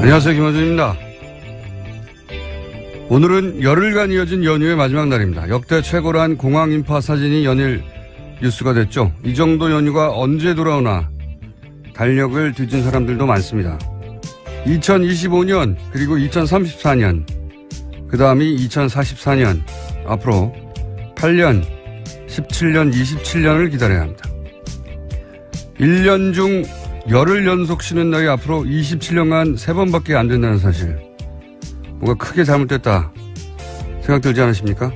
안녕하세요. 김어준입니다. 오늘은 열흘간 이어진 연휴의 마지막 날입니다. 역대 최고란 공항 인파 사진이 연일 뉴스가 됐죠. 이 정도 연휴가 언제 돌아오나 달력을 뒤진 사람들도 많습니다. 2025년 그리고 2034년 그 다음이 2044년 앞으로 8년, 17년, 27년을 기다려야 합니다. 1년 중 열흘 연속 쉬는 날이 앞으로 27년간 3번밖에 안 된다는 사실. 뭔가 크게 잘못됐다 생각 들지 않으십니까?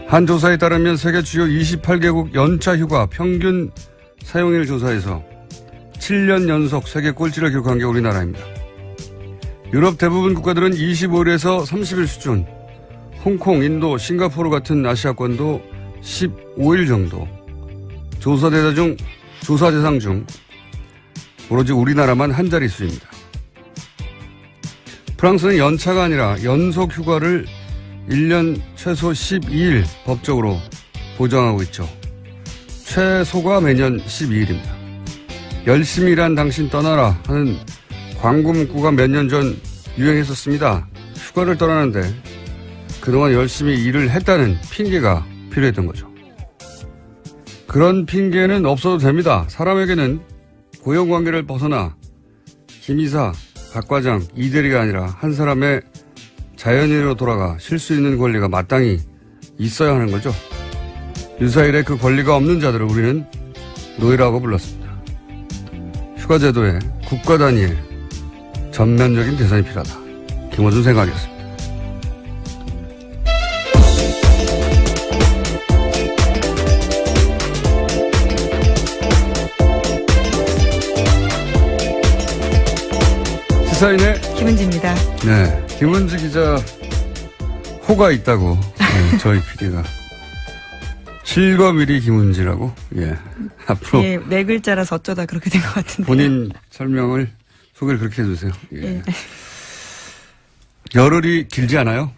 한 조사에 따르면 세계 주요 28개국 연차 휴가 평균 사용일 조사에서 7년 연속 세계 꼴찌를 기록한 게 우리나라입니다. 유럽 대부분 국가들은 25일에서 30일 수준, 홍콩, 인도, 싱가포르 같은 아시아권도 15일 정도. 조사 대상 중 오로지 우리나라만 한 자릿수입니다. 프랑스는 연차가 아니라 연속 휴가를 1년 최소 12일 법적으로 보장하고 있죠. 최소가 매년 12일입니다. 열심히 일한 당신 떠나라 하는 광고 문구가 몇 년 전 유행했었습니다. 휴가를 떠나는데 그동안 열심히 일을 했다는 핑계가 필요했던 거죠. 그런 핑계는 없어도 됩니다. 사람에게는 고용관계를 벗어나 김 이사, 박 과장, 이 대리가 아니라 한 사람의 자연인으로 돌아가 쉴 수 있는 권리가 마땅히 있어야 하는 거죠. 유사일에 그 권리가 없는 자들을 우리는 노예라고 불렀습니다. 휴가제도에 국가 단위의 전면적인 개선이 필요하다. 김어준 생각이었습니다. 시사인의 김은지입니다. 네, 김은지 기자 호가 있다고 네, 저희 PD가 실검일이 김은지라고. 예, 앞으로 예, 네 글자라서 어쩌다 그렇게 된 것 같은데. 본인 설명을 소개를 그렇게 해주세요. 예. 예. 열흘이 길지 않아요?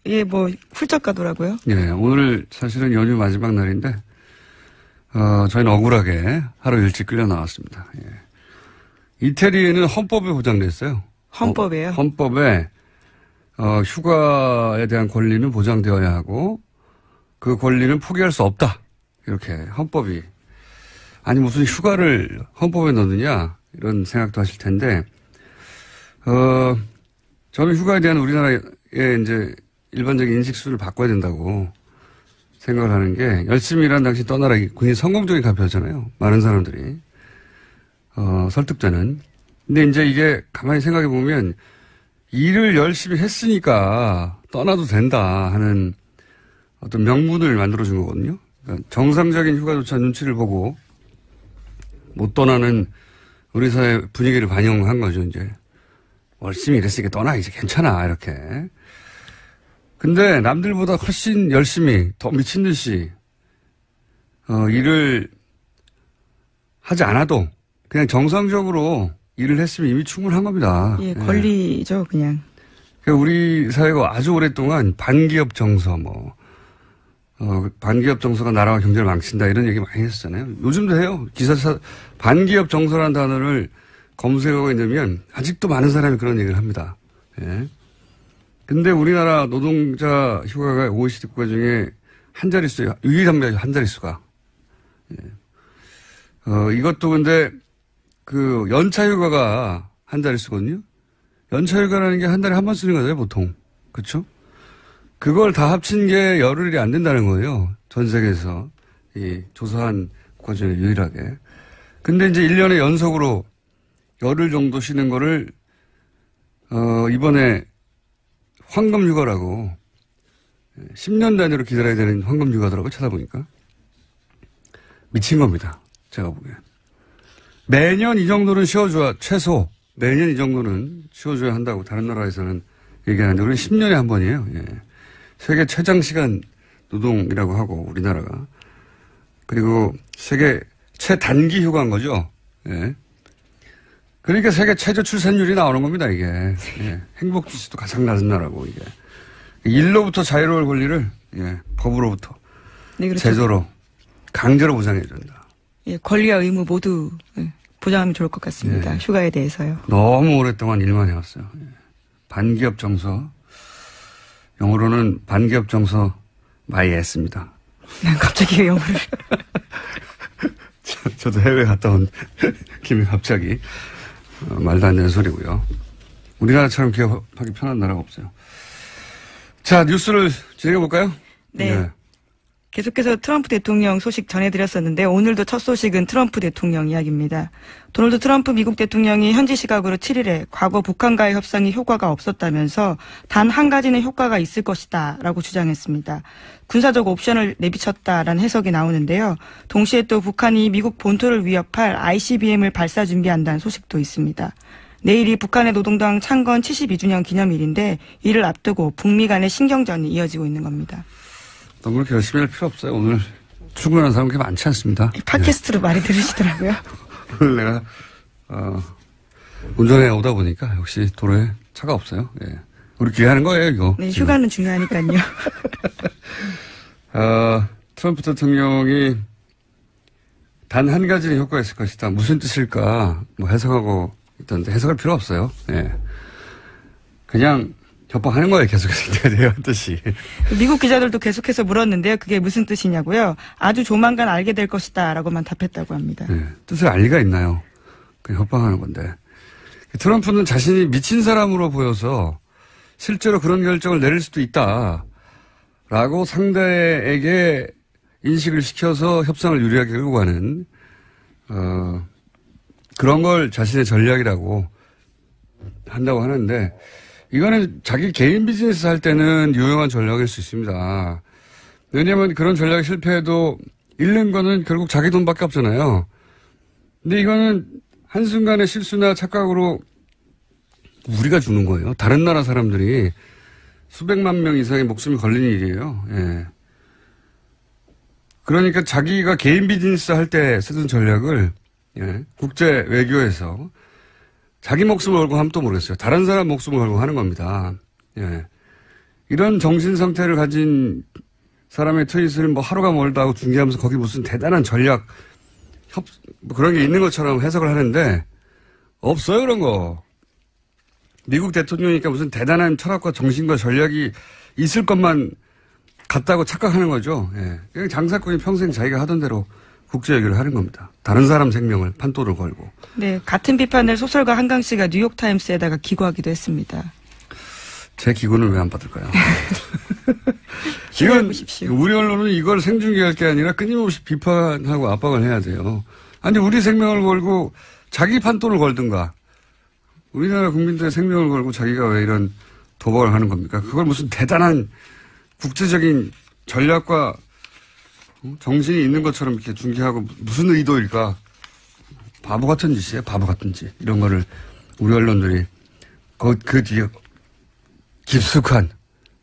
예, 뭐 훌쩍 가더라고요. 예, 오늘 사실은 연휴 마지막 날인데 저희는 억울하게 하루 일찍 끌려 나왔습니다. 예. 이태리에는 헌법에 보장돼 있어요. 헌법에요? 헌법에 휴가에 대한 권리는 보장되어야 하고 그 권리는 포기할 수 없다. 이렇게 헌법이. 아니 무슨 휴가를 헌법에 넣느냐 이런 생각도 하실 텐데 저는 휴가에 대한 우리나라의 이제 일반적인 인식 수준을 바꿔야 된다고 생각을 하는 게 열심히 일한 당신 떠나라 굉장히 성공적인 가표잖아요. 많은 사람들이. 설득되는. 근데 이제 이게 가만히 생각해 보면 일을 열심히 했으니까 떠나도 된다 하는 어떤 명분을 만들어준 거거든요. 그러니까 정상적인 휴가조차 눈치를 보고 못 떠나는 우리 사회 분위기를 반영한 거죠, 이제. 열심히 일했으니까 떠나, 이제 괜찮아, 이렇게. 근데 남들보다 훨씬 열심히, 더 미친 듯이, 일을 하지 않아도 그냥 정상적으로 일을 했으면 이미 충분한 겁니다. 예, 권리죠, 그냥. 그러니까 우리 사회가 아주 오랫동안 반기업 정서, 반기업 정서가 나라와 경제를 망친다 이런 얘기 많이 했었잖아요. 요즘도 해요. 기사사, 반기업 정서라는 단어를 검색하고 있으면 아직도 많은 사람이 그런 얘기를 합니다. 예. 근데 우리나라 노동자 휴가가 OECD 국가 중에 한 자릿수예요. 유일합니다. 한 자릿수가. 예. 이것도 근데 그 연차 휴가가 한 자릿수거든요. 연차 휴가라는 게 한 달에 한 번 쓰는 거잖아요, 보통. 그렇죠? 그걸 다 합친 게 열흘이 안 된다는 거예요. 전 세계에서 이 조사한 국가 중에 유일하게. 근데 이제 1년에 연속으로 열흘 정도 쉬는 거를 이번에 황금 휴가라고 10년 단위로 기다려야 되는 황금 휴가더라고요. 찾아보니까. 미친 겁니다. 제가 보기엔. 매년 이 정도는 쉬어줘야, 최소, 매년 이 정도는 쉬어줘야 한다고 다른 나라에서는 얘기하는데, 우리는 10년에 한 번이에요. 예. 세계 최장시간 노동이라고 하고, 우리나라가. 그리고 세계 최단기 휴가인 거죠. 예. 그러니까 세계 최저 출산율이 나오는 겁니다, 이게. 예. 행복 지수도 가장 낮은 나라고, 이게. 일로부터 자유로울 권리를, 예. 법으로부터. 네, 그렇죠. 제도로, 강제로 보장해야 된다. 예, 권리와 의무 모두 보장하면 좋을 것 같습니다. 예. 휴가에 대해서요. 너무 오랫동안 일만 해왔어요. 예. 반기업 정서. 영어로는 반기업 정서 많이 했습니다. 난 갑자기 영어를. 저도 해외 갔다 온 김에 갑자기 말도 안 되는 소리고요. 우리나라처럼 기업하기 편한 나라가 없어요. 자, 뉴스를 진행해볼까요? 네. 예. 계속해서 트럼프 대통령 소식 전해드렸었는데 오늘도 첫 소식은 트럼프 대통령 이야기입니다. 도널드 트럼프 미국 대통령이 현지 시각으로 7일에 과거 북한과의 협상이 효과가 없었다면서 단 한 가지는 효과가 있을 것이다 라고 주장했습니다. 군사적 옵션을 내비쳤다라는 해석이 나오는데요. 동시에 또 북한이 미국 본토를 위협할 ICBM을 발사 준비한다는 소식도 있습니다. 내일이 북한의 노동당 창건 72주년 기념일인데 이를 앞두고 북미 간의 신경전이 이어지고 있는 겁니다. 너무 그렇게 열심히 할 필요 없어요. 오늘 출근하는 사람 그렇게 많지 않습니다. 팟캐스트로 많이 들으시더라고요. 오늘 내가 운전해 오다 보니까 역시 도로에 차가 없어요. 예. 우리 기회하는 거예요, 이거. 네, 지금. 휴가는 중요하니까요. 트럼프 대통령이 단 한 가지는 효과가 있을 것이다. 무슨 뜻일까? 뭐 해석하고 있던데 해석할 필요 없어요. 예. 그냥 협박하는 거예요. 계속해서 내가 뜻이. 미국 기자들도 계속해서 물었는데요. 그게 무슨 뜻이냐고요. 아주 조만간 알게 될 것이다 라고만 답했다고 합니다. 예. 뜻을 알 리가 있나요? 그냥 협박하는 건데. 트럼프는 자신이 미친 사람으로 보여서 실제로 그런 결정을 내릴 수도 있다. 라고 상대에게 인식을 시켜서 협상을 유리하게 끌고 가는, 그런 걸 자신의 전략이라고 한다고 하는데, 이거는 자기 개인 비즈니스 할 때는 유용한 전략일 수 있습니다. 왜냐면 그런 전략이 실패해도 잃는 거는 결국 자기 돈밖에 없잖아요. 근데 이거는 한순간의 실수나 착각으로 우리가 주는 거예요. 다른 나라 사람들이 수백만 명 이상의 목숨이 걸리는 일이에요. 예. 그러니까 자기가 개인 비즈니스 할 때 쓰던 전략을, 예, 국제 외교에서 자기 목숨을 걸고 하면 또 모르겠어요. 다른 사람 목숨을 걸고 하는 겁니다. 예. 이런 정신 상태를 가진 사람의 트윗을 뭐 하루가 멀다 하고 중계하면서 거기 무슨 대단한 전략, 뭐 그런 게 있는 것처럼 해석을 하는데 없어요, 그런 거. 미국 대통령이니까 무슨 대단한 철학과 정신과 전략이 있을 것만 같다고 착각하는 거죠. 예. 그냥 장사꾼이 평생 자기가 하던 대로 국제 외교를 하는 겁니다. 다른 사람 생명을 판도를 걸고. 네, 같은 비판을 소설가 한강 씨가 뉴욕타임스에다가 기고하기도 했습니다. 제 기고는 왜 안 받을까요? 이건 우리 언론은 이걸 생중계할 게 아니라 끊임없이 비판하고 압박을 해야 돼요. 아니 우리 생명을 걸고 자기 판도를 걸든가. 우리나라 국민들의 생명을 걸고 자기가 왜 이런 도박을 하는 겁니까? 그걸 무슨 대단한 국제적인 전략과 정신이 있는 것처럼 이렇게 중계하고 무슨 의도일까? 바보 같은 짓이에요. 바보 같은 짓. 이런 거를 우리 언론들이 그 뒤에 깊숙한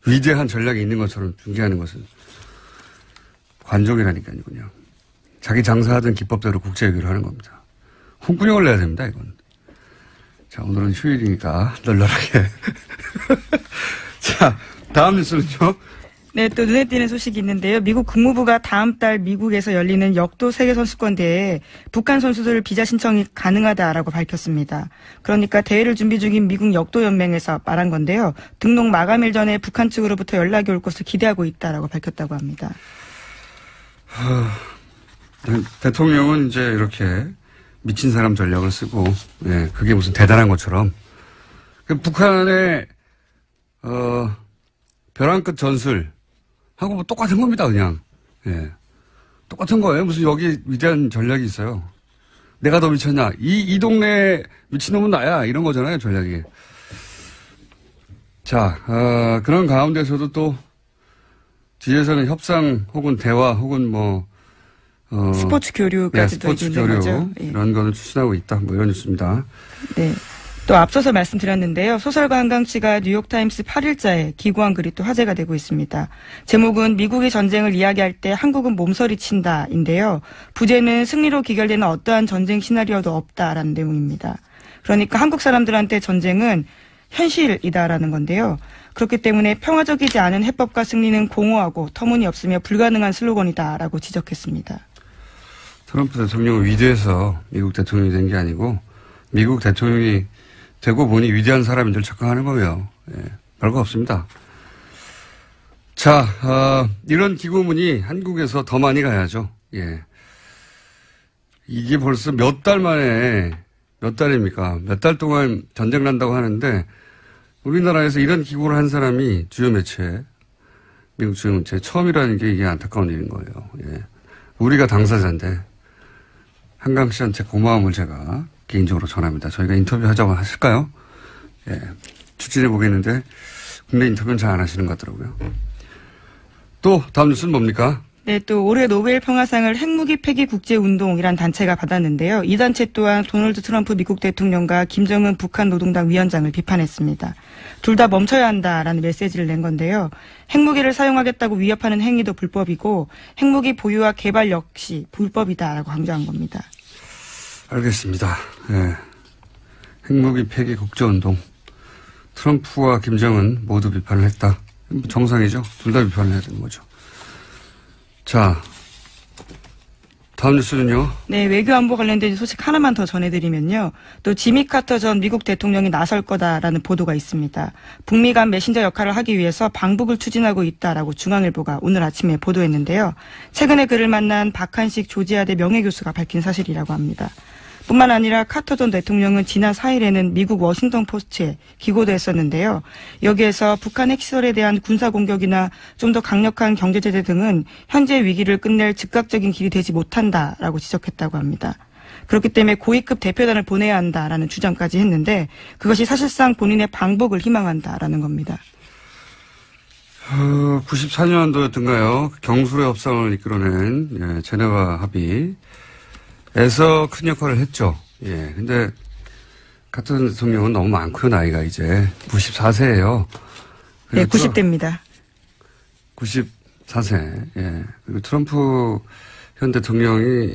위대한 전략이 있는 것처럼 중계하는 것은 관종이라니까요. 그냥. 자기 장사하던 기법대로 국제 외교를 하는 겁니다. 홍군형을 내야 됩니다. 이건. 자, 오늘은 휴일이니까 널널하게. 자, 다음 뉴스는요. 네, 또 눈에 띄는 소식이 있는데요. 미국 국무부가 다음 달 미국에서 열리는 역도 세계선수권대회에 북한 선수들 비자 신청이 가능하다라고 밝혔습니다. 그러니까 대회를 준비 중인 미국 역도연맹에서 말한 건데요. 등록 마감일 전에 북한 측으로부터 연락이 올 것을 기대하고 있다라고 밝혔다고 합니다. 대통령은 이제 이렇게 미친 사람 전략을 쓰고, 예, 그게 무슨 대단한 것처럼. 북한의, 벼랑 끝 전술, 하고 뭐 똑같은 겁니다, 그냥. 예. 똑같은 거예요. 무슨 여기 위대한 전략이 있어요. 내가 더 미쳤냐. 이 동네 미친놈은 나야. 이런 거잖아요, 전략이. 자, 그런 가운데서도 또, 뒤에서는 협상 혹은 대화 혹은 뭐, 스포츠 교류까지도 스포츠 교류 거죠. 이런 거는 추진하고 있다. 뭐 이런 뉴스입니다. 네. 또 앞서서 말씀드렸는데요. 소설가 한강 씨가 뉴욕타임스 8일자에 기고한 글이 또 화제가 되고 있습니다. 제목은 미국이 전쟁을 이야기할 때 한국은 몸서리친다인데요. 부제는 승리로 귀결되는 어떠한 전쟁 시나리오도 없다라는 내용입니다. 그러니까 한국 사람들한테 전쟁은 현실이다라는 건데요. 그렇기 때문에 평화적이지 않은 해법과 승리는 공허하고 터무니없으며 불가능한 슬로건이다라고 지적했습니다. 트럼프 대통령은 위대해서 미국 대통령이 된 게 아니고 미국 대통령이 되고 보니 위대한 사람인 줄 착각하는 거예요. 예, 별거 없습니다. 자, 이런 기고문이 한국에서 더 많이 가야죠. 예. 이게 벌써 몇 달 만에, 몇 달입니까? 몇 달 동안 전쟁 난다고 하는데 우리나라에서 이런 기고를 한 사람이 주요 매체, 미국 주요 매체 처음이라는 게 이게 안타까운 일인 거예요. 예. 우리가 당사자인데 한강 씨한테 고마움을 제가 개인적으로 전합니다. 저희가 인터뷰하자고 하실까요? 예. 추진해 보겠는데 국내 인터뷰는 잘 안 하시는 것 같더라고요. 또 다음 뉴스는 뭡니까? 네, 또 올해 노벨 평화상을 핵무기 폐기 국제운동이란 단체가 받았는데요. 이 단체 또한 도널드 트럼프 미국 대통령과 김정은 북한 노동당 위원장을 비판했습니다. 둘 다 멈춰야 한다라는 메시지를 낸 건데요. 핵무기를 사용하겠다고 위협하는 행위도 불법이고 핵무기 보유와 개발 역시 불법이다라고 강조한 겁니다. 알겠습니다. 네. 핵무기 폐기 국제운동. 트럼프와 김정은 모두 비판을 했다. 정상이죠. 둘 다 비판을 해야 되는 거죠. 자, 다음 뉴스는요. 네, 외교안보 관련된 소식 하나만 더 전해드리면요. 또 지미 카터 전 미국 대통령이 나설 거다라는 보도가 있습니다. 북미 간 메신저 역할을 하기 위해서 방북을 추진하고 있다라고 중앙일보가 오늘 아침에 보도했는데요. 최근에 그를 만난 박한식 조지아대 명예교수가 밝힌 사실이라고 합니다. 뿐만 아니라 카터 전 대통령은 지난 4일에는 미국 워싱턴 포스트에 기고도 했었는데요. 여기에서 북한 핵시설에 대한 군사공격이나 좀 더 강력한 경제제재 등은 현재 위기를 끝낼 즉각적인 길이 되지 못한다라고 지적했다고 합니다. 그렇기 때문에 고위급 대표단을 보내야 한다라는 주장까지 했는데 그것이 사실상 본인의 방북을 희망한다라는 겁니다. 94년도였던가요? 경술의 협상을 이끌어낸 제네바 합의. 에서 큰 역할을 했죠. 예. 근데, 카터 대통령은 너무 많고요, 나이가 이제. 94세예요. 네, 90대입니다. 94세. 예. 그리고 트럼프 현 대통령이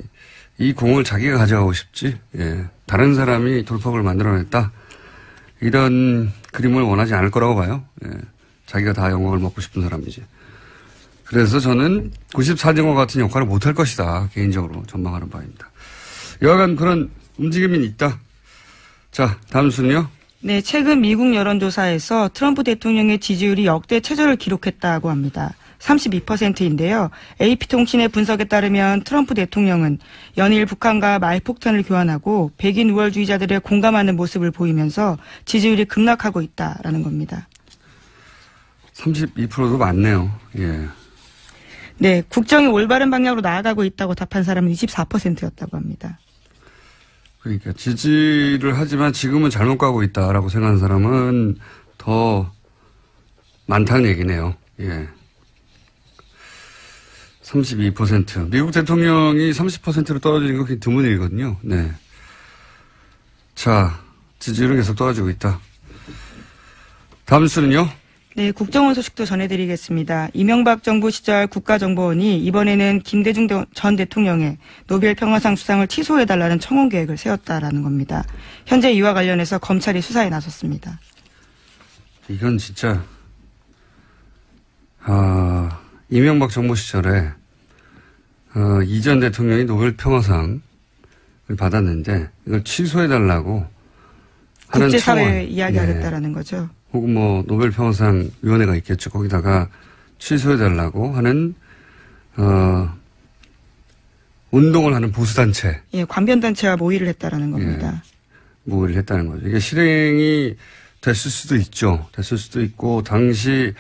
이 공을 자기가 가져가고 싶지, 예. 다른 사람이 돌파구를 만들어냈다. 이런 그림을 원하지 않을 거라고 봐요. 예. 자기가 다 영광을 먹고 싶은 사람이지. 그래서 저는 94년과 같은 역할을 못할 것이다. 개인적으로 전망하는 바입니다. 여하간 그런 움직임이 있다. 자, 다음 순요. 네, 최근 미국 여론조사에서 트럼프 대통령의 지지율이 역대 최저를 기록했다고 합니다. 32%인데요. AP통신의 분석에 따르면 트럼프 대통령은 연일 북한과 말폭탄을 교환하고 백인 우월주의자들의 공감하는 모습을 보이면서 지지율이 급락하고 있다라는 겁니다. 32%도 많네요. 예. 네, 국정이 올바른 방향으로 나아가고 있다고 답한 사람은 24%였다고 합니다. 그러니까 지지를 하지만 지금은 잘못 가고 있다라고 생각하는 사람은 더 많다는 얘기네요. 예. 32%. 미국 대통령이 30%로 떨어지는 건 굉장히 드문 일이거든요. 네. 자, 지지율은 계속 떨어지고 있다. 다음 뉴스는요? 네, 국정원 소식도 전해드리겠습니다. 이명박 정부 시절 국가정보원이 이번에는 김대중 전 대통령의 노벨 평화상 수상을 취소해달라는 청원 계획을 세웠다라는 겁니다. 현재 이와 관련해서 검찰이 수사에 나섰습니다. 이건 진짜 이명박 정부 시절에 이 전 대통령이 노벨 평화상을 받았는데 이걸 취소해달라고 하는 국제사회에 청원. 이야기하겠다라는 거죠. 혹은 뭐 노벨 평화상 위원회가 있겠죠. 거기다가 취소해달라고 하는 운동을 하는 보수단체. 예, 관변단체와 모의를 했다라는 겁니다. 예, 모의를 했다는 거죠. 이게 실행이 됐을 수도 있죠. 됐을 수도 있고 당시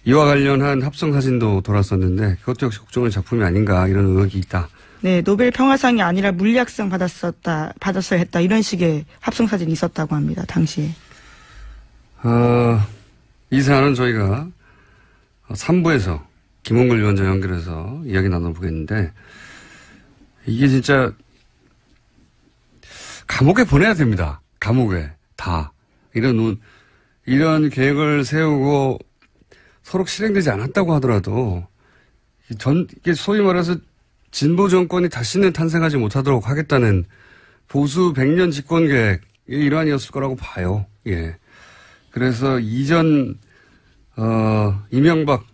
이와 관련한 합성 사진도 돌았었는데 그것도 역시 국정원의 작품이 아닌가 이런 의혹이 있다. 네, 노벨 평화상이 아니라 물리학상 받았어야 했다 이런 식의 합성 사진이 있었다고 합니다. 당시에. 이 사안은 저희가 3부에서 김홍걸 위원장 연결해서 이야기 나눠보겠는데 이게 진짜 감옥에 보내야 됩니다. 감옥에 다 이런 계획을 세우고 서로 실행되지 않았다고 하더라도 이게 소위 말해서 진보 정권이 다시는 탄생하지 못하도록 하겠다는 보수 100년 집권 계획의 일환이었을 거라고 봐요. 예. 그래서 이전 이명박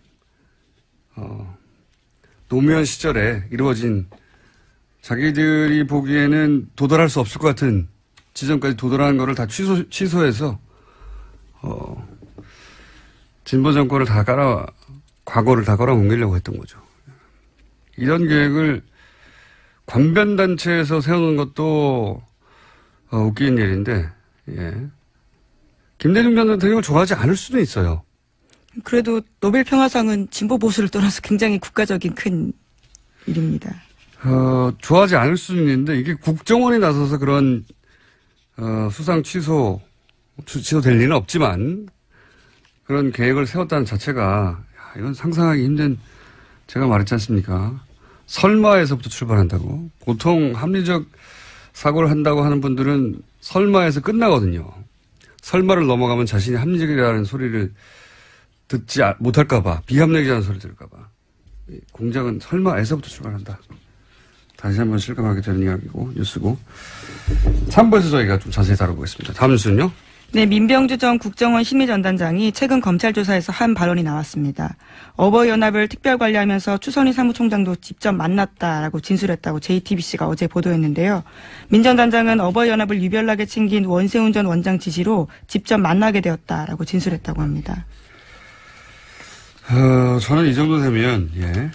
노무현 시절에 이루어진 자기들이 보기에는 도달할 수 없을 것 같은 지점까지 도달하는 거를 다 취소해서, 진보 정권을 과거를 다 깔아뭉개려고 했던 거죠. 이런 계획을 관변단체에서 세우는 것도, 웃기는 일인데, 예. 김대중 전 대통령을 좋아하지 않을 수도 있어요. 그래도 노벨 평화상은 진보 보수를 떠나서 굉장히 국가적인 큰 일입니다. 좋아하지 않을 수는 있는데 이게 국정원이 나서서 그런 수상 취소될 리는 없지만 그런 계획을 세웠다는 자체가 이건 상상하기 힘든, 제가 말했지 않습니까? 설마에서부터 출발한다고. 보통 합리적 사고를 한다고 하는 분들은 설마에서 끝나거든요. 설마를 넘어가면 자신이 합리적이라는 소리를 듣지 못할까봐, 비합리적이라는 소리를 들을까봐. 공작은 설마에서부터 출발한다. 다시 한번 실감하게 되는 이야기고, 뉴스고. 3부에서 저희가 좀 자세히 다뤄보겠습니다. 다음 뉴스는요? 네, 민병주 전 국정원 심의전단장이 최근 검찰 조사에서 한 발언이 나왔습니다. 어버이연합을 특별관리하면서 추선희 사무총장도 직접 만났다라고 진술했다고 JTBC가 어제 보도했는데요. 민 전 단장은 어버이연합을 유별나게 챙긴 원세훈 전 원장 지시로 직접 만나게 되었다라고 진술했다고 합니다. 저는 이 정도 되면, 예,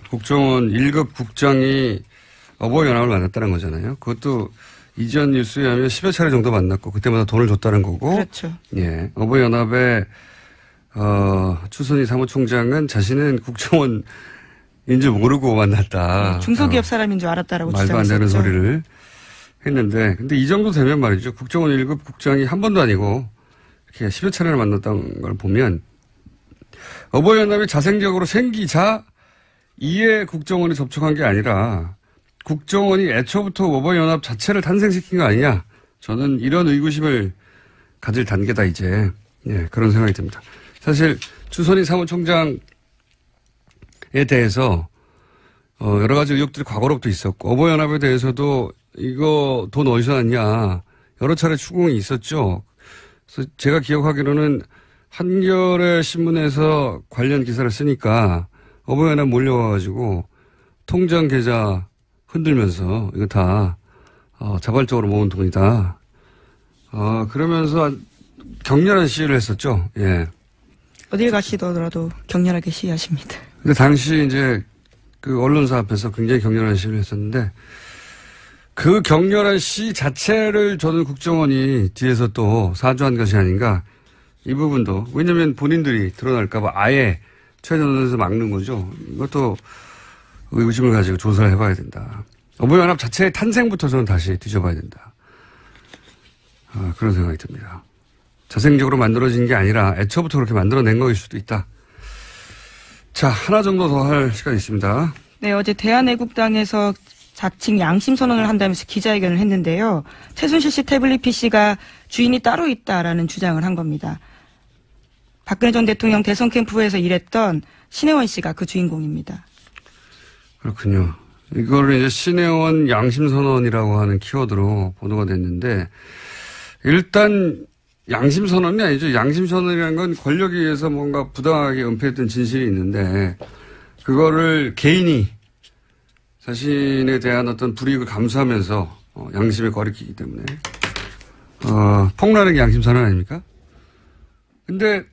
국정원 1급 국장이 어버이연합을 만났다는 거잖아요. 그것도 이전 뉴스에 하면 10여 차례 정도 만났고, 그때마다 돈을 줬다는 거고. 그렇죠. 예, 어버이연합의, 추선희 사무총장은 자신은 국정원인 줄 모르고 만났다. 중소기업 사람인 줄 알았다라고 주장했었죠. 말도 안 되는 소리를 했는데, 근데 이 정도 되면 말이죠. 국정원 1급 국장이 한 번도 아니고, 이렇게 10여 차례를 만났다는 걸 보면, 어버이연합이 자생적으로 생기자 이에 국정원이 접촉한 게 아니라 국정원이 애초부터 어버이연합 자체를 탄생시킨 거 아니냐. 저는 이런 의구심을 가질 단계다 이제. 예, 그런 생각이 듭니다. 사실 추선희 사무총장에 대해서 여러 가지 의혹들이 과거로부터 있었고 어버이연합에 대해서도 이거 돈 어디서 났냐 여러 차례 추궁이 있었죠. 그래서 제가 기억하기로는 한겨레 신문에서 관련 기사를 쓰니까 어버이연합 몰려와가지고 통장 계좌 흔들면서 이거 다 자발적으로 모은 돈이다. 그러면서 격렬한 시위를 했었죠. 예. 어딜 가시더라도 격렬하게 시위하십니다. 근데 당시 이제 그 언론사 앞에서 굉장히 격렬한 시위를 했었는데 그 격렬한 시위 자체를 저는 국정원이 뒤에서 또 사주한 것이 아닌가. 이 부분도 왜냐하면 본인들이 드러날까봐 아예 최전선에서 막는 거죠. 이것도 의구심을 가지고 조사를 해봐야 된다. 어버이연합 자체의 탄생부터 저는 다시 뒤져봐야 된다. 그런 생각이 듭니다. 자생적으로 만들어진 게 아니라 애초부터 그렇게 만들어낸 거일 수도 있다. 자, 하나 정도 더 할 시간이 있습니다. 네, 어제 대한애국당에서 자칭 양심선언을 한다면서 기자회견을 했는데요. 최순실 씨 태블릿 PC가 주인이 따로 있다라는 주장을 한 겁니다. 박근혜 전 대통령 대선 캠프에서 일했던 신혜원 씨가 그 주인공입니다. 그렇군요. 이거를 이제 신혜원 양심선언이라고 하는 키워드로 보도가 됐는데 일단 양심선언이 아니죠. 양심선언이라는 건 권력에 의해서 뭔가 부당하게 은폐했던 진실이 있는데 그거를 개인이 자신에 대한 어떤 불이익을 감수하면서 양심에 거리끼기 때문에 폭로하는 게 양심선언 아닙니까? 근데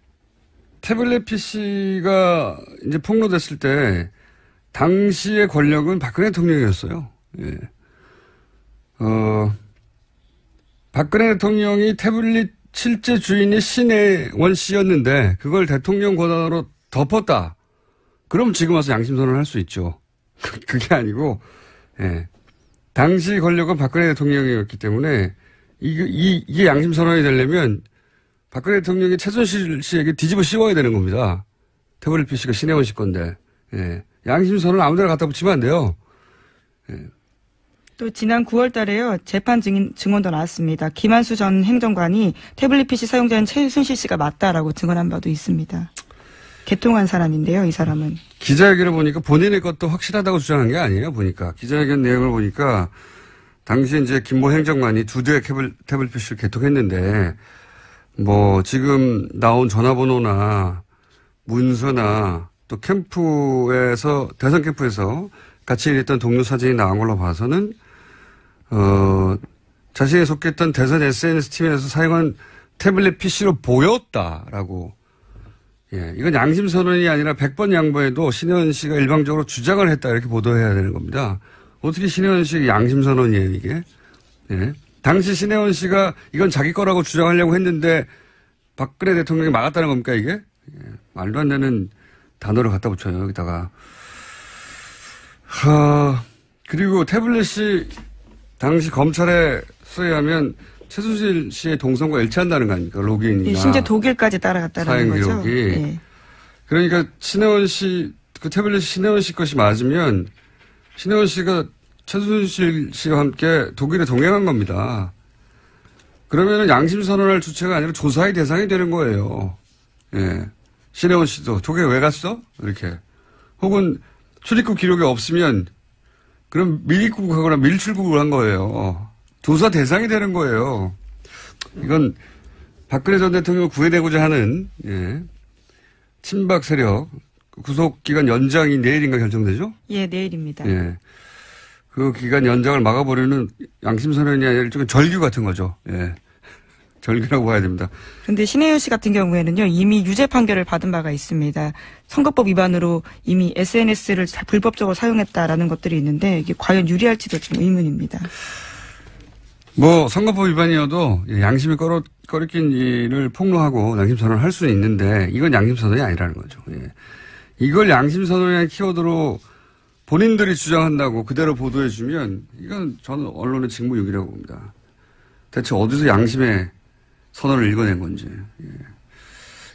태블릿 PC가 이제 폭로됐을 때 당시의 권력은 박근혜 대통령이었어요. 예. 박근혜 대통령이 태블릿 실제 주인이 신혜원 씨였는데 그걸 대통령 권한으로 덮었다. 그럼 지금 와서 양심선언을 할 수 있죠. 그게 아니고, 예. 당시 권력은 박근혜 대통령이었기 때문에 이게 양심선언이 되려면 박근혜 대통령이 최순실 씨에게 뒤집어 씌워야 되는 겁니다. 태블릿 PC가 신혜원 씨 건데, 예. 양심선언을 아무데나 갖다 붙이면 안 돼요. 예. 또 지난 9월 달에요. 재판 증언도 나왔습니다. 김한수 전 행정관이 태블릿 PC 사용자인 최순실 씨가 맞다라고 증언한 바도 있습니다. 개통한 사람인데요. 이 사람은. 기자회견을 보니까 본인의 것도 확실하다고 주장한 게 아니에요. 보니까. 기자회견 내용을 보니까 당시 이제 김모 행정관이 2대의 태블릿 PC를 개통했는데 뭐 지금 나온 전화번호나 문서나 또 캠프에서 대선 캠프에서 같이 일했던 동료 사진이 나온 걸로 봐서는, 자신이 속했던 대선 SNS 팀에서 사용한 태블릿 PC로 보였다라고. 예, 이건 양심 선언이 아니라 100번 양보해도 신혜원 씨가 일방적으로 주장을 했다 이렇게 보도해야 되는 겁니다. 어떻게 신혜원 씨 양심 선언이에요, 이게? 예. 당시 신혜원 씨가 이건 자기 거라고 주장하려고 했는데 박근혜 대통령이 막았다는 겁니까, 이게? 예, 말도 안 되는 단어를 갖다 붙여요, 여기다가. 그리고 태블릿이 당시 검찰에 수여하면 최순실 씨의 동선과 일치한다는 거 아닙니까? 로그인이나. 예, 심지어 독일까지 따라갔다는 거죠. 사행 기록이. 예. 그러니까 신혜원 씨, 그 태블릿이 신혜원 씨 것이 맞으면 신혜원 씨가 최순실 씨와 함께 독일에 동행한 겁니다. 그러면은 양심 선언할 주체가 아니라 조사의 대상이 되는 거예요. 예. 신혜원 씨도 독일에 왜 갔어? 이렇게. 혹은 출입국 기록이 없으면 그럼 밀입국하거나 밀출국을 한 거예요. 조사 대상이 되는 거예요. 이건 박근혜 전 대통령을 구해내고자 하는, 예, 친박 세력 구속기간 연장이 내일인가 결정되죠? 예, 내일입니다. 예. 그 기간 연장을 막아버리는 양심선언이 아니라 일종의 절규 같은 거죠. 예. 절규라고 봐야 됩니다. 그런데 신혜원 씨 같은 경우에는요, 이미 유죄 판결을 받은 바가 있습니다. 선거법 위반으로 이미 SNS를 불법적으로 사용했다라는 것들이 있는데 이게 과연 유리할지도 좀 의문입니다. 뭐 선거법 위반이어도 양심이 꺼리낀 일을 폭로하고 양심선언을 할 수는 있는데 이건 양심선언이 아니라는 거죠. 예. 이걸 양심선언이라는 키워드로 본인들이 주장한다고 그대로 보도해주면 이건 저는 언론의 직무유기라고 봅니다. 대체 어디서 양심의 선언을 읽어낸 건지. 예.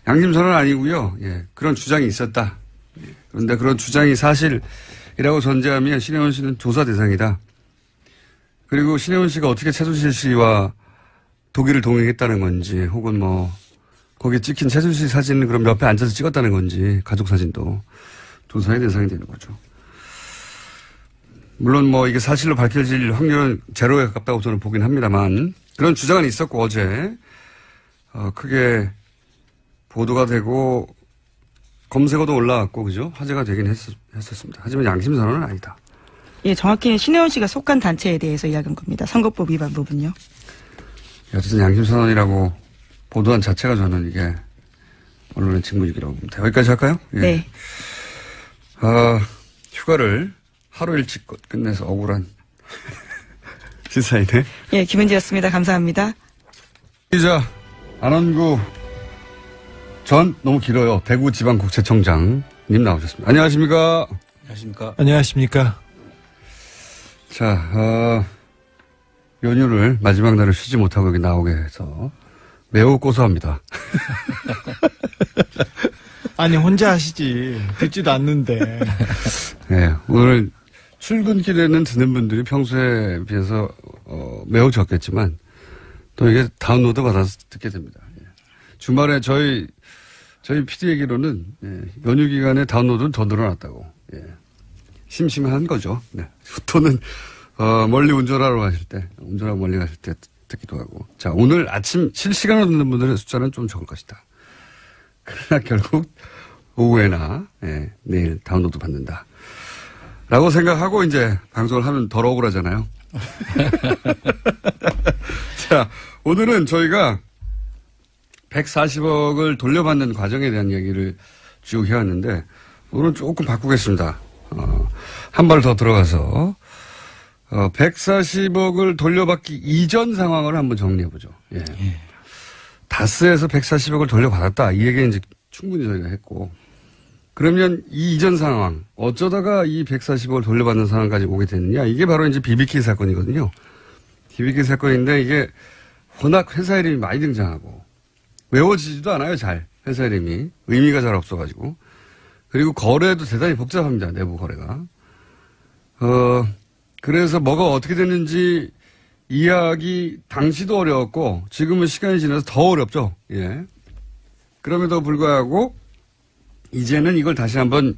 양심선언은 아니고요. 예. 그런 주장이 있었다. 예. 그런데 그런 주장이 사실이라고 전제하면 신혜원 씨는 조사 대상이다. 그리고 신혜원 씨가 어떻게 최순실 씨와 독일을 동행했다는 건지 혹은 뭐 거기에 찍힌 최순실 사진을 그럼 옆에 앉아서 찍었다는 건지 가족 사진도 조사의 대상이 되는 거죠. 물론 뭐 이게 사실로 밝혀질 확률은 제로에 가깝다고 저는 보긴 합니다만 그런 주장은 있었고 어제 크게 보도가 되고 검색어도 올라왔고 그죠? 화제가 되긴 했었습니다. 하지만 양심선언은 아니다. 예, 정확히는 신혜원 씨가 속한 단체에 대해서 이야기한 겁니다. 선거법 위반 부분요. 어쨌든 양심선언이라고 보도한 자체가 저는 이게 언론의 직무유기라고 봅니다. 여기까지 할까요? 예. 네. 휴가를 하루 일찍 끝내서 억울한 시사이네. 예, 김은지였습니다. 감사합니다. 기자 안원구 전 너무 길어요. 대구지방국세청장님 나오셨습니다. 안녕하십니까? 안녕하십니까? 안녕하십니까? 자, 연휴를 마지막 날을 쉬지 못하고 여기 나오게 해서 매우 고소합니다. 아니 혼자 하시지 듣지도 않는데. 네, 오늘 출근길에는 듣는 분들이 평소에 비해서 매우 적겠지만 또 이게 다운로드 받아서 듣게 됩니다. 예. 주말에 저희 PD 얘기로는 연휴 기간에 다운로드는 더 늘어났다고. 예. 심심한 거죠. 네. 또는 멀리 운전하러 가실 때, 운전하고 멀리 가실 때 듣기도 하고. 자, 오늘 아침 실시간으로 듣는 분들의 숫자는 좀 적을 것이다. 그러나 결국 오후에나 내일 다운로드 받는다. 라고 생각하고 이제 방송을 하면 덜 억울하잖아요. 자, 오늘은 저희가 140억을 돌려받는 과정에 대한 얘기를 쭉 해왔는데 오늘은 조금 바꾸겠습니다. 한 발 더 들어가서 140억을 돌려받기 이전 상황을 한번 정리해보죠. 예. 다스에서 140억을 돌려받았다. 이 얘기는 이제 충분히 저희가 했고 그러면 이 이전 상황 어쩌다가 이 140억을 돌려받는 상황까지 오게 됐느냐. 이게 바로 이제 BBK 사건이거든요. BBK 사건인데 이게 워낙 회사 이름이 많이 등장하고 외워지지도 않아요. 잘 회사 이름이 의미가 잘 없어가지고 그리고 거래도 대단히 복잡합니다. 내부 거래가. 그래서 뭐가 어떻게 됐는지 이해하기 당시도 어려웠고 지금은 시간이 지나서 더 어렵죠. 예. 그럼에도 불구하고 이제는 이걸 다시 한번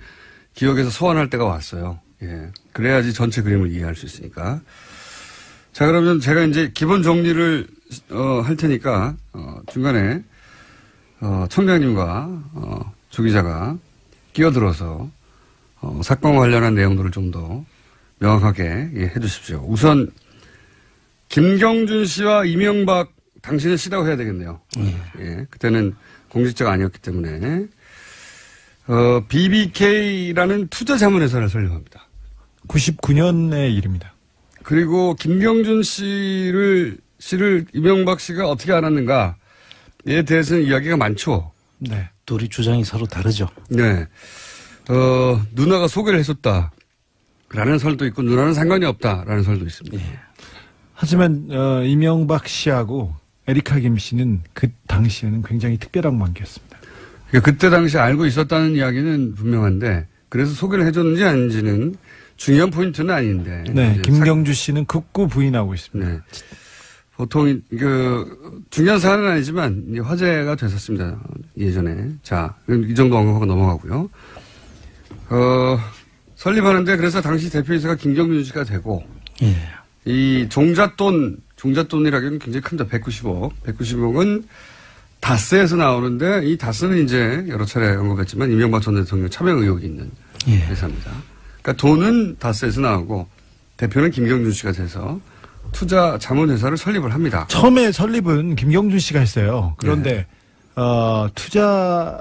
기억에서 소환할 때가 왔어요. 예. 그래야지 전체 그림을 이해할 수 있으니까. 자, 그러면 제가 이제 기본 정리를 할 테니까 중간에 청장님과 조 기자가 끼어들어서 사건과 관련한 내용들을 좀 더 명확하게 해 주십시오. 우선 김경준 씨와 이명박 당신은 씨라고 해야 되겠네요. 예, 그때는 공직자가 아니었기 때문에 BBK라는 투자 자문회사를 설립합니다. 99년의 일입니다. 그리고 김경준 씨를 이명박 씨가 어떻게 알았는가에 대해서는 이야기가 많죠. 네. 둘이 주장이 서로 다르죠. 네. 누나가 소개를 해줬다라는 설도 있고 누나는 상관이 없다라는 설도 있습니다. 예. 하지만 이명박 씨하고 에리카 김 씨는 그 당시에는 굉장히 특별한 관계였습니다. 그러니까 그때 당시 알고 있었다는 이야기는 분명한데 그래서 소개를 해줬는지 아닌지는 중요한 포인트는 아닌데. 네, 김경주 씨는 극구 부인하고 있습니다. 네. 보통 중요한 사안은 아니지만 이제 화제가 됐었습니다. 예전에. 자, 이 정도 언급하고 넘어가고요. 설립하는데 그래서 당시 대표이사가 김경준 씨가 되고 예. 이 종잣돈이라기는 굉장히 큽니다. 190억. 190억은 다스에서 나오는데 이 다스는 이제 여러 차례 언급했지만 이명박 전 대통령 차명 의혹이 있는 회사입니다. 그러니까 돈은 다스에서 나오고 대표는 김경준 씨가 돼서 투자 자문회사를 설립을 합니다. 처음에 설립은 김경준 씨가 했어요. 그런데 투자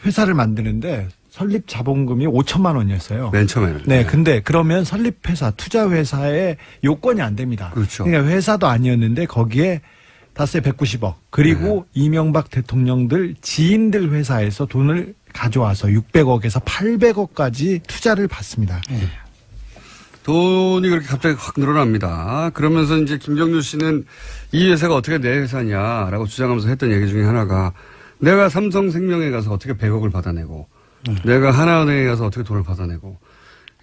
회사를 만드는데 설립 자본금이 5천만 원이었어요. 맨 처음에는. 네, 근데 그러면 설립 회사, 투자 회사의 요건이 안 됩니다. 그렇죠. 그러니까 회사도 아니었는데 거기에 다스에 190억 그리고 이명박 대통령들 지인들 회사에서 돈을 가져와서 600억에서 800억까지 투자를 받습니다. 돈이 그렇게 갑자기 확 늘어납니다. 그러면서 이제 김경준 씨는 이 회사가 어떻게 내 회사냐라고 주장하면서 했던 얘기 중에 하나가 내가 삼성생명에 가서 어떻게 100억을 받아내고 내가 하나은행에 가서 어떻게 돈을 받아내고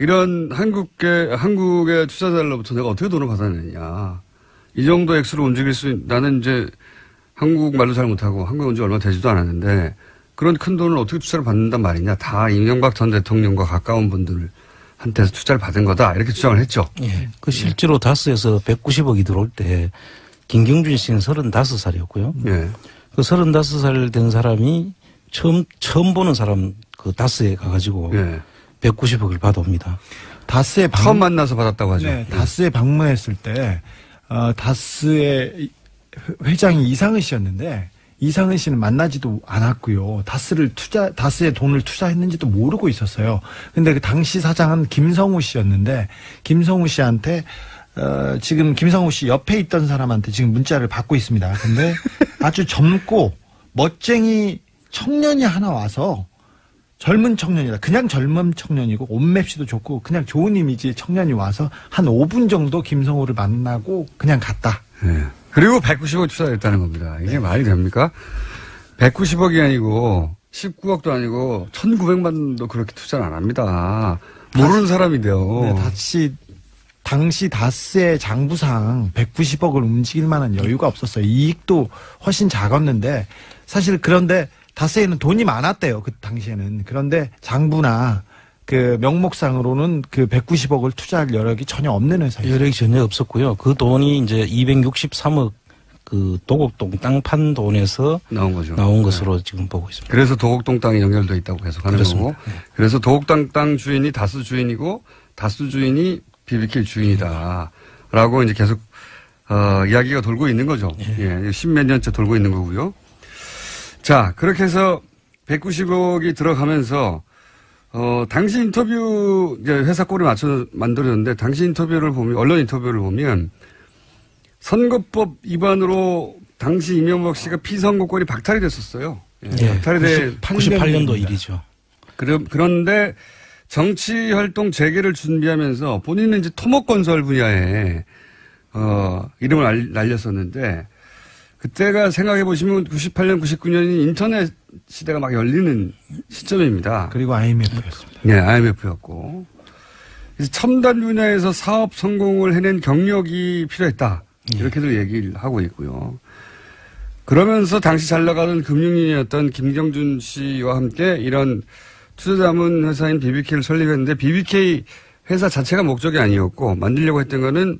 이런 한국의 투자자들로부터 내가 어떻게 돈을 받아내냐. 이 정도 액수로 움직일 나는 이제 한국말도 잘 못하고 한국에 온 지 얼마 되지도 않았는데 그런 큰 돈을 어떻게 투자를 받는단 말이냐. 다 이명박 전 대통령과 가까운 분들한테서 투자를 받은 거다. 이렇게 주장을 했죠. 예. 실제로 다스에서 190억이 들어올 때 김경준 씨는 35살이었고요. 예. 그 35살 된 사람이 처음 보는 사람 그 다스에 가가지고 190억을 받아옵니다. 다스에 처음 만나서 받았다고 하죠. 네, 다스에 방문했을 때 다스의 회장이 이상은 씨였는데 이상은 씨는 만나지도 않았고요. 다스에 돈을 투자했는지도 모르고 있었어요. 근데 그 당시 사장은 김성우 씨였는데 김성우 씨한테 지금 김성우 씨 옆에 있던 사람한테 지금 문자를 받고 있습니다. 근데 아주 젊고 멋쟁이 청년이 하나 와서 젊은 청년이다. 그냥 젊은 청년이고 옷맵시도 좋고 그냥 좋은 이미지의 청년이 와서 한 5분 정도 김성우를 만나고 그냥 갔다. 네. 그리고 190억 투자했다는 겁니다. 이게 말이 됩니까? 190억이 아니고 19억도 아니고 1,900만 원도 그렇게 투자를 안 합니다. 모르는 사람인데요. 네, 당시 다스의 장부상 190억을 움직일 만한 여유가 없었어요. 이익도 훨씬 작았는데 사실 그런데 다스에는 돈이 많았대요. 그 당시에는. 그런데 장부나 그 명목상으로는 그 190억을 투자할 여력이 전혀 없는 회사예요. 여력이 전혀 없었고요. 그 돈이 이제 263억 그 도곡동 땅 판 돈에서 나온 거죠. 나온 것으로 지금 보고 있습니다. 그래서 도곡동 땅이 연결되어 있다고 계속 하는 그렇습니다. 거고. 그래서 도곡동 땅 주인이 다스 주인이고 다스 주인이 BBK 주인이다라고 이제 계속 이야기가 돌고 있는 거죠. 예, 10몇 년째 돌고 있는 거고요. 자, 그렇게 해서 190억이 들어가면서 당시 인터뷰 이제 회사 꼴에 맞춰 만들었는데 당시 인터뷰를 보면 언론 인터뷰를 보면 선거법 위반으로 당시 이명박 씨가 피선거권이 박탈이 됐었어요. 예, 박탈이 돼 98년도 일이죠. 그런데 정치 활동 재개를 준비하면서 본인은 이제 토목건설 분야에 이름을 날렸었는데 그때가 생각해 보시면 98년, 99년이 인터넷 시대가 막 열리는 시점입니다. 그리고 IMF였습니다. 네, IMF였고. 그래서 첨단 분야에서 사업 성공을 해낸 경력이 필요했다. 이렇게들 얘기를 하고 있고요. 그러면서 당시 잘 나가던 금융인이었던 김경준 씨와 함께 이런 투자자문 회사인 BBK를 설립했는데 BBK 회사 자체가 목적이 아니었고 만들려고 했던 거는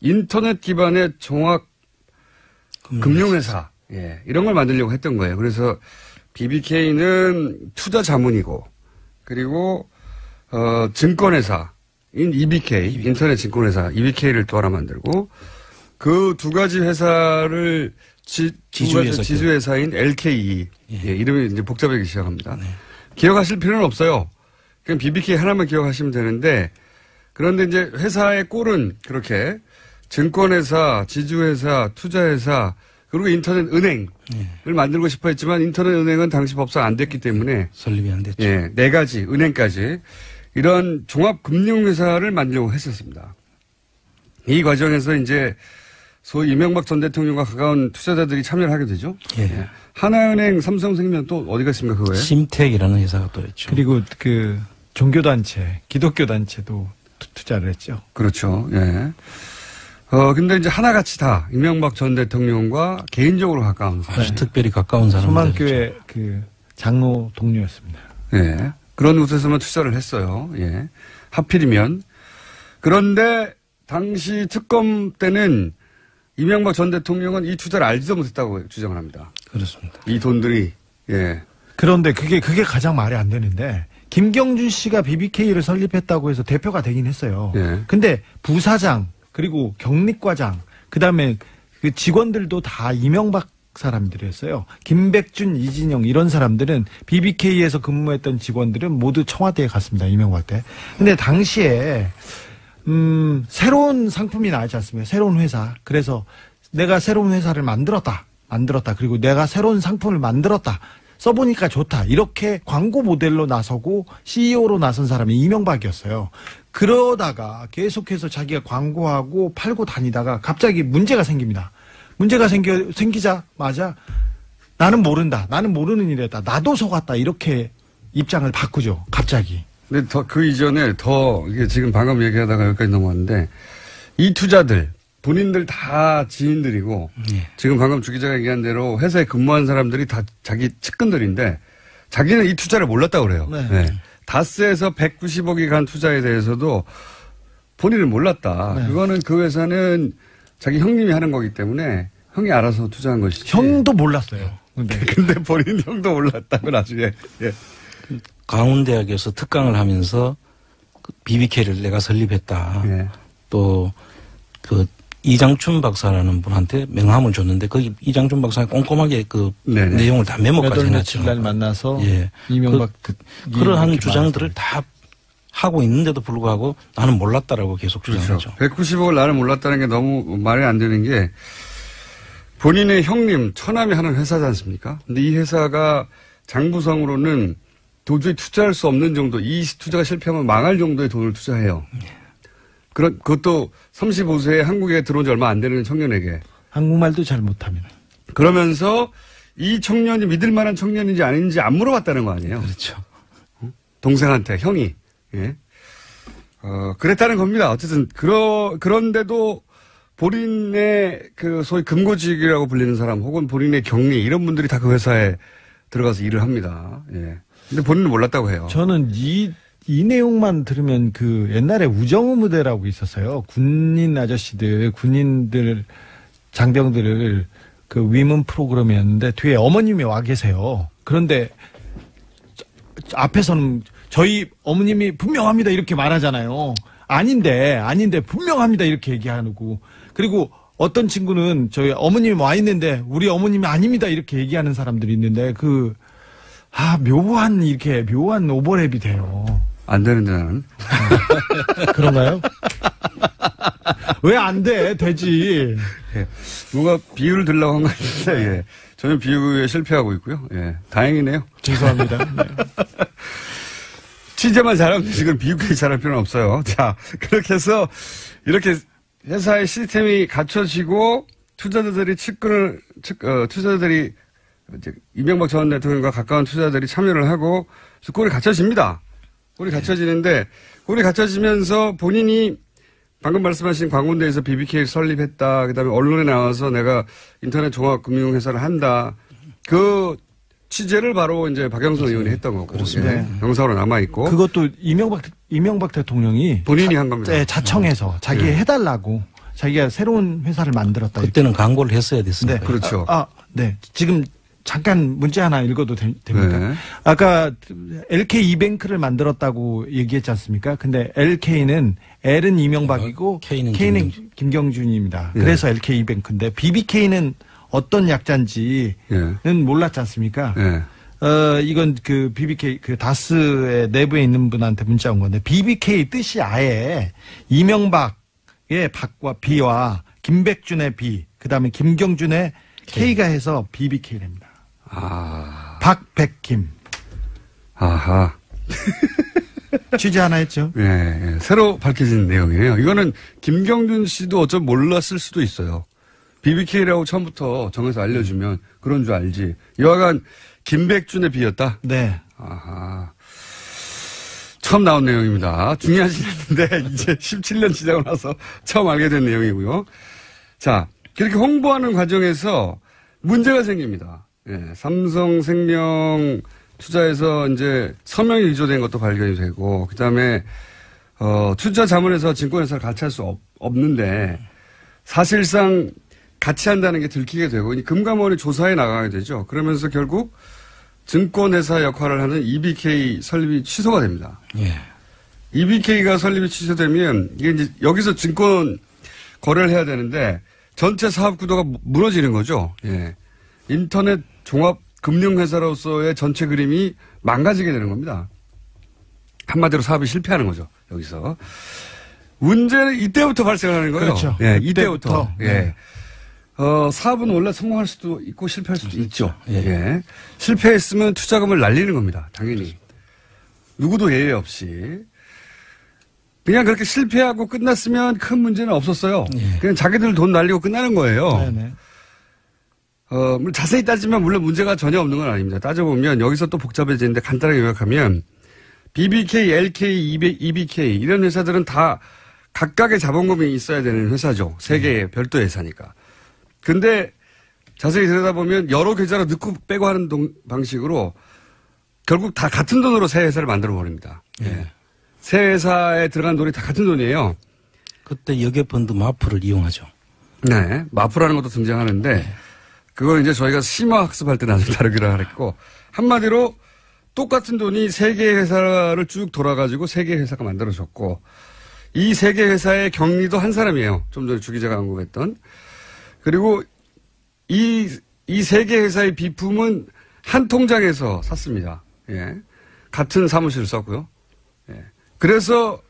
인터넷 기반의 종합 금융회사. 예, 이런 걸 만들려고 했던 거예요. 그래서 BBK는 투자 자문이고, 그리고, 증권회사, EBK, 인터넷 증권회사 EBK를 또 하나 만들고 그 두 가지 회사를 지주회사인 LKE. 예, 이름이 이제 복잡하기 시작합니다. 네. 기억하실 필요는 없어요. 그냥 BBK 하나만 기억하시면 되는데 그런데 이제 회사의 꼴은 그렇게 증권회사, 지주회사, 투자회사 그리고 인터넷 은행을 만들고 싶어 했지만 인터넷 은행은 당시 법상 안 됐기 때문에 설립이 안 됐죠. 예, 네 가지 은행까지 이런 종합금융회사를 만들려고 했었습니다. 이 과정에서 이제 소위 이명박 전 대통령과 가까운 투자자들이 참여를 하게 되죠. 예. 예. 하나은행, 삼성생명 또 어디가 있습니까, 그거에? 심택이라는 회사가 또 있죠. 그리고 그 종교단체, 기독교단체도 투자를 했죠. 그렇죠. 예. 근데 이제 하나같이 다 이명박 전 대통령과 개인적으로 가까운 사람. 아주 특별히 가까운 사람들. 소망교회 그 장로 동료였습니다. 예. 그런 곳에서만 투자를 했어요. 예. 하필이면. 그런데 당시 특검 때는 이명박 전 대통령은 이 투자를 알지도 못했다고 주장을 합니다. 그렇습니다. 이 돈들이, 예. 그런데 그게 가장 말이 안 되는데, 김경준 씨가 BBK를 설립했다고 해서 대표가 되긴 했어요. 예. 근데 부사장, 그리고 경리과장, 그 다음에 그 직원들도 다 이명박 사람들이었어요. 김백준, 이진영 이런 사람들은 BBK에서 근무했던 직원들은 모두 청와대에 갔습니다. 이명박 때. 근데 당시에 새로운 상품이 나왔지 않습니까? 새로운 회사. 그래서 내가 새로운 회사를 만들었다. 그리고 내가 새로운 상품을 만들었다. 써보니까 좋다. 이렇게 광고 모델로 나서고 CEO로 나선 사람이 이명박이었어요. 그러다가 계속해서 자기가 광고하고 팔고 다니다가 갑자기 문제가 생깁니다. 문제가 생기자마자 나는 모른다. 나는 모르는 일이었다. 나도 속았다. 이렇게 입장을 바꾸죠. 갑자기. 근데 그 이전에 이게 지금 방금 얘기하다가 여기까지 넘어왔는데 이 투자들 본인들 다 지인들이고 지금 방금 주 기자가 얘기한 대로 회사에 근무한 사람들이 다 자기 측근들인데 자기는 이 투자를 몰랐다고 그래요. 네. 네. 다스에서 190억이 간 투자에 대해서도 본인은 몰랐다. 네. 그거는 그 회사는 자기 형님이 하는 거기 때문에 형이 알아서 투자한 것이지. 형도 몰랐어요. 근데 본인 형도 몰랐다고 나중에. 예. 강원대학에서 특강을 하면서 BBK를 내가 설립했다. 예. 또 그 이장춘 박사라는 분한테 명함을 줬는데 거기 이장춘 박사가 꼼꼼하게 그 네네. 내용을 다 메모까지 해놨죠. 날 만나서 예. 이명박 그러한 주장들을 다 하고 있는데도 불구하고 나는 몰랐다라고 계속 주장하죠. 그렇죠. 190억을 나는 몰랐다는 게 너무 말이 안 되는 게 본인의 형님 처남이 하는 회사지 않습니까? 근데 이 회사가 장부성으로는 도저히 투자할 수 없는 정도, 이 투자가 실패하면 망할 정도의 돈을 투자해요. 그것도 35세에 한국에 들어온 지 얼마 안 되는 청년에게. 한국말도 잘 못하면. 그러면서 이 청년이 믿을 만한 청년인지 아닌지 안 물어봤다는 거 아니에요? 그렇죠. 동생한테, 형이. 예. 그랬다는 겁니다. 어쨌든, 그런데도 본인의 그 소위 금고직이라고 불리는 사람 혹은 본인의 경리 이런 분들이 다 그 회사에 들어가서 일을 합니다. 예. 근데 본인은 몰랐다고 해요. 저는 이 내용만 들으면 그 옛날에 우정우무대라고 있었어요. 군인들, 장병들을 그 위문 프로그램이었는데 뒤에 어머님이 와 계세요. 그런데 앞에서는 저희 어머님이 분명합니다 이렇게 말하잖아요. 아닌데 분명합니다 이렇게 얘기하고 그리고 어떤 친구는 저희 어머님이 와 있는데 우리 어머님이 아닙니다 이렇게 얘기하는 사람들이 있는데 묘한 오버랩이 돼요. 안 되는데 나는. 그런가요? 왜 안 돼? 되지. 예. 누가 비유를 들려고 한 것 같은데, 예. 저는 비유에 실패하고 있고요. 예. 다행이네요. 죄송합니다. 네. 취재만 잘하면 되지, 그럼 비유까지 잘할 필요는 없어요. 자, 그렇게 해서, 이렇게 회사의 시스템이 갖춰지고, 투자자들이 투자자들이, 이명박 전 대통령과 가까운 투자자들이 참여를 하고, 꼴이 갖춰집니다. 꼴이 갖춰지는데, 꼴이 갖춰지면서 본인이 방금 말씀하신 광운대에서 BBK를 설립했다. 그 다음에 언론에 나와서 내가 인터넷 종합금융회사를 한다. 그 취재를 바로 이제 박영선 의원이 했던 거고. 그렇습니다. 예. 영상으로 남아있고. 그것도 이명박 대통령이 본인이 한 겁니다. 네, 자청해서 자기 해달라고 자기가 새로운 회사를 만들었다. 그때는 광고를 했어야 됐습니다. 네. 그렇죠. 네. 지금 잠깐 문제 하나 읽어도 됩니까? 네. 아까 LK이뱅크를 만들었다고 얘기했지 않습니까? 근데 LK는 L은 이명박이고 K는 김경준입니다. 그래서 LK이뱅크인데 BBK는 어떤 약자인지는 몰랐지 않습니까? 이건 그 BBK 그 다스의 내부에 있는 분한테 문자 온 건데 BBK 뜻이 아예 이명박의 박과 B와 김백준의 B, 그다음에 김경준의 K가 해서 BBK랍니다. 박백김. 아하. 취재 하나 했죠? 예. 새로 밝혀진 내용이에요. 이거는 김경준 씨도 어쩌면 몰랐을 수도 있어요. BBK라고 처음부터 정해서 알려주면 그런 줄 알지. 여하간 김백준의 B였다? 네. 아하. 처음 나온 내용입니다. 중요하진 않는데 이제 17년 지나고 나서 처음 알게 된 내용이고요. 자, 그렇게 홍보하는 과정에서 문제가 생깁니다. 예, 삼성생명 투자에서 이제 서명이 위조된 것도 발견이 되고, 그 다음에, 투자 자문에서 증권회사를 같이 할 수 없는데, 사실상 같이 한다는 게 들키게 되고, 금감원이 조사에 나가게 되죠. 그러면서 결국 증권회사 역할을 하는 EBK 설립이 취소가 됩니다. 예. EBK가 설립이 취소되면, 이게 이제 여기서 증권 거래를 해야 되는데, 전체 사업 구도가 무너지는 거죠. 예. 인터넷 종합 금융회사로서의 전체 그림이 망가지게 되는 겁니다. 한마디로 사업이 실패하는 거죠. 여기서. 문제는 이때부터 발생하는 거예요. 그렇죠. 예, 이때부터. 네. 예. 사업은 원래 성공할 수도 있고 실패할 수도 있죠. 예. 예. 실패했으면 투자금을 날리는 겁니다. 당연히. 누구도 예외 없이. 그냥 그렇게 실패하고 끝났으면 큰 문제는 없었어요. 예. 그냥 자기들 돈 날리고 끝나는 거예요. 네네. 자세히 따지면 물론 문제가 전혀 없는 건 아닙니다. 따져보면 여기서 또 복잡해지는데 간단하게 요약하면 BBK, LK, EBK 이런 회사들은 다 각각의 자본금이 있어야 되는 회사죠. 세 개의 별도 회사니까. 근데 자세히 들여다보면 여러 계좌로 넣고 빼고 하는 방식으로 결국 다 같은 돈으로 새 회사를 만들어 버립니다. 예. 새 회사에 들어간 돈이 다 같은 돈이에요. 그때 여객펀드 마프를 이용하죠. 네. 마프라는 것도 등장하는데 그걸 이제 저희가 심화 학습할 때 나중에 다루기로 하랬고 한마디로 똑같은 돈이 세 개의 회사를 쭉 돌아가지고 세 개의 회사가 만들어졌고 이 세 개 회사의 경리도 한 사람이에요. 좀 전에 주 기자가 언급했던. 그리고 이 세 개 회사의 비품은 한 통장에서 샀습니다. 예. 같은 사무실을 썼고요. 예. 그래서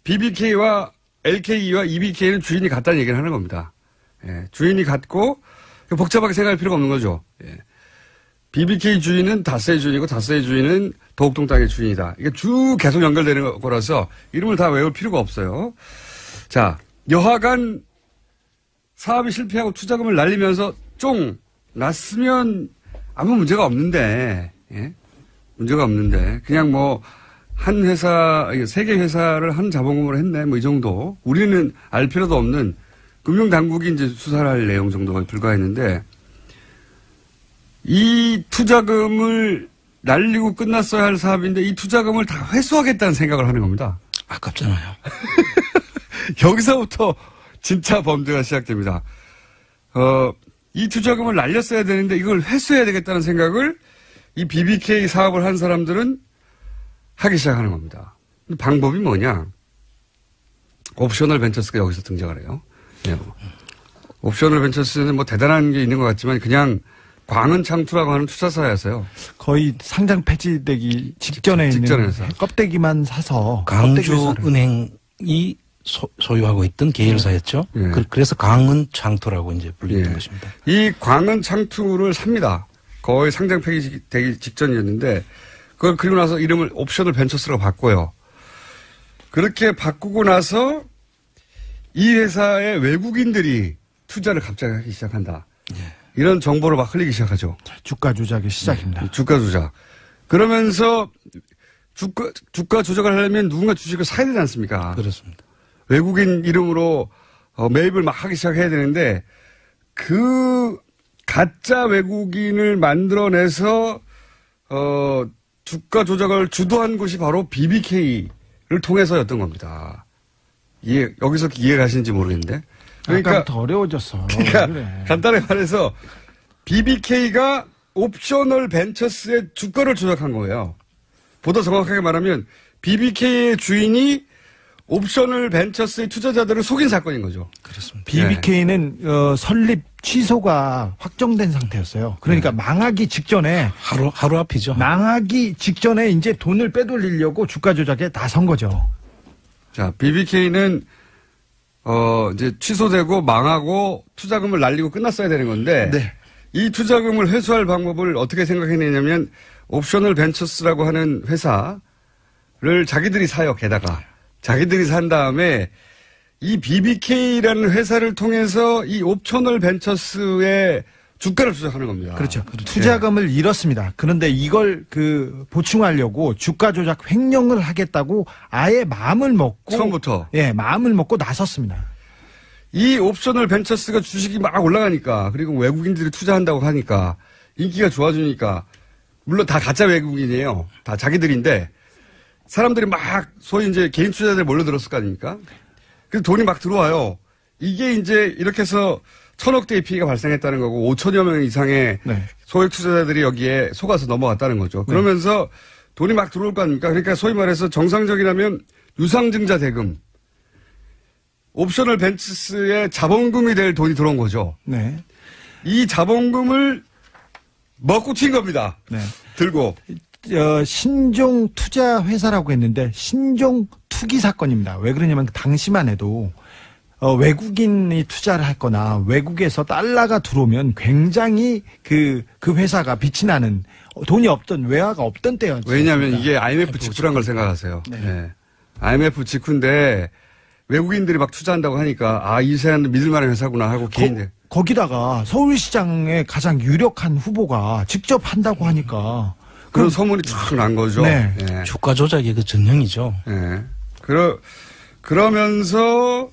BBK와 LK와 EBK는 주인이 같다는 얘기를 하는 겁니다. 예. 주인이 같고 복잡하게 생각할 필요가 없는 거죠. 예. BBK 주인은 다스의 주인이고 다스의 주인은 도곡동 땅의 주인이다. 이게 쭉 계속 연결되는 거라서 이름을 다 외울 필요가 없어요. 자, 여하간 사업이 실패하고 투자금을 날리면서 쫑 났으면 아무 문제가 없는데, 예? 문제가 없는데 그냥 뭐 한 회사, 세 개 회사를 한 자본금으로 했네, 뭐 이 정도. 우리는 알 필요도 없는 금융당국이 이제 수사를 할 내용 정도가 불과했는데, 이 투자금을 날리고 끝났어야 할 사업인데, 이 투자금을 다 회수하겠다는 생각을 하는 겁니다. 아깝잖아요. 여기서부터 진짜 범죄가 시작됩니다. 이 투자금을 날렸어야 되는데, 이걸 회수해야 되겠다는 생각을 이 BBK 사업을 한 사람들은 하기 시작하는 겁니다. 방법이 뭐냐? 옵셔널 벤처스가 여기서 등장을 해요. 네. 옵셔널 벤처스는 뭐 대단한 게 있는 것 같지만 그냥 광은창투라고 하는 투자사였어요. 거의 상장 폐지되기 직전에 있는 껍데기만 사서 광주은행이 소유하고 있던 계열사였죠. 예. 그래서 광은창투라고 이제 불리던 예. 것입니다. 이 광은창투를 삽니다. 거의 상장 폐지되기 직전이었는데 그걸 그리고 나서 이름을 옵셔널 벤처스라고 바꿔요. 그렇게 바꾸고 나서 이 회사에 외국인들이 투자를 갑자기 하기 시작한다. 예. 이런 정보를 막 흘리기 시작하죠. 주가 조작의 시작입니다. 주가 조작. 그러면서 주가 조작을 하려면 누군가 주식을 사야 되지 않습니까? 그렇습니다. 외국인 이름으로 매입을 막 하기 시작해야 되는데 그 가짜 외국인을 만들어내서 주가 조작을 주도한 곳이 바로 BBK를 통해서였던 겁니다. 여기서 이해가시는지 모르겠는데. 그러니까 더 어려워졌어. 그러니까 그래. 간단하게 말해서 BBK가 옵셔널 벤처스의 주가를 조작한 거예요. 보다 정확하게 말하면 BBK의 주인이 옵셔널 벤처스의 투자자들을 속인 사건인 거죠. 그렇습니다. BBK는 설립 취소가 확정된 상태였어요. 그러니까 망하기 직전에 하루 앞이죠. 망하기 직전에 이제 돈을 빼돌리려고 주가 조작에 나선 거죠. 자, BBK는 이제 취소되고 망하고 투자금을 날리고 끝났어야 되는 건데 네. 이 투자금을 회수할 방법을 어떻게 생각해내냐면 옵셔널 벤처스라고 하는 회사를 자기들이 사요. 게다가 자기들이 산 다음에 이 BBK라는 회사를 통해서 이 옵셔널 벤처스의 주가를 조작하는 겁니다. 그렇죠. 투자금을 잃었습니다. 그런데 이걸 보충하려고 주가 조작 횡령을 하겠다고 아예 마음을 먹고 처음부터 마음을 먹고 나섰습니다. 이 옵셔널 벤처스가 주식이 막 올라가니까 그리고 외국인들이 투자한다고 하니까 인기가 좋아지니까 물론 다 가짜 외국인이에요. 다 자기들인데 사람들이 막 소위 이제 개인 투자자들 몰려들었을 거 아닙니까? 그래서 돈이 막 들어와요. 이게 이제 이렇게 해서 1,000억대의 피해가 발생했다는 거고 5천여 명 이상의 소액 투자자들이 여기에 속아서 넘어갔다는 거죠. 그러면서 돈이 막 들어올 거 아닙니까? 그러니까 소위 말해서 정상적이라면 유상증자 대금, 옵셔널 벤처스의 자본금이 될 돈이 들어온 거죠. 네. 이 자본금을 먹고 튄 겁니다. 네. 들고. 신종 투자 회사라고 했는데 신종 투기 사건입니다. 왜 그러냐면 당시만 해도 외국인이 투자를 했거나 외국에서 달러가 들어오면 굉장히 그 회사가 빛이 나는 돈이 없던 외화가 없던 때였죠. 왜냐하면 이게 IMF 직후란 걸 생각하세요. 네. IMF 직후인데 외국인들이 막 투자한다고 하니까 이 회사는 믿을만한 회사구나 하고 개인들. 거기다가 서울시장의 가장 유력한 후보가 직접 한다고 하니까 그런 소문이 쭉 난 거죠. 네. 네. 주가 조작의 그 전형이죠. 네. 그러면서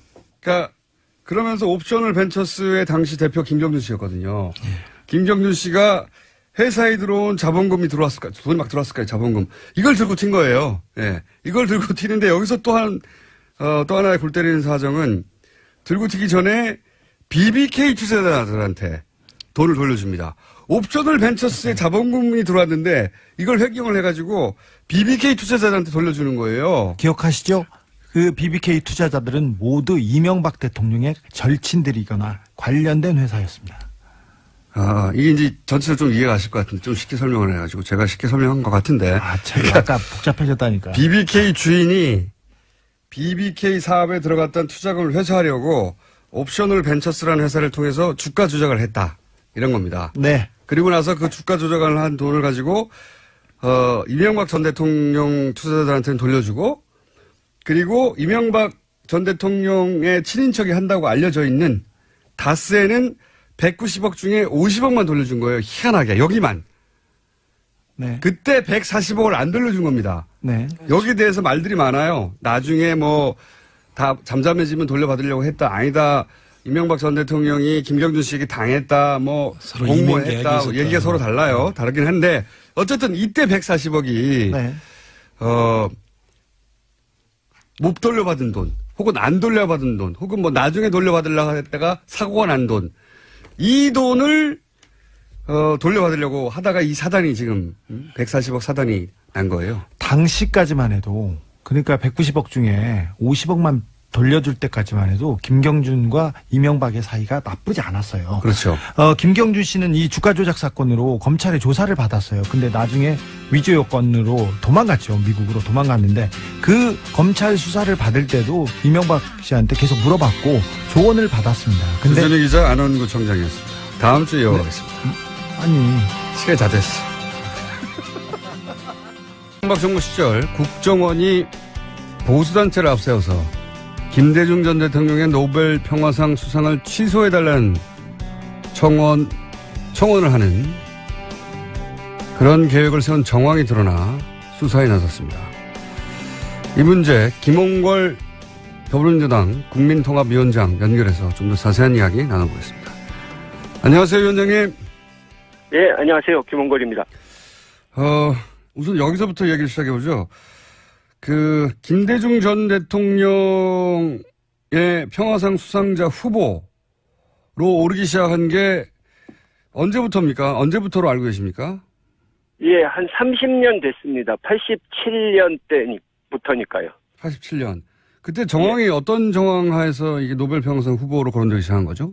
옵셔널 벤처스의 당시 대표 김경준 씨였거든요. 네. 김경준 씨가 회사에 들어온 자본금이 들어왔을까, 돈이 막 들어왔을까요, 자본금. 이걸 들고 튄 거예요. 예. 이걸 들고 튀는데 여기서 또 하나의 골 때리는 사정은 들고 튀기 전에 BBK 투자자들한테 돈을 돌려줍니다. 옵셔널 벤처스의 자본금이 들어왔는데 이걸 획경을 해가지고 BBK 투자자들한테 돌려주는 거예요. 기억하시죠? 그 BBK 투자자들은 모두 이명박 대통령의 절친들이거나 관련된 회사였습니다. 이게 이제 전체를 좀 이해가 가실 것 같은데 좀 쉽게 설명을 해가지고 제가 쉽게 설명한 것 같은데. 제가 아까 복잡해졌다니까. BBK 주인이 BBK 사업에 들어갔던 투자금을 회수하려고 옵셔널 벤처스라는 회사를 통해서 주가 조작을 했다. 이런 겁니다. 네. 그리고 나서 그 주가 조작을 한 돈을 가지고 이명박 전 대통령 투자자들한테는 돌려주고 그리고 이명박 전 대통령의 친인척이 한다고 알려져 있는 다스에는 190억 중에 50억만 돌려준 거예요. 희한하게. 여기만. 네. 그때 140억을 안 돌려준 겁니다. 네. 여기에 대해서 말들이 많아요. 나중에 다 잠잠해지면 돌려받으려고 했다. 아니다. 이명박 전 대통령이 김경준 씨에게 당했다. 공모했다. 얘기가 서로 달라요. 다르긴 한데 어쨌든 이때 140억이 네. 못 돌려받은 돈 혹은 안 돌려받은 돈 혹은 나중에 돌려받으려고 했다가 사고가 난 돈 이 돈을 돌려받으려고 하다가 이 사단이 지금 140억 사단이 난 거예요. 당시까지만 해도 그러니까 190억 중에 50억만 돌려줄 때까지만 해도 김경준과 이명박의 사이가 나쁘지 않았어요. 그렇죠. 김경준 씨는 이 주가 조작 사건으로 검찰의 조사를 받았어요. 근데 나중에 위조 요건으로 도망갔죠. 미국으로 도망갔는데 그 검찰 수사를 받을 때도 이명박 씨한테 계속 물어봤고 조언을 받았습니다. 근데 주준희 기자 안원구청장이었습니다. 다음 주에 이어가겠습니다. 아니 시간이 다 됐어. 이명박 정부 시절 국정원이 보수단체를 앞세워서 김대중 전 대통령의 노벨 평화상 수상을 취소해달라는 청원을 하는 그런 계획을 세운 정황이 드러나 수사에 나섰습니다. 이 문제 김홍걸 더불어민주당 국민통합위원장 연결해서 좀 더 자세한 이야기 나눠보겠습니다. 안녕하세요, 위원장님. 네, 안녕하세요. 김홍걸입니다. 우선 여기서부터 얘기를 시작해보죠. 김대중 전 대통령의 평화상 수상자 후보로 오르기 시작한 게 언제부터입니까? 언제부터로 알고 계십니까? 예, 한 30년 됐습니다. 87년 때부터니까요. 87년. 그때 정황이 어떤 정황 하에서 이게 노벨 평화상 후보로 거론되기 시작한 거죠?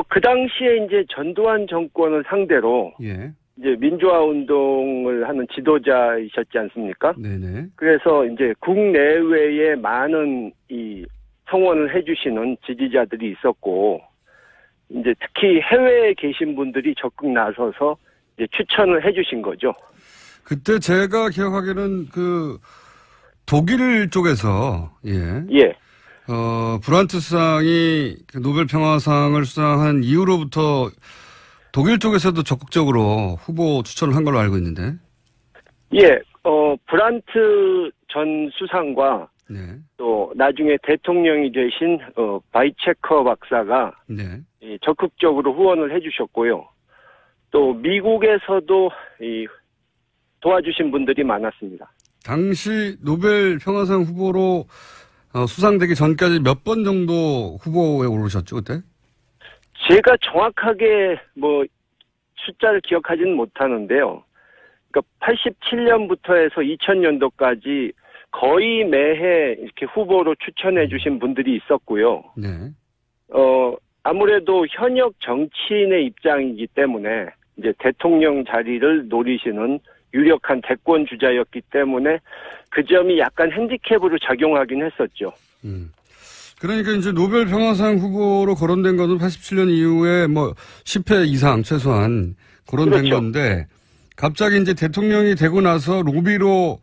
그 당시에 이제 전두환 정권을 상대로 예. 이제 민주화 운동을 하는 지도자이셨지 않습니까? 네네. 그래서 이제 국내외에 많은 이 성원을 해주시는 지지자들이 있었고, 이제 특히 해외에 계신 분들이 적극 나서서 이제 추천을 해주신 거죠. 그때 제가 기억하기에는 그 독일 쪽에서 예. 브란트 수상이 그 노벨 평화상을 수상한 이후로부터 독일 쪽에서도 적극적으로 후보 추천을 한 걸로 알고 있는데. 예. 브란트 전 수상과 네. 또 나중에 대통령이 되신 바이체커 박사가 네. 적극적으로 후원을 해주셨고요. 또 미국에서도 도와주신 분들이 많았습니다. 당시 노벨 평화상 후보로 수상되기 전까지 몇 번 정도 후보에 오르셨죠, 그때? 제가 정확하게 숫자를 기억하지는 못하는데요. 그러니까 87년부터 해서 2000년도까지 거의 매해 이렇게 후보로 추천해 주신 분들이 있었고요. 네. 아무래도 현역 정치인의 입장이기 때문에 이제 대통령 자리를 노리시는 유력한 대권 주자였기 때문에 그 점이 약간 핸디캡으로 작용하긴 했었죠. 그러니까 이제 노벨 평화상 후보로 거론된 것은 87년 이후에 10회 이상 최소한 거론된 그렇죠. 건데 갑자기 이제 대통령이 되고 나서 로비로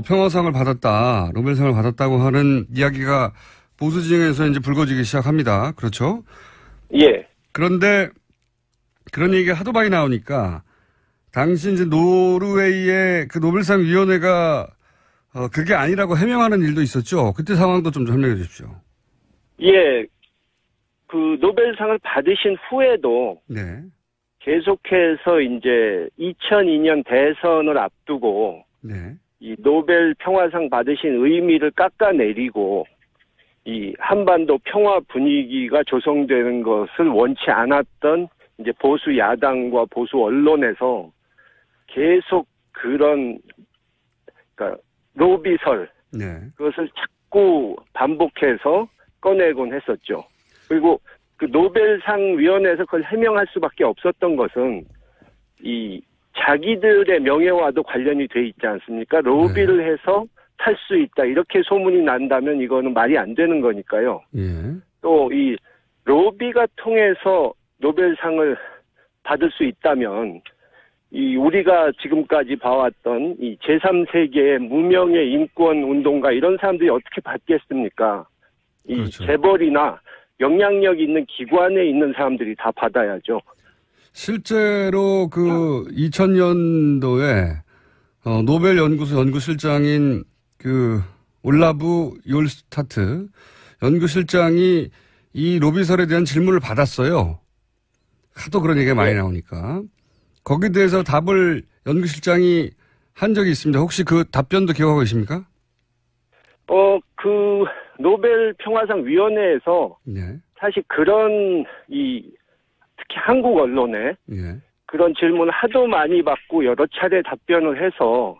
평화상을 받았다, 노벨상을 받았다고 하는 이야기가 보수 진영에서 이제 불거지기 시작합니다. 그렇죠? 예. 그런데 그런 얘기가 하도 많이 나오니까 당시 이제 노르웨이의 그 노벨상 위원회가 그게 아니라고 해명하는 일도 있었죠. 그때 상황도 좀 설명해 주십시오. 예. 그 노벨상을 받으신 후에도 네. 계속해서 이제 2002년 대선을 앞두고 네. 이 노벨 평화상 받으신 의미를 깎아내리고 이 한반도 평화 분위기가 조성되는 것을 원치 않았던 이제 보수 야당과 보수 언론에서 계속 그런 그러니까 로비설 네. 그것을 자꾸 반복해서 꺼내곤 했었죠. 그리고 그 노벨상 위원회에서 그걸 해명할 수밖에 없었던 것은 이 자기들의 명예와도 관련이 돼 있지 않습니까? 로비를 해서 탈 수 있다 이렇게 소문이 난다면 이거는 말이 안 되는 거니까요. 예. 또 이 로비가 통해서 노벨상을 받을 수 있다면 이 우리가 지금까지 봐왔던 이 제3세계의 무명의 인권 운동가 이런 사람들이 어떻게 받겠습니까? 이 그렇죠. 재벌이나 영향력 있는 기관에 있는 사람들이 다 받아야죠. 실제로 그 2000년도에 노벨 연구소 연구실장인 그 올라브 욜스타트 연구실장이 이 로비설에 대한 질문을 받았어요. 하도 그런 얘기가 많이 나오니까. 거기에 대해서 답을 연구실장이 한 적이 있습니다. 혹시 그 답변도 기억하고 계십니까? 그 노벨 평화상 위원회에서 네. 사실 그런 특히 한국 언론에 예. 그런 질문을 하도 많이 받고 여러 차례 답변을 해서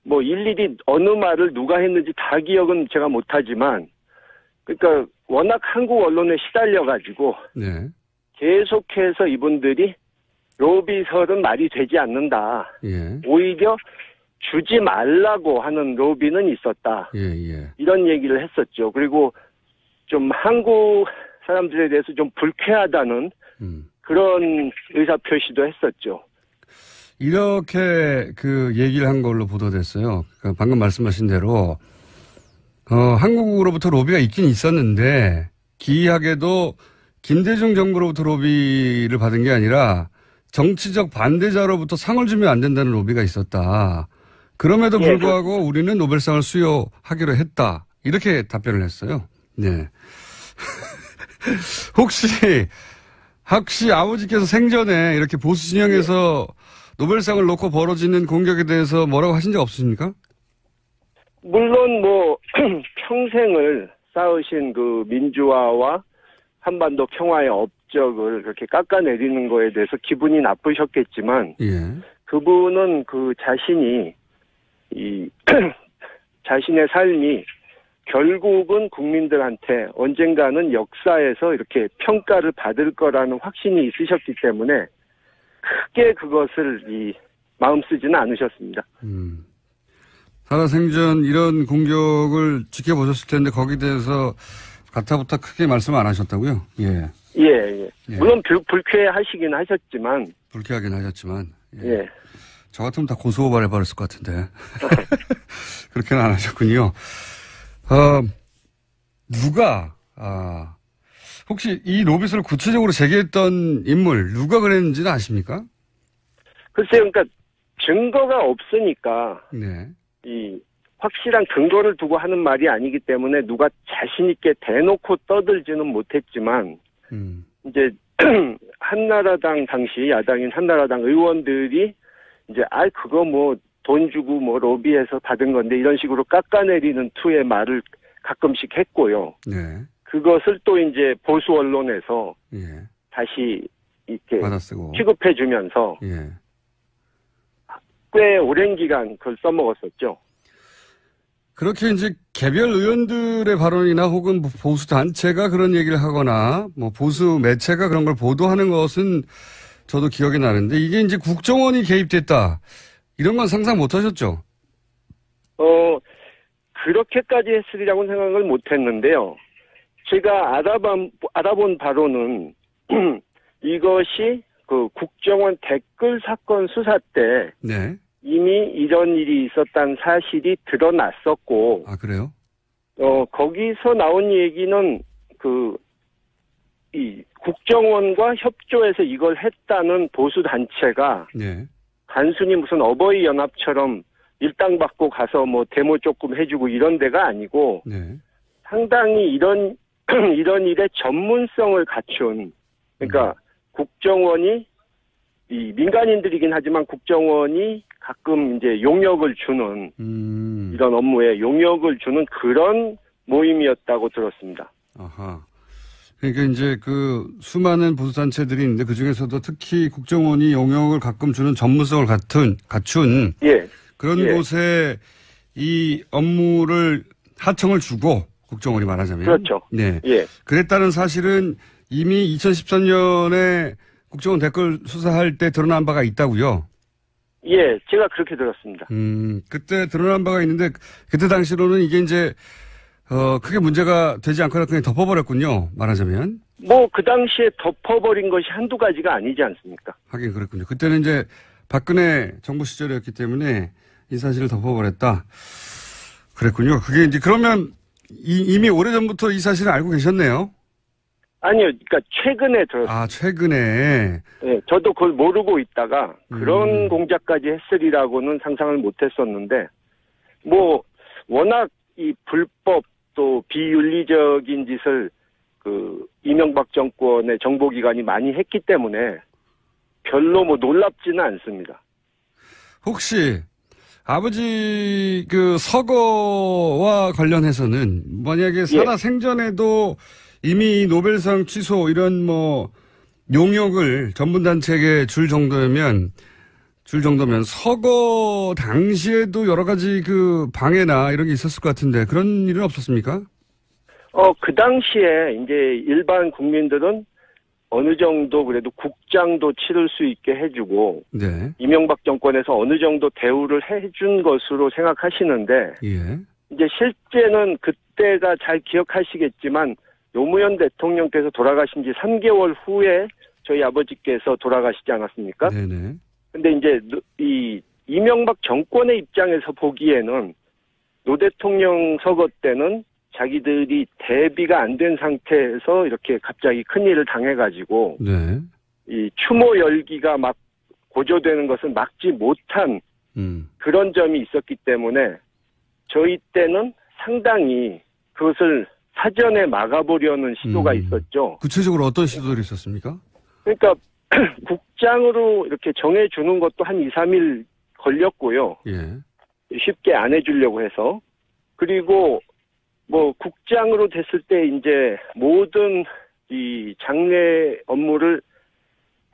일일이 어느 말을 누가 했는지 다 기억은 제가 못하지만 그러니까 워낙 한국 언론에 시달려가지고 네. 계속해서 이분들이 로비설은 말이 되지 않는다. 예. 오히려 주지 말라고 하는 로비는 있었다. 예, 예. 이런 얘기를 했었죠. 그리고 좀 한국 사람들에 대해서 좀 불쾌하다는 그런 의사표시도 했었죠. 이렇게 그 얘기를 한 걸로 보도됐어요. 그러니까 방금 말씀하신 대로 한국으로부터 로비가 있긴 있었는데 기이하게도 김대중 정부로부터 로비를 받은 게 아니라 정치적 반대자로부터 상을 주면 안 된다는 로비가 있었다. 그럼에도 불구하고 우리는 노벨상을 수여하기로 했다. 이렇게 답변을 했어요. 네. 혹시 아버지께서 생전에 이렇게 보수 진영에서 노벨상을 놓고 벌어지는 공격에 대해서 뭐라고 하신 적 없으십니까? 물론 평생을 쌓으신 그 민주화와 한반도 평화의 업적을 그렇게 깎아내리는 거에 대해서 기분이 나쁘셨겠지만 예. 그분은 그 자신이 자신의 삶이 결국은 국민들한테 언젠가는 역사에서 이렇게 평가를 받을 거라는 확신이 있으셨기 때문에 크게 그것을 마음 쓰지는 않으셨습니다. 살아생전 이런 공격을 지켜보셨을 텐데 거기에 대해서 가타부타 크게 말씀 안 하셨다고요? 예. 예. 물론 불쾌하시긴 하셨지만. 불쾌하긴 하셨지만. 예. 저 같으면 다 고소고발해버렸을 것 같은데. 그렇게는 안 하셨군요. 혹시 이 로빗을 구체적으로 제기했던 인물, 누가 그랬는지는 아십니까? 글쎄요, 그러니까 증거가 없으니까. 네. 확실한 근거를 두고 하는 말이 아니기 때문에 누가 자신있게 대놓고 떠들지는 못했지만, 이제, 한나라당 당시 야당인 한나라당 의원들이 이제, 그거 돈 주고 로비해서 받은 건데 이런 식으로 깎아내리는 투의 말을 가끔씩 했고요. 네. 그것을 또 이제 보수 언론에서 예. 다시 이렇게 받아쓰고 취급해주면서 예. 꽤 오랜 기간 그걸 써먹었었죠. 그렇게 이제 개별 의원들의 발언이나 혹은 보수 단체가 그런 얘기를 하거나 보수 매체가 그런 걸 보도하는 것은 저도 기억이 나는데 이게 이제 국정원이 개입됐다. 이런 건 상상 못 하셨죠? 그렇게까지 했으리라고는 생각을 못 했는데요. 제가 알아본 바로는 이것이 그 국정원 댓글 사건 수사 때 네. 이미 이런 일이 있었다는 사실이 드러났었고. 아, 그래요? 거기서 나온 얘기는 이 국정원과 협조해서 이걸 했다는 보수 단체가 네. 단순히 무슨 어버이 연합처럼 일당받고 가서 데모 조금 해주고 이런 데가 아니고 네. 상당히 이런 일의 전문성을 갖춘, 그러니까 국정원이 민간인들이긴 하지만 국정원이 가끔 이제 용역을 주는 이런 업무에 용역을 주는 그런 모임이었다고 들었습니다. 아하. 그러니까 이제 수많은 보수단체들이 있는데 그 중에서도 특히 국정원이 용역을 가끔 주는 전문성을 갖춘 예. 그런 곳에 이 업무를 하청을 주고 국정원이 말하자면. 그렇죠. 네. 예. 그랬다는 사실은 이미 2013년에 국정원 댓글 수사할 때 드러난 바가 있다고요? 예, 제가 그렇게 들었습니다. 그때 드러난 바가 있는데 그때 당시로는 이게 이제 크게 문제가 되지 않거나 그냥 덮어버렸군요. 말하자면. 그 당시에 덮어버린 것이 한두 가지가 아니지 않습니까? 하긴 그랬군요. 그때는 이제 박근혜 정부 시절이었기 때문에 이 사실을 덮어버렸다. 그랬군요. 그게 이제 그러면 이미 오래전부터 이 사실을 알고 계셨네요. 아니요, 그러니까 최근에 들었어요. 아, 최근에. 네, 저도 그걸 모르고 있다가 그런 공작까지 했으리라고는 상상을 못했었는데, 워낙 이 불법 또 비윤리적인 짓을 이명박 정권의 정보기관이 많이 했기 때문에 별로 놀랍지는 않습니다. 혹시 아버지 서거와 관련해서는 만약에 살아생전에도 이미 노벨상 취소 이런 용역을 전문단체에게 줄 정도면 서거 당시에도 여러 가지 방해나 이런 게 있었을 것 같은데 그런 일은 없었습니까? 그 당시에 이제 일반 국민들은 어느 정도 그래도 국장도 치를 수 있게 해주고 네. 이명박 정권에서 어느 정도 대우를 해준 것으로 생각하시는데 예. 이제 실제는 그때가 잘 기억하시겠지만 노무현 대통령께서 돌아가신 지 3개월 후에 저희 아버지께서 돌아가시지 않았습니까? 네네. 근데 이제 이 이명박 정권의 입장에서 보기에는 노 대통령 서거 때는 자기들이 대비가 안 된 상태에서 이렇게 갑자기 큰일을 당해가지고 네. 이 추모 열기가 막 고조되는 것을 막지 못한 그런 점이 있었기 때문에 저희 때는 상당히 그것을 사전에 막아보려는 시도가 있었죠. 구체적으로 어떤 시도들이 있었습니까? 그러니까 국장으로 이렇게 정해주는 것도 한 2, 3일 걸렸고요. 예. 쉽게 안 해주려고 해서. 그리고 국장으로 됐을 때 이제 모든 이 장례 업무를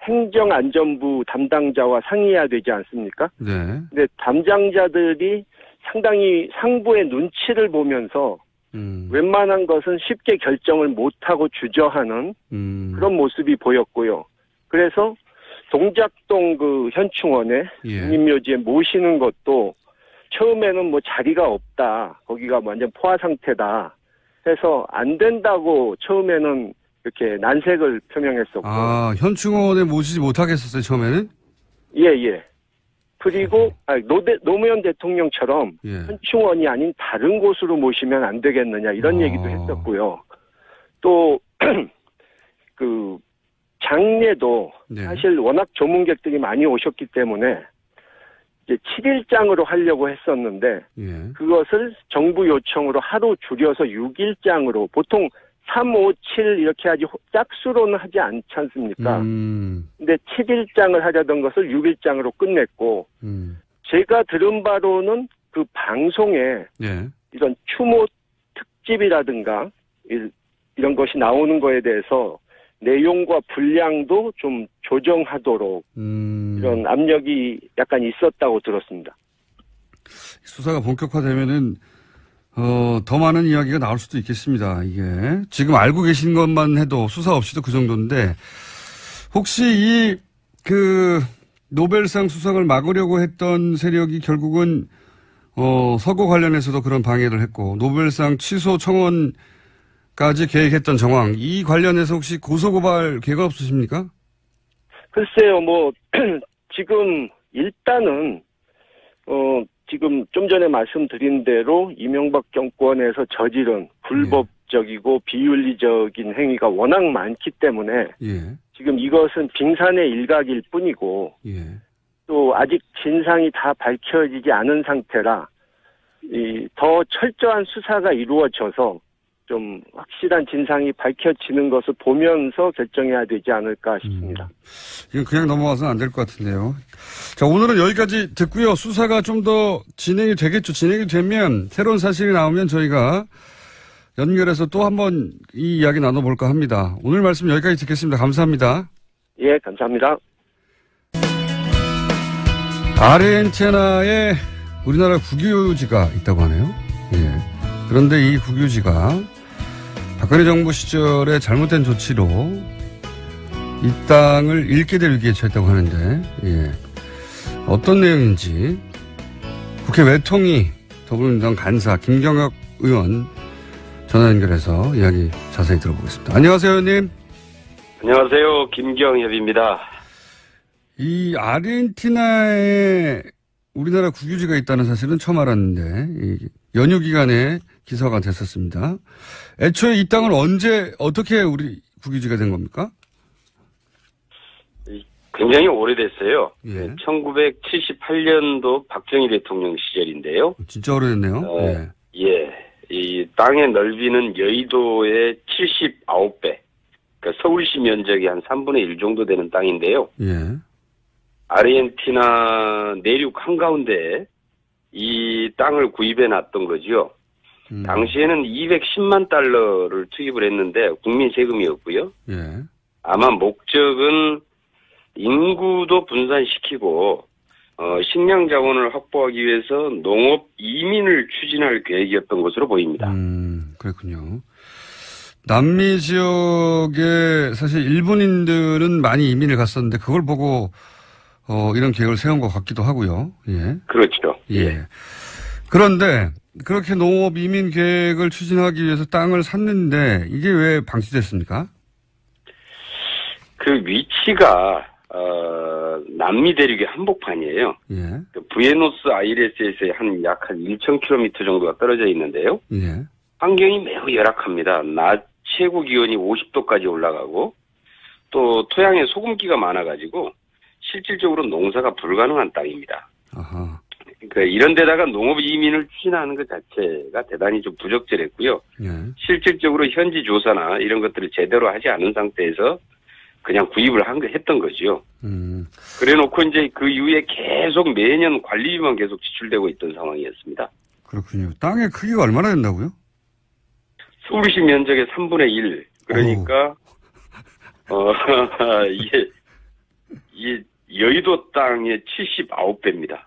행정안전부 담당자와 상의해야 되지 않습니까? 네. 근데 담당자들이 상당히 상부의 눈치를 보면서 웬만한 것은 쉽게 결정을 못하고 주저하는 그런 모습이 보였고요. 그래서 동작동 그 현충원에 국립묘지에 모시는 것도 처음에는 뭐 자리가 없다. 거기가 완전 포화 상태다. 해서 안 된다고 처음에는 이렇게 난색을 표명했었고. 아, 현충원에 모시지 못하겠었어요, 처음에는? 예. 그리고 노무현 대통령처럼 현충원이 아닌 다른 곳으로 모시면 안 되겠느냐 이런 얘기도 했었고요. 또 그 장례도 사실 워낙 조문객들이 많이 오셨기 때문에 이제 7일장으로 하려고 했었는데 그것을 정부 요청으로 하루 줄여서 6일장으로 보통 3, 5, 7 이렇게 하지 짝수로는 하지 않지 않습니까? 근데 7일장을 하려던 것을 6일장으로 끝냈고 제가 들은 바로는 그 방송에 이런 추모 특집이라든가 이런 것이 나오는 거에 대해서 내용과 분량도 좀 조정하도록 이런 압력이 약간 있었다고 들었습니다. 수사가 본격화되면은 더 많은 이야기가 나올 수도 있겠습니다. 이게 지금 알고 계신 것만 해도 수사 없이도 그 정도인데 혹시 그 노벨상 수상을 막으려고 했던 세력이 결국은 서고 관련해서도 그런 방해를 했고 노벨상 취소 청원까지 계획했던 정황 이 관련해서 혹시 고소고발 계획 없으십니까? 글쎄요, 뭐 지금 일단은 지금 좀 전에 말씀드린 대로 이명박 정권에서 저지른 불법적이고 비윤리적인 행위가 워낙 많기 때문에 지금 이것은 빙산의 일각일 뿐이고 또 아직 진상이 다 밝혀지지 않은 상태라 더 철저한 수사가 이루어져서 좀 확실한 진상이 밝혀지는 것을 보면서 결정해야 되지 않을까 싶습니다. 이건 그냥 넘어가서는 안 될 것 같은데요. 자, 오늘은 여기까지 듣고요. 수사가 좀 더 진행이 되겠죠. 진행이 되면 새로운 사실이 나오면 저희가 연결해서 또 한번 이 이야기 나눠볼까 합니다. 오늘 말씀 여기까지 듣겠습니다. 감사합니다. 예, 감사합니다. 아르헨티나에 우리나라 국유지가 있다고 하네요. 그런데 이 국유지가 박근혜 정부 시절에 잘못된 조치로 이 땅을 잃게 될 위기에 처했다고 하는데 어떤 내용인지 국회 외통위 더불어민주당 간사 김경혁 의원 전화 연결해서 이야기 자세히 들어보겠습니다. 안녕하세요, 의원님. 안녕하세요, 김경협입니다. 이 아르헨티나에 우리나라 국유지가 있다는 사실은 처음 알았는데 연휴 기간에 기사가 됐었습니다. 애초에 이 땅을 언제 어떻게 우리 국유지가 된 겁니까? 굉장히 오래됐어요. 1978년도 박정희 대통령 시절인데요. 진짜 오래됐네요. 이 땅의 넓이는 여의도의 79배. 그러니까 서울시 면적이 한 3분의 1 정도 되는 땅인데요. 아르헨티나 내륙 한가운데 이 땅을 구입해 놨던 거죠. 당시에는 210만 달러를 투입을 했는데 국민 세금이었고요. 아마 목적은 인구도 분산시키고 식량 자원을 확보하기 위해서 농업 이민을 추진할 계획이었던 것으로 보입니다. 그렇군요. 남미 지역에 사실 일본인들은 많이 이민을 갔었는데 그걸 보고 이런 계획을 세운 것 같기도 하고요. 그렇죠. 그런데 그렇게 농업 이민 계획을 추진하기 위해서 땅을 샀는데 이게 왜 방치됐습니까? 그 위치가 남미 대륙의 한복판이에요. 부에노스 아이레스에서 약 1,000km 정도가 떨어져 있는데요. 환경이 매우 열악합니다. 낮 최고 기온이 50도까지 올라가고 또 토양에 소금기가 많아가지고 실질적으로 농사가 불가능한 땅입니다. 그러니까 이런 데다가 농업 이민을 추진하는 것 자체가 대단히 좀 부적절했고요. 실질적으로 현지 조사나 이런 것들을 제대로 하지 않은 상태에서 그냥 구입을 했던 거죠. 그래 놓고 이제 그 이후에 계속 매년 관리비만 계속 지출되고 있던 상황이었습니다. 그렇군요. 땅의 크기가 얼마나 된다고요? 서울시 면적의 3분의 1. 그러니까 이게 여의도 땅의 79배입니다.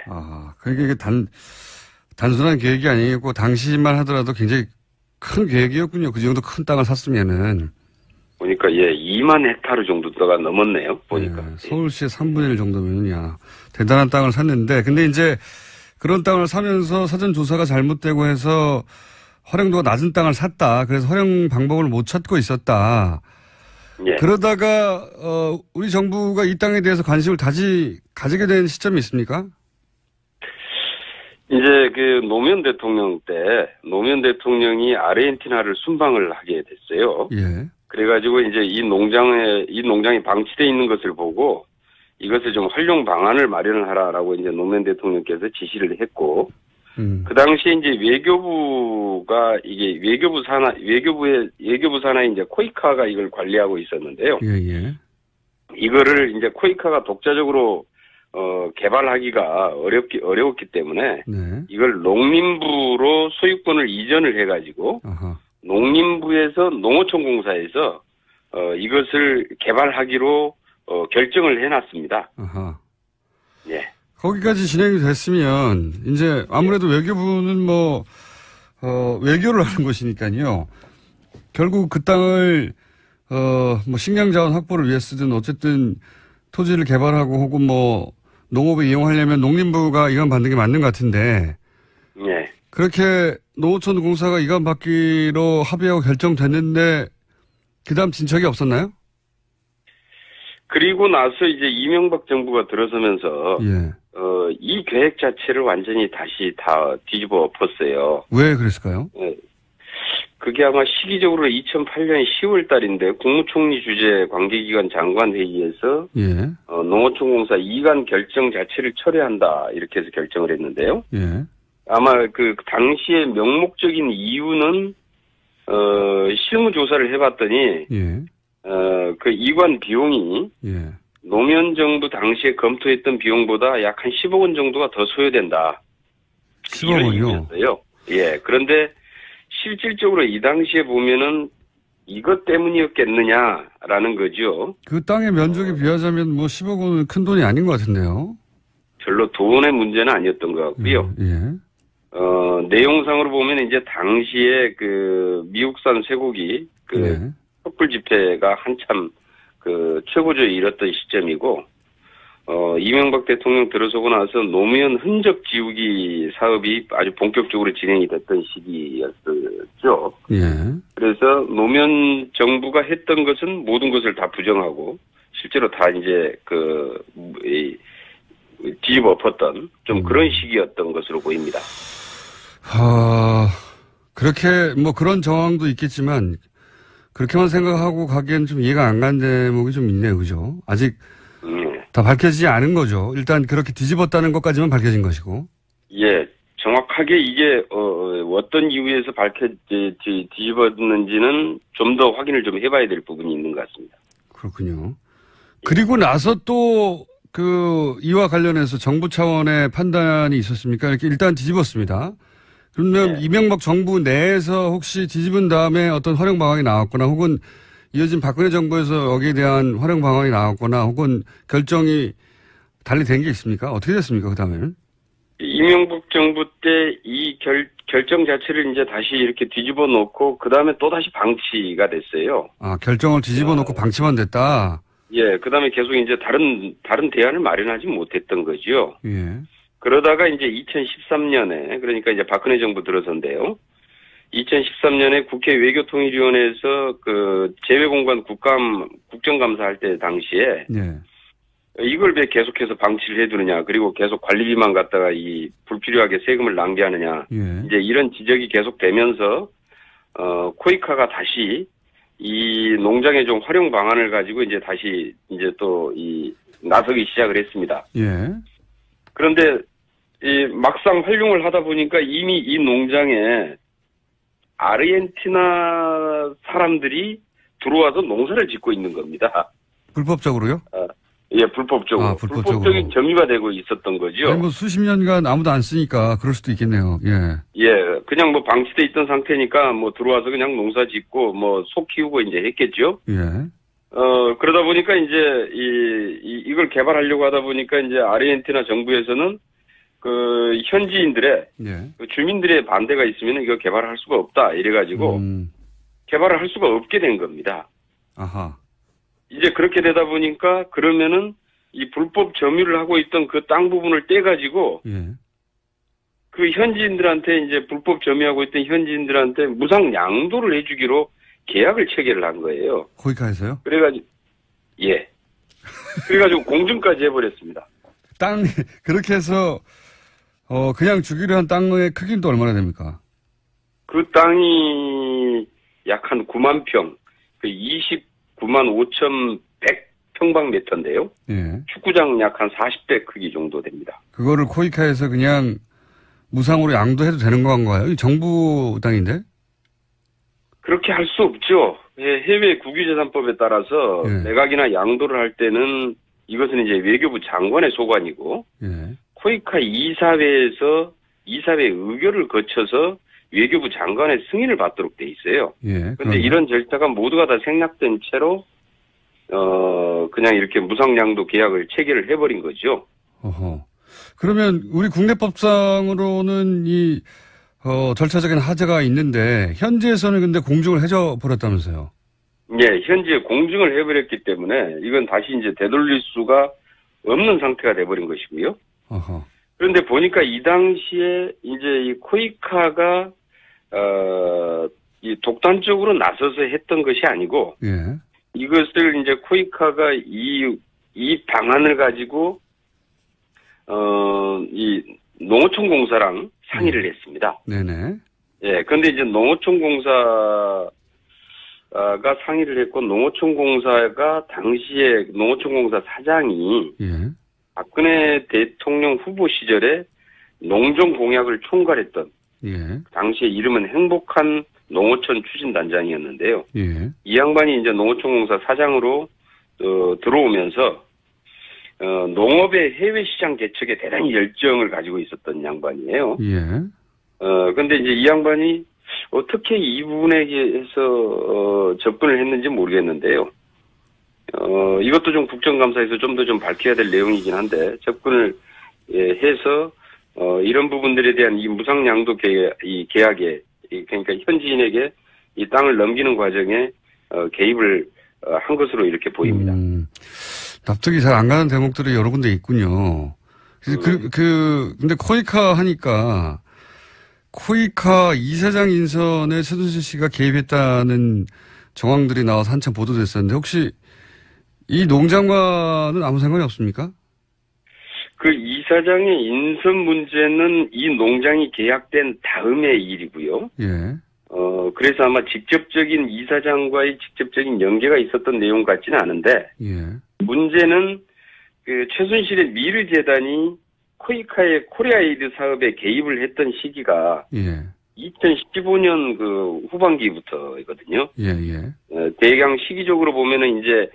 아, 그러니까 이게 단순한 계획이 아니고 당시만 하더라도 굉장히 큰 계획이었군요. 그 정도 큰 땅을 샀으면은. 보니까 2만 헥타르 정도가 넘었네요. 보니까. 서울시의 3분의 1 정도면 야 대단한 땅을 샀는데 근데 이제 그런 땅을 사면서 사전 조사가 잘못되고 해서 활용도가 낮은 땅을 샀다. 그래서 활용 방법을 못 찾고 있었다. 예. 그러다가 우리 정부가 이 땅에 대해서 관심을 다시 가지게 된 시점이 있습니까? 이제 그 노무현 대통령 때 노무현 대통령이 아르헨티나를 순방을 하게 됐어요. 예. 그래가지고 이제 이 농장이 방치돼 있는 것을 보고 이것을 좀 활용 방안을 마련을 하라라고 이제 노무현 대통령께서 지시를 했고, 그 당시에 이제 외교부가 이게 외교부 산하에 이제 코이카가 이걸 관리하고 있었는데요. 예. 이거를 이제 코이카가 독자적으로 개발하기가 어려웠기 때문에 네. 이걸 농림부로 소유권을 이전을 해가지고 농림부에서 농어촌공사에서 이것을 개발하기로 결정을 해놨습니다. 예. 거기까지 진행이 됐으면 이제 아무래도 외교부는 외교를 하는 곳이니까요. 결국 그 땅을 뭐 식량자원 확보를 위해 쓰든 어쨌든 토지를 개발하고 혹은 뭐 농업에 이용하려면 농림부가 이관 받는 게 맞는 것 같은데. 예. 그렇게 농어촌 공사가 이관 받기로 합의하고 결정됐는데 그다음 진척이 없었나요? 그리고 나서 이제 이명박 정부가 들어서면서 예. 이 계획 자체를 완전히 다시 다 뒤집어 엎었어요. 왜 그랬을까요? 예. 그게 아마 시기적으로 2008년 10월 달인데 국무총리 주재 관계기관 장관 회의에서 예. 농어촌공사 이관 결정 자체를 철회한다 이렇게 해서 결정을 했는데요. 예. 아마 그 당시의 명목적인 이유는 실무 조사를 해봤더니 예. 그 이관 비용이 예. 노무현 정부 당시에 검토했던 비용보다 약 한 10억 원 정도가 더 소요된다. 10억 원이요? 예. 그런데 실질적으로 이 당시에 보면은 이것 때문이었겠느냐라는 거죠. 그 땅의 면적에 비하자면 뭐 10억 원은 큰 돈이 아닌 것 같은데요. 별로 돈의 문제는 아니었던 것 같고요. 예. 내용상으로 보면 이제 당시에 그 미국산 쇠고기 그 촛불 집회가 한참 그 최고조에 이뤘던 시점이고, 이명박 대통령 들어서고 나서 노무현 흔적 지우기 사업이 아주 본격적으로 진행이 됐던 시기였죠. 예. 그래서 노무현 정부가 했던 것은 모든 것을 다 부정하고 실제로 다 이제 뒤집어 엎었던 좀 그런 시기였던 것으로 보입니다. 그렇게 뭐 그런 정황도 있겠지만 그렇게만 생각하고 가기엔 좀 이해가 안 가는 대목이 좀 있네요. 그죠? 아직 다 밝혀지지 않은 거죠. 일단 그렇게 뒤집었다는 것까지만 밝혀진 것이고. 예. 정확하게 이게 어떤 이유에서 뒤집었는지는 좀 더 확인을 좀 해봐야 될 부분이 있는 것 같습니다. 그렇군요. 그리고 나서 또 이와 관련해서 정부 차원의 판단이 있었습니까? 이렇게 일단 뒤집었습니다. 그러면 이명박 정부 내에서 혹시 뒤집은 다음에 어떤 활용 방안이 나왔거나 혹은 이어진 박근혜 정부에서 여기에 대한 활용 방안이 나왔거나 혹은 결정이 달리 된 게 있습니까? 어떻게 됐습니까? 그 다음에는? 이명박 정부 때 이 결정 자체를 이제 다시 이렇게 뒤집어 놓고 그 다음에 또 다시 방치가 됐어요. 결정을 뒤집어 놓고 방치만 됐다? 예, 그 다음에 계속 이제 다른 대안을 마련하지 못했던 거죠. 예. 그러다가 이제 2013년에, 그러니까 이제 박근혜 정부 들어선데요. 2013년에 국회 외교통일위원회에서 재외공관 국정감사할 때 당시에. 예. 이걸 왜 계속해서 방치를 해두느냐, 그리고 계속 관리비만 갖다가 불필요하게 세금을 낭비하느냐. 예. 이제 이런 지적이 계속되면서, 코이카가 다시 이 농장의 좀 활용 방안을 가지고 이제 다시 이제 또 나서기 시작을 했습니다. 예. 그런데 막상 활용을 하다 보니까 이미 이 농장에 아르헨티나 사람들이 들어와서 농사를 짓고 있는 겁니다. 불법적으로요? 예, 불법적으로. 불법적인 점유가 되고 있었던 거죠. 아니, 뭐 수십 년간 아무도 안 쓰니까 그럴 수도 있겠네요. 예. 예, 그냥 뭐 방치돼 있던 상태니까 뭐 들어와서 그냥 농사 짓고 뭐 소 키우고 이제 했겠죠. 예. 그러다 보니까 이제 이걸 개발하려고 하다 보니까 이제 아르헨티나 정부에서는 그 현지인들의 예. 그 주민들의 반대가 있으면 이거 개발할 수가 없다 이래가지고 개발을 할 수가 없게 된 겁니다. 아하. 이제 그렇게 되다 보니까 그러면은 이 불법 점유를 하고 있던 그 땅 부분을 떼가지고 예. 그 현지인들한테 이제 불법 점유하고 있던 현지인들한테 무상 양도를 해주기로 계약을 체결을 한 거예요. 코이카에서요? 그래가지고 예. 그래가지고 공증까지 해버렸습니다. 땅 그렇게 해서 그냥 주기로 한 땅의 크기는 또 얼마나 됩니까? 그 땅이 약 한 9만 평, 그 29만 5,100평방미터인데요. 예. 축구장 약 한 40대 크기 정도 됩니다. 그거를 코이카에서 그냥 무상으로 양도해도 되는 건가요? 이 정부 땅인데? 그렇게 할 수 없죠. 해외 국유재산법에 따라서 매각이나 양도를 할 때는 이것은 이제 외교부 장관의 소관이고 코이카 이사회에서 이사회 의결을 거쳐서 외교부 장관의 승인을 받도록 돼 있어요. 그런데 이런 절차가 모두가 다 생략된 채로 그냥 이렇게 무상양도 계약을 체결을 해버린 거죠. 어허. 그러면 우리 국내법상으로는 이 절차적인 하자가 있는데 현지에서는 근데 공증을 해줘 버렸다면서요? 예, 현지에 공증을 해버렸기 때문에 이건 다시 이제 되돌릴 수가 없는 상태가 돼버린 것이고요. 어허. 그런데 보니까 이 당시에 이제 이 코이카가 이 독단적으로 나서서 했던 것이 아니고 이것을 이제 코이카가 이 방안을 가지고 이 농어촌공사랑 상의를 했습니다. 네네. 예, 근데 이제 농어촌공사가 상의를 했고 농어촌공사가 당시에 농어촌공사 사장이 박근혜 대통령 후보 시절에 농정 공약을 총괄했던 당시에 이름은 행복한 농어촌 추진단장이었는데요. 이 양반이 이제 농어촌공사 사장으로 들어오면서 농업의 해외 시장 개척에 대단히 열정을 가지고 있었던 양반이에요. 근데 이제 이 양반이 어떻게 이 부분에 대해서 접근을 했는지 모르겠는데요. 이것도 좀 국정감사에서 좀 더 좀 밝혀야 될 내용이긴 한데 접근을 해서 이런 부분들에 대한 이 무상양도 계약에 그러니까 현지인에게 이 땅을 넘기는 과정에 개입을 한 것으로 이렇게 보입니다. 납득이 잘 안 가는 대목들이 여러 군데 있군요. 근데 코이카 하니까 코이카 이사장 인선에 최순실 씨가 개입했다는 정황들이 나와서 한참 보도됐었는데 혹시 이 농장과는 아무 상관이 없습니까? 그 이사장의 인선 문제는 이 농장이 계약된 다음의 일이고요. 그래서 아마 직접적인 이사장과의 직접적인 연계가 있었던 내용 같지는 않은데 문제는 그 최순실의 미르재단이 코이카의 코리아에이드 사업에 개입을 했던 시기가 2015년 그 후반기부터거든요. 대강 시기적으로 보면은 이제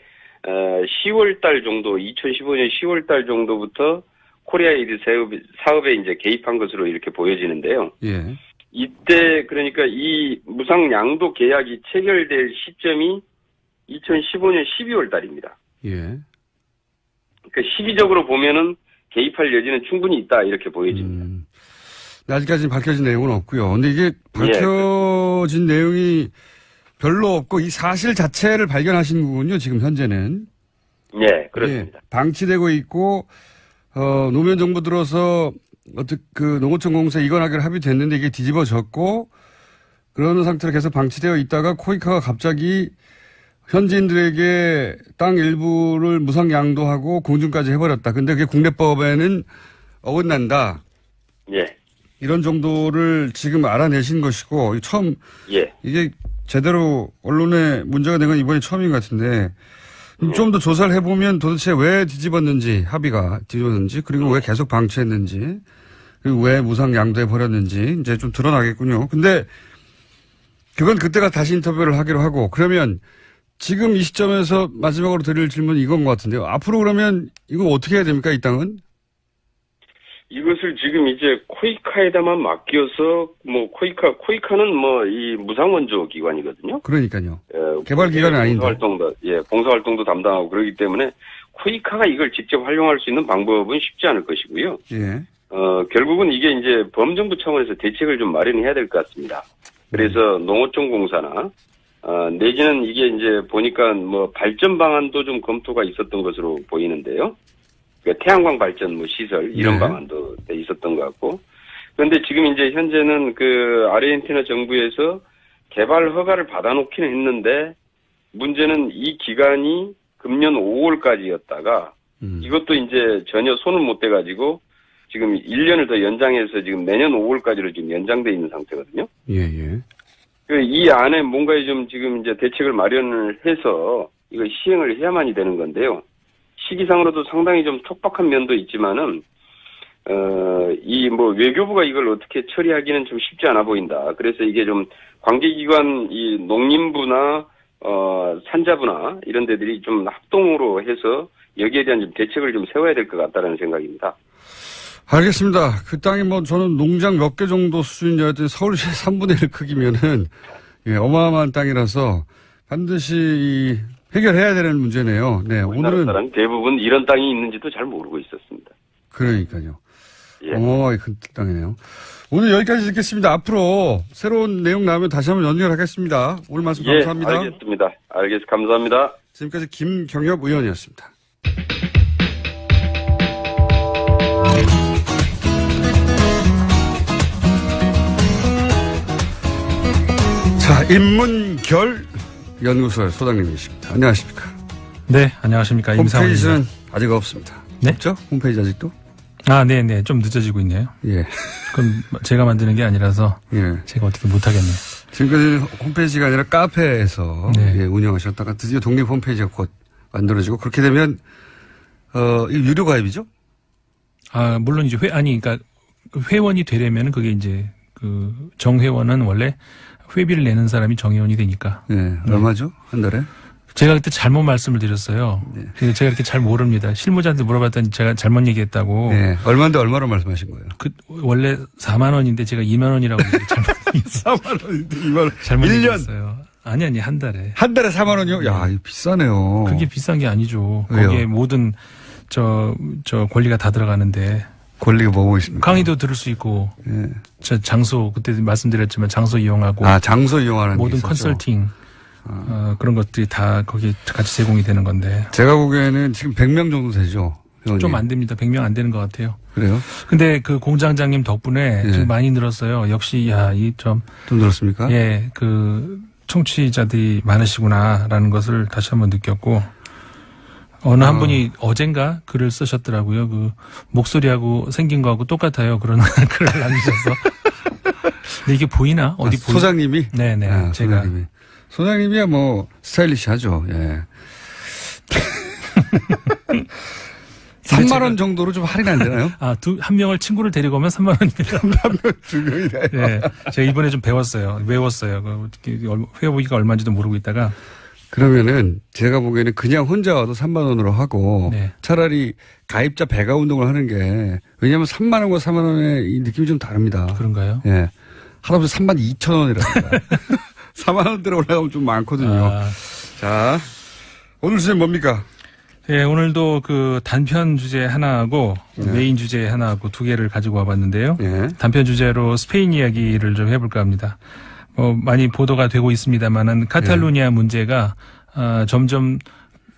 10월 달 정도, 2015년 10월 달 정도부터 코리아에이드 사업에 이제 개입한 것으로 이렇게 보여지는데요. 이때 그러니까 이 무상 양도 계약이 체결될 시점이 2015년 12월 달입니다. 그러니까 시기적으로 보면은 개입할 여지는 충분히 있다 이렇게 보여집니다. 아직까지는 밝혀진 내용은 없고요. 근데 이게 밝혀진 내용이 별로 없고 이 사실 자체를 발견하신 거군요. 지금 현재는. 네, 그렇습니다. 방치되고 있고 노무현 정부 들어서 그 농어촌 공사 이관하기로 합의됐는데 이게 뒤집어졌고 그런 상태로 계속 방치되어 있다가 코이카가 갑자기 현지인들에게 땅 일부를 무상 양도하고 공증까지 해버렸다. 근데 그게 국내법에는 어긋난다. 이런 정도를 지금 알아내신 것이고 처음 이게 제대로 언론에 문제가 된 건 이번이 처음인 것 같은데 좀 더 조사를 해보면 도대체 왜 뒤집었는지 합의가 뒤집었는지 그리고 왜 계속 방치했는지 그리고 왜 무상 양도해 버렸는지 이제 좀 드러나겠군요. 근데 그건 그때가 다시 인터뷰를 하기로 하고 그러면 지금 이 시점에서 마지막으로 드릴 질문은 이건 것 같은데요. 앞으로 그러면 이거 어떻게 해야 됩니까? 이 땅은? 이것을 지금 이제 코이카에다만 맡겨서 뭐 코이카는 뭐 이 무상원조 기관이거든요. 그러니까요. 개발 기관은 아닌데. 봉사활동도 담당하고 그러기 때문에 코이카가 이걸 직접 활용할 수 있는 방법은 쉽지 않을 것이고요. 예. 결국은 이게 이제 범정부 차원에서 대책을 좀 마련해야 될 것 같습니다. 그래서 농어촌공사나 내지는 이게 이제 보니까 뭐 발전 방안도 좀 검토가 있었던 것으로 보이는데요. 그러니까 태양광 발전 뭐 시설 이런 방안도 있었던 것 같고. 그런데 지금 이제 현재는 그 아르헨티나 정부에서 개발 허가를 받아놓기는 했는데 문제는 이 기간이 금년 5월까지였다가 이것도 이제 전혀 손을 못 대가지고 지금 1년을 더 연장해서 지금 내년 5월까지로 지금 연장돼 있는 상태거든요. 예. 이 안에 뭔가 좀 지금 이제 대책을 마련을 해서 이거 시행을 해야만이 되는 건데요. 시기상으로도 상당히 좀 촉박한 면도 있지만은, 이 뭐 외교부가 이걸 어떻게 처리하기는 좀 쉽지 않아 보인다. 그래서 이게 좀 관계기관 이 농림부나, 산자부나 이런 데들이 좀 합동으로 해서 여기에 대한 좀 대책을 좀 세워야 될 것 같다는 생각입니다. 알겠습니다. 그 땅이 뭐 저는 농장 몇 개 정도 수준이었더니 서울시 3분의 1 크기면은 어마어마한 땅이라서 반드시 해결해야 되는 문제네요. 네, 오늘은 사람 대부분 이런 땅이 있는지도 잘 모르고 있었습니다. 그러니까요. 어마어마하게 큰 땅이네요. 오늘 여기까지 듣겠습니다. 앞으로 새로운 내용 나오면 다시 한번 연결하겠습니다. 오늘 말씀 감사합니다. 알겠습니다. 감사합니다. 지금까지 김경엽 의원이었습니다. 자, 인문결 연구소의 소장님이십니다. 안녕하십니까? 네, 안녕하십니까. 홈페이지는 아직 없습니다. 네? 없죠? 홈페이지 아직도? 네네. 좀 늦어지고 있네요. 예. 그럼 제가 만드는 게 아니라서 제가 어떻게 못하겠네요. 지금까지 홈페이지가 아니라 카페에서 운영하셨다가 드디어 독립 홈페이지가 곧 만들어지고 그렇게 되면 이 유료 가입이죠? 물론 이제 그러니까 회원이 되려면 그게 이제 그 정회원은 원래 회비를 내는 사람이 정회원이 되니까. 네. 얼마죠? 한 달에? 제가 그때 잘못 말씀을 드렸어요. 네. 제가 이렇게 잘 모릅니다. 실무자한테 물어봤더니 제가 잘못 얘기했다고. 네. 얼마인데 얼마로 말씀하신 거예요? 원래 4만 원인데 제가 2만 원이라고 잘못 얘기했어요. 4만 원인데 2만 원. 잘못 1년. 얘기했어요. 아니, 한 달에. 한 달에 4만 원이요? 야, 이거 비싸네요. 그게 비싼 게 아니죠. 왜요? 거기에 모든 저 권리가 다 들어가는데. 권리가 뭐고 있습니까? 강의도 들을 수 있고. 예. 저 장소, 그때 말씀드렸지만 장소 이용하고. 장소 이용하는 모든 컨설팅. 그런 것들이 다 거기에 같이 제공이 되는 건데. 제가 보기에는 지금 100명 정도 되죠. 좀 안 됩니다. 100명 안 되는 것 같아요. 그래요? 근데 그 공장장님 덕분에 좀 많이 늘었어요. 역시, 좀 늘었습니까? 예, 청취자들이 많으시구나라는 것을 다시 한번 느꼈고. 어느 한 분이 어젠가 글을 쓰셨더라고요. 그 목소리하고 생긴 거하고 똑같아요. 그런 글을 남기셔서. 근데 이게 보이나? 어디 보이나? 소장님이? 네네. 제가. 소장님이야 뭐 스타일리시하죠. 예. 3만 원 정도로 좀 할인 안 되나요? 한 명을 친구를 데리고 오면 3만 원입니다. 한 명, 두 명이나요? 네. 외웠어요. 회보기가 얼마인지도 모르고 있다가. 그러면은 제가 보기에는 그냥 혼자 와도 3만 원으로 하고 차라리 가입자 배가 운동을 하는 게 왜냐하면 3만 원과 4만 원의 이 느낌이 좀 다릅니다. 그런가요? 예. 하다못해 3만 2천 원이랍니다. 4만 원대로 올라가면 좀 많거든요. 자, 오늘 주제는 뭡니까? 예, 오늘도 그 단편 주제 하나하고 메인 주제 하나하고 두 개를 가지고 와봤는데요. 단편 주제로 스페인 이야기를 좀 해볼까 합니다. 많이 보도가 되고 있습니다만은 카탈루니아 문제가 점점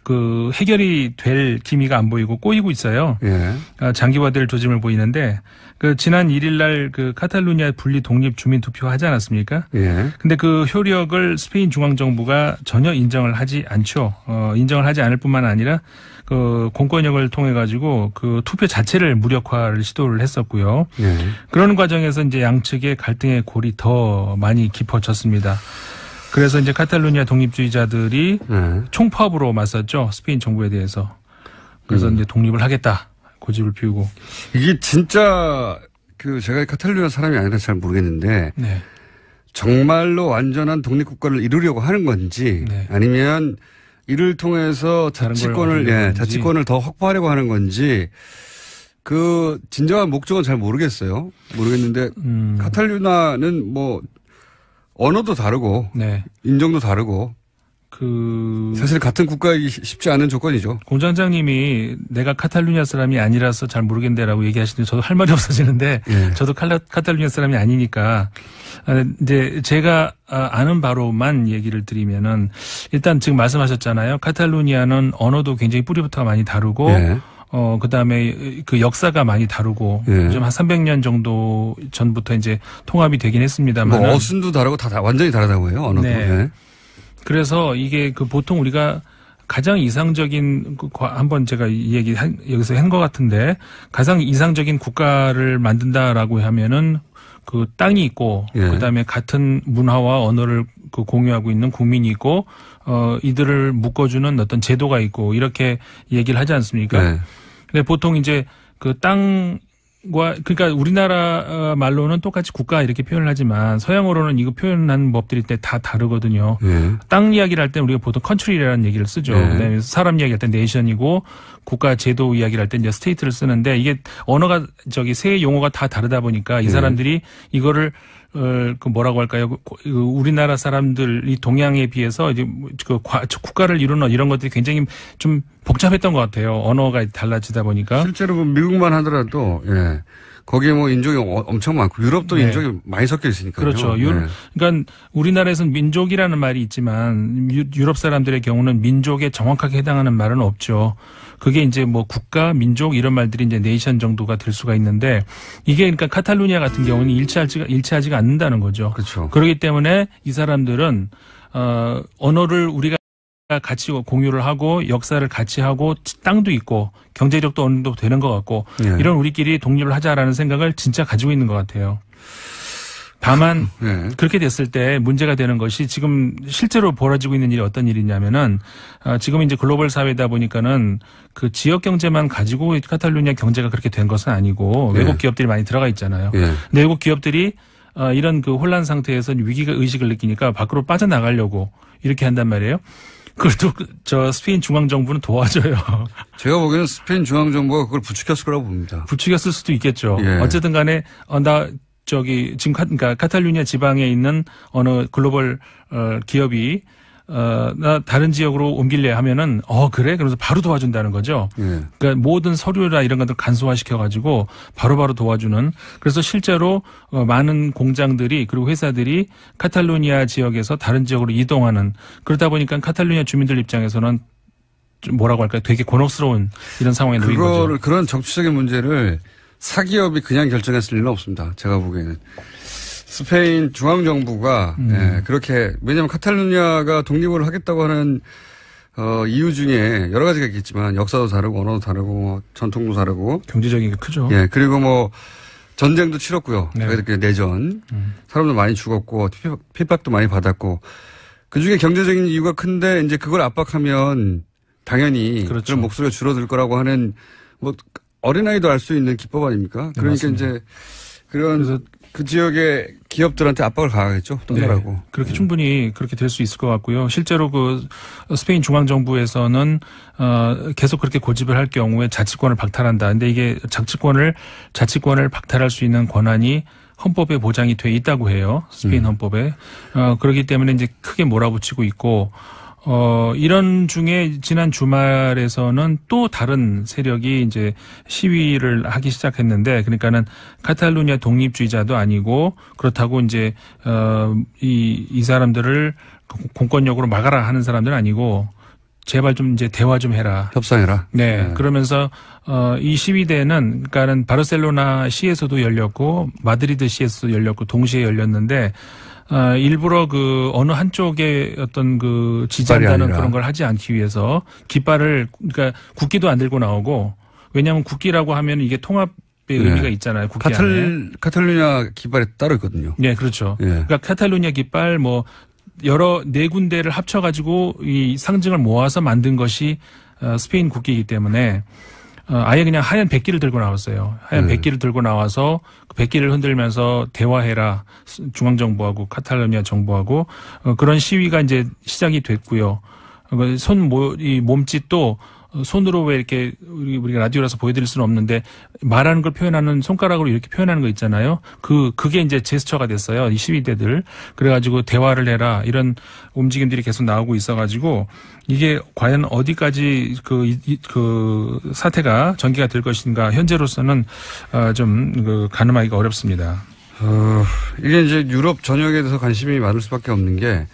그 해결이 될 기미가 안 보이고 꼬이고 있어요. 장기화될 조짐을 보이는데 지난 1일날 그 카탈루니아 분리 독립 주민 투표 하지 않았습니까? 근데 그 효력을 스페인 중앙 정부가 전혀 인정을 하지 않죠. 인정을 하지 않을 뿐만 아니라 그 공권력을 통해 가지고 그 투표 자체를 무력화를 시도를 했었고요. 그러는 과정에서 이제 양측의 갈등의 골이 더 많이 깊어졌습니다. 그래서 이제 카탈루니아 독립주의자들이 총파업으로 맞섰죠. 스페인 정부에 대해서. 그래서 이제 독립을 하겠다. 고집을 피우고. 이게 진짜 제가 카탈루니아 사람이 아니라 잘 모르겠는데 정말로 완전한 독립국가를 이루려고 하는 건지 아니면 이를 통해서 자치권을 더 확보하려고 하는 건지 그 진정한 목적은 잘 모르겠는데 카탈루냐는 뭐 언어도 다르고 네. 인종도 다르고 사실 같은 국가이기 쉽지 않은 조건이죠. 공장장님이 내가 카탈루냐 사람이 아니라서 잘 모르겠네라고 얘기하시는데 저도 할 말이 없어지는데 예. 저도 카탈루냐 사람이 아니니까 이제 제가 아는 바로만 얘기를 드리면은 일단 지금 말씀하셨잖아요. 카탈루냐는 언어도 굉장히 뿌리부터 많이 다르고 예. 그다음에 그 역사가 많이 다르고 예. 좀 한 300년 정도 전부터 이제 통합이 되긴 했습니다만 뭐 어순도 다르고 다 완전히 다르다고 해요. 언어도. 네. 예. 그래서 이게 그 보통 우리가 가장 이상적인 한번 제가 이 얘기 여기서 한 것 같은데 가장 이상적인 국가를 만든다라고 하면은 그 땅이 있고 예. 그다음에 같은 문화와 언어를 그 공유하고 있는 국민이 있고 이들을 묶어주는 어떤 제도가 있고 이렇게 얘기를 하지 않습니까? 예. 근데 보통 이제 그 그러니까 우리나라 말로는 똑같이 국가 이렇게 표현을 하지만 서양어로는 이거 표현하는 법들이 다 다르거든요. 땅 이야기를 할 때 우리가 보통 컨트리라는 얘기를 쓰죠. 그다음에 사람 이야기할 때 네이션이고 국가 제도 이야기를 할 때 이제 스테이트를 쓰는데 이게 언어가 세 용어가 다 다르다 보니까 이 사람들이 이거를 그 뭐라고 할까요? 우리나라 사람들이 동양에 비해서 이제 그 국가를 이루는 이런 것들이 굉장히 좀 복잡했던 것 같아요. 언어가 달라지다 보니까. 실제로 미국만 하더라도 예. 거기에 뭐 인종이 엄청 많고 유럽도 네. 인종이 많이 섞여 있으니까요. 그렇죠. 네. 그러니까 우리나라에서는 민족이라는 말이 있지만 유럽 사람들의 경우는 민족에 정확하게 해당하는 말은 없죠. 그게 이제 뭐 국가, 민족 이런 말들이 이제 네이션 정도가 될 수가 있는데 이게 그러니까 카탈루냐 같은 경우는 일치하지가 않는다는 거죠. 그렇죠. 그렇기 때문에 이 사람들은 언어를 우리가 같이 공유를 하고 역사를 같이 하고 땅도 있고 경제력도 어느 정도 되는 것 같고 네. 이런 우리끼리 독립을 하자라는 생각을 진짜 가지고 있는 것 같아요. 다만 네. 그렇게 됐을 때 문제가 되는 것이 지금 실제로 벌어지고 있는 일이 어떤 일이냐면은 지금 이제 글로벌 사회다 보니까는 그 지역 경제만 가지고 카탈루냐 경제가 그렇게 된 것은 아니고 네. 외국 기업들이 많이 들어가 있잖아요. 네. 근데 외국 기업들이 이런 그 혼란 상태에서 위기가 의식을 느끼니까 밖으로 빠져나가려고 이렇게 한단 말이에요. 그래도 저 스페인 중앙정부는 도와줘요. 제가 보기에는 스페인 중앙정부가 그걸 부추겼을 거라고 봅니다. 부추겼을 수도 있겠죠. 예. 어쨌든 간에 지금 그러니까 카탈루냐 지방에 있는 어느 글로벌 기업이 나 다른 지역으로 옮길래 하면은 그래? 그러면서 바로 도와준다는 거죠. 예. 그러니까 모든 서류나 이런 것들 간소화시켜 가지고 바로바로 도와주는. 그래서 실제로 많은 공장들이 그리고 회사들이 카탈루냐 지역에서 다른 지역으로 이동하는 그러다 보니까 카탈루냐 주민들 입장에서는 좀 뭐라고 할까요? 되게 곤혹스러운 이런 상황에 놓인 거죠. 그런 정치적인 문제를 사기업이 그냥 결정했을 리는 없습니다. 제가 보기에는. 스페인 중앙정부가 예, 그렇게 왜냐하면 카탈루냐가 독립을 하겠다고 하는 이유 중에 여러 가지가 있겠지만 역사도 다르고 언어도 다르고 전통도 다르고 경제적인 게 크죠. 예, 그리고 뭐 전쟁도 치렀고요. 네. 내전 사람도 많이 죽었고 핍박도 많이 받았고 그 중에 경제적인 이유가 큰데 이제 그걸 압박하면 당연히 그렇죠. 그런 목소리가 줄어들 거라고 하는 뭐 어린아이도 알 수 있는 기법 아닙니까? 그러니까 맞습니다. 이제 그런 그 지역의 기업들한테 압박을 가하겠죠. 떠나라고. 네, 그렇게 충분히 그렇게 될 수 있을 것 같고요. 실제로 그 스페인 중앙정부에서는 계속 그렇게 고집을 할 경우에 자치권을 박탈한다. 근데 이게 자치권을 박탈할 수 있는 권한이 헌법에 보장이 돼 있다고 해요. 스페인 헌법에. 그렇기 때문에 이제 크게 몰아붙이고 있고 이런 중에 지난 주말에서는 또 다른 세력이 이제 시위를 하기 시작했는데, 그러니까는 카탈루냐 독립주의자도 아니고, 그렇다고 이제, 이 사람들을 공권력으로 막아라 하는 사람들은 아니고, 제발 좀 이제 대화 좀 해라. 협상해라. 네. 그러면서, 이 시위대는, 그러니까는 바르셀로나 시에서도 열렸고, 마드리드 시에서도 열렸고, 동시에 열렸는데, 일부러 그 어느 한쪽에 어떤 그 지지한다는 그런 걸 하지 않기 위해서 깃발을 그러니까 국기도 안 들고 나오고 왜냐하면 국기라고 하면 이게 통합의 의미가 있잖아요. 국기 안에. 카탈루냐 깃발이 따로 있거든요. 네, 그렇죠. 예. 그러니까 카탈루냐 깃발 뭐 여러 네 군데를 합쳐가지고 이 상징을 모아서 만든 것이 스페인 국기이기 때문에 아예 그냥 하얀 백기를 들고 나왔어요. 하얀 백기를 들고 나와서 그 백기를 흔들면서 대화해라. 중앙정부하고 카탈루냐 정부하고 그런 시위가 이제 시작이 됐고요. 이 몸짓도 손으로 왜 이렇게 우리가 라디오라서 보여드릴 수는 없는데 말하는 걸 표현하는 손가락으로 이렇게 표현하는 거 있잖아요. 그게 이제 제스처가 됐어요. 이 시위대들. 그래가지고 대화를 해라 이런 움직임들이 계속 나오고 있어가지고 이게 과연 어디까지 그 사태가 전개가 될 것인가 현재로서는 좀 가늠하기가 어렵습니다. 이게 이제 유럽 전역에 대해서 관심이 많을 수밖에 없는 게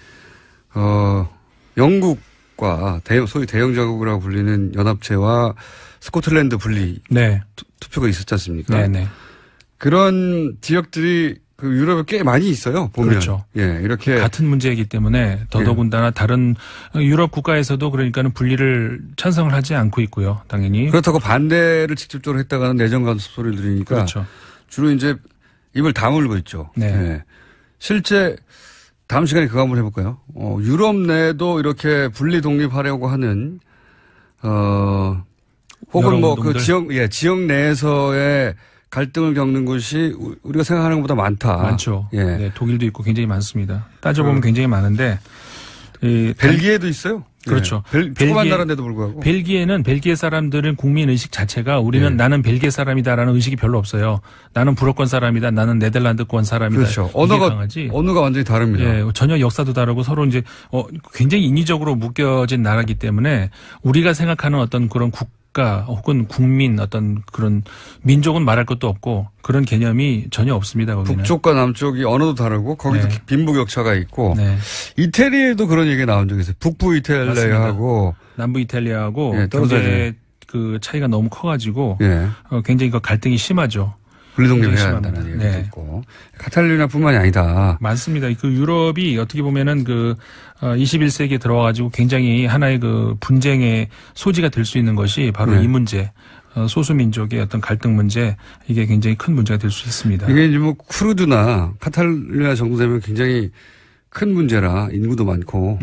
영국과 소위 대영 자국이라고 불리는 연합체와 스코틀랜드 분리 투표가 있었지 않습니까? 네네. 그런 지역들이 그 유럽에 꽤 많이 있어요. 보면. 그렇죠. 예, 이렇게 같은 문제이기 때문에 더더군다나 다른 유럽 국가에서도 그러니까는 분리를 찬성을 하지 않고 있고요. 당연히. 그렇다고 반대를 직접적으로 했다가는 내정 간섭 소리를 들으니까 그렇죠. 주로 이제 입을 다물고 있죠. 네. 예. 실제 다음 시간에 그거 한번 해볼까요? 유럽 내도 이렇게 분리 독립하려고 하는 혹은 뭐 그 지역 내에서의 갈등을 겪는 곳이 우리가 생각하는 것보다 많죠. 예. 네, 독일도 있고 굉장히 많습니다. 따져보면 굉장히 많은데. 벨기에도 있어요. 그렇죠. 조그만 나라인데도 불구하고. 벨기에는 벨기에 사람들은 국민 의식 자체가 우리는 나는 벨기에 사람이다라는 의식이 별로 없어요. 나는 불어권 사람이다. 나는 네덜란드권 사람이다. 그렇죠. 언어가 완전히 다릅니다. 예, 전혀 역사도 다르고 서로 이제 굉장히 인위적으로 묶여진 나라이기 때문에 우리가 생각하는 어떤 그런 국가 혹은 국민 어떤 그런 민족은 말할 것도 없고 그런 개념이 전혀 없습니다. 거기는. 북쪽과 남쪽이 언어도 다르고 거기도 빈부격차가 있고 이태리에도 그런 얘기가 나온 적이 있어요. 북부 이탈리아하고 남부 이탈리아하고 경제 그 차이가 너무 커가지고 굉장히 그 갈등이 심하죠. 분리독립해야 한다는 얘기도 있고 카탈루냐뿐만이 아니다. 많습니다. 그 유럽이 어떻게 보면은 그 21세기에 들어와가지고 굉장히 하나의 그 분쟁의 소지가 될 수 있는 것이 바로 이 문제. 소수민족의 어떤 갈등 문제 이게 굉장히 큰 문제가 될 수 있습니다. 이게 이제 뭐 쿠르드나 카탈루냐 정도 되면 굉장히 큰 문제라 인구도 많고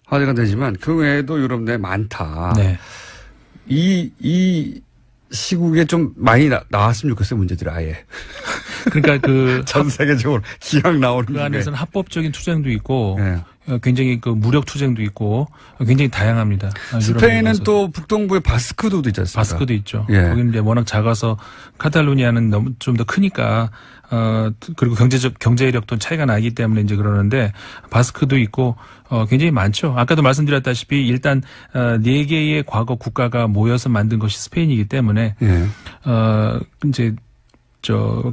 화제가 되지만 그 외에도 유럽 내에 많다. 이 시국에 좀 많이 나왔으면 좋겠어요, 문제들이 아예. 그러니까 전 세계적으로 기왕 나오는 그 안에서는 합법적인 투쟁도 있고 굉장히 그 무력 투쟁도 있고 굉장히 다양합니다. 스페인은 또 북동부에 바스크도도 있지 않습니까? 바스크도 있죠. 거기는 이제 워낙 작아서 카탈루니아는 너무 좀 더 크니까 그리고 경제력도 차이가 나기 때문에 이제 그러는데 바스크도 있고 굉장히 많죠. 아까도 말씀드렸다시피 일단 4개의 과거 국가가 모여서 만든 것이 스페인이기 때문에 이제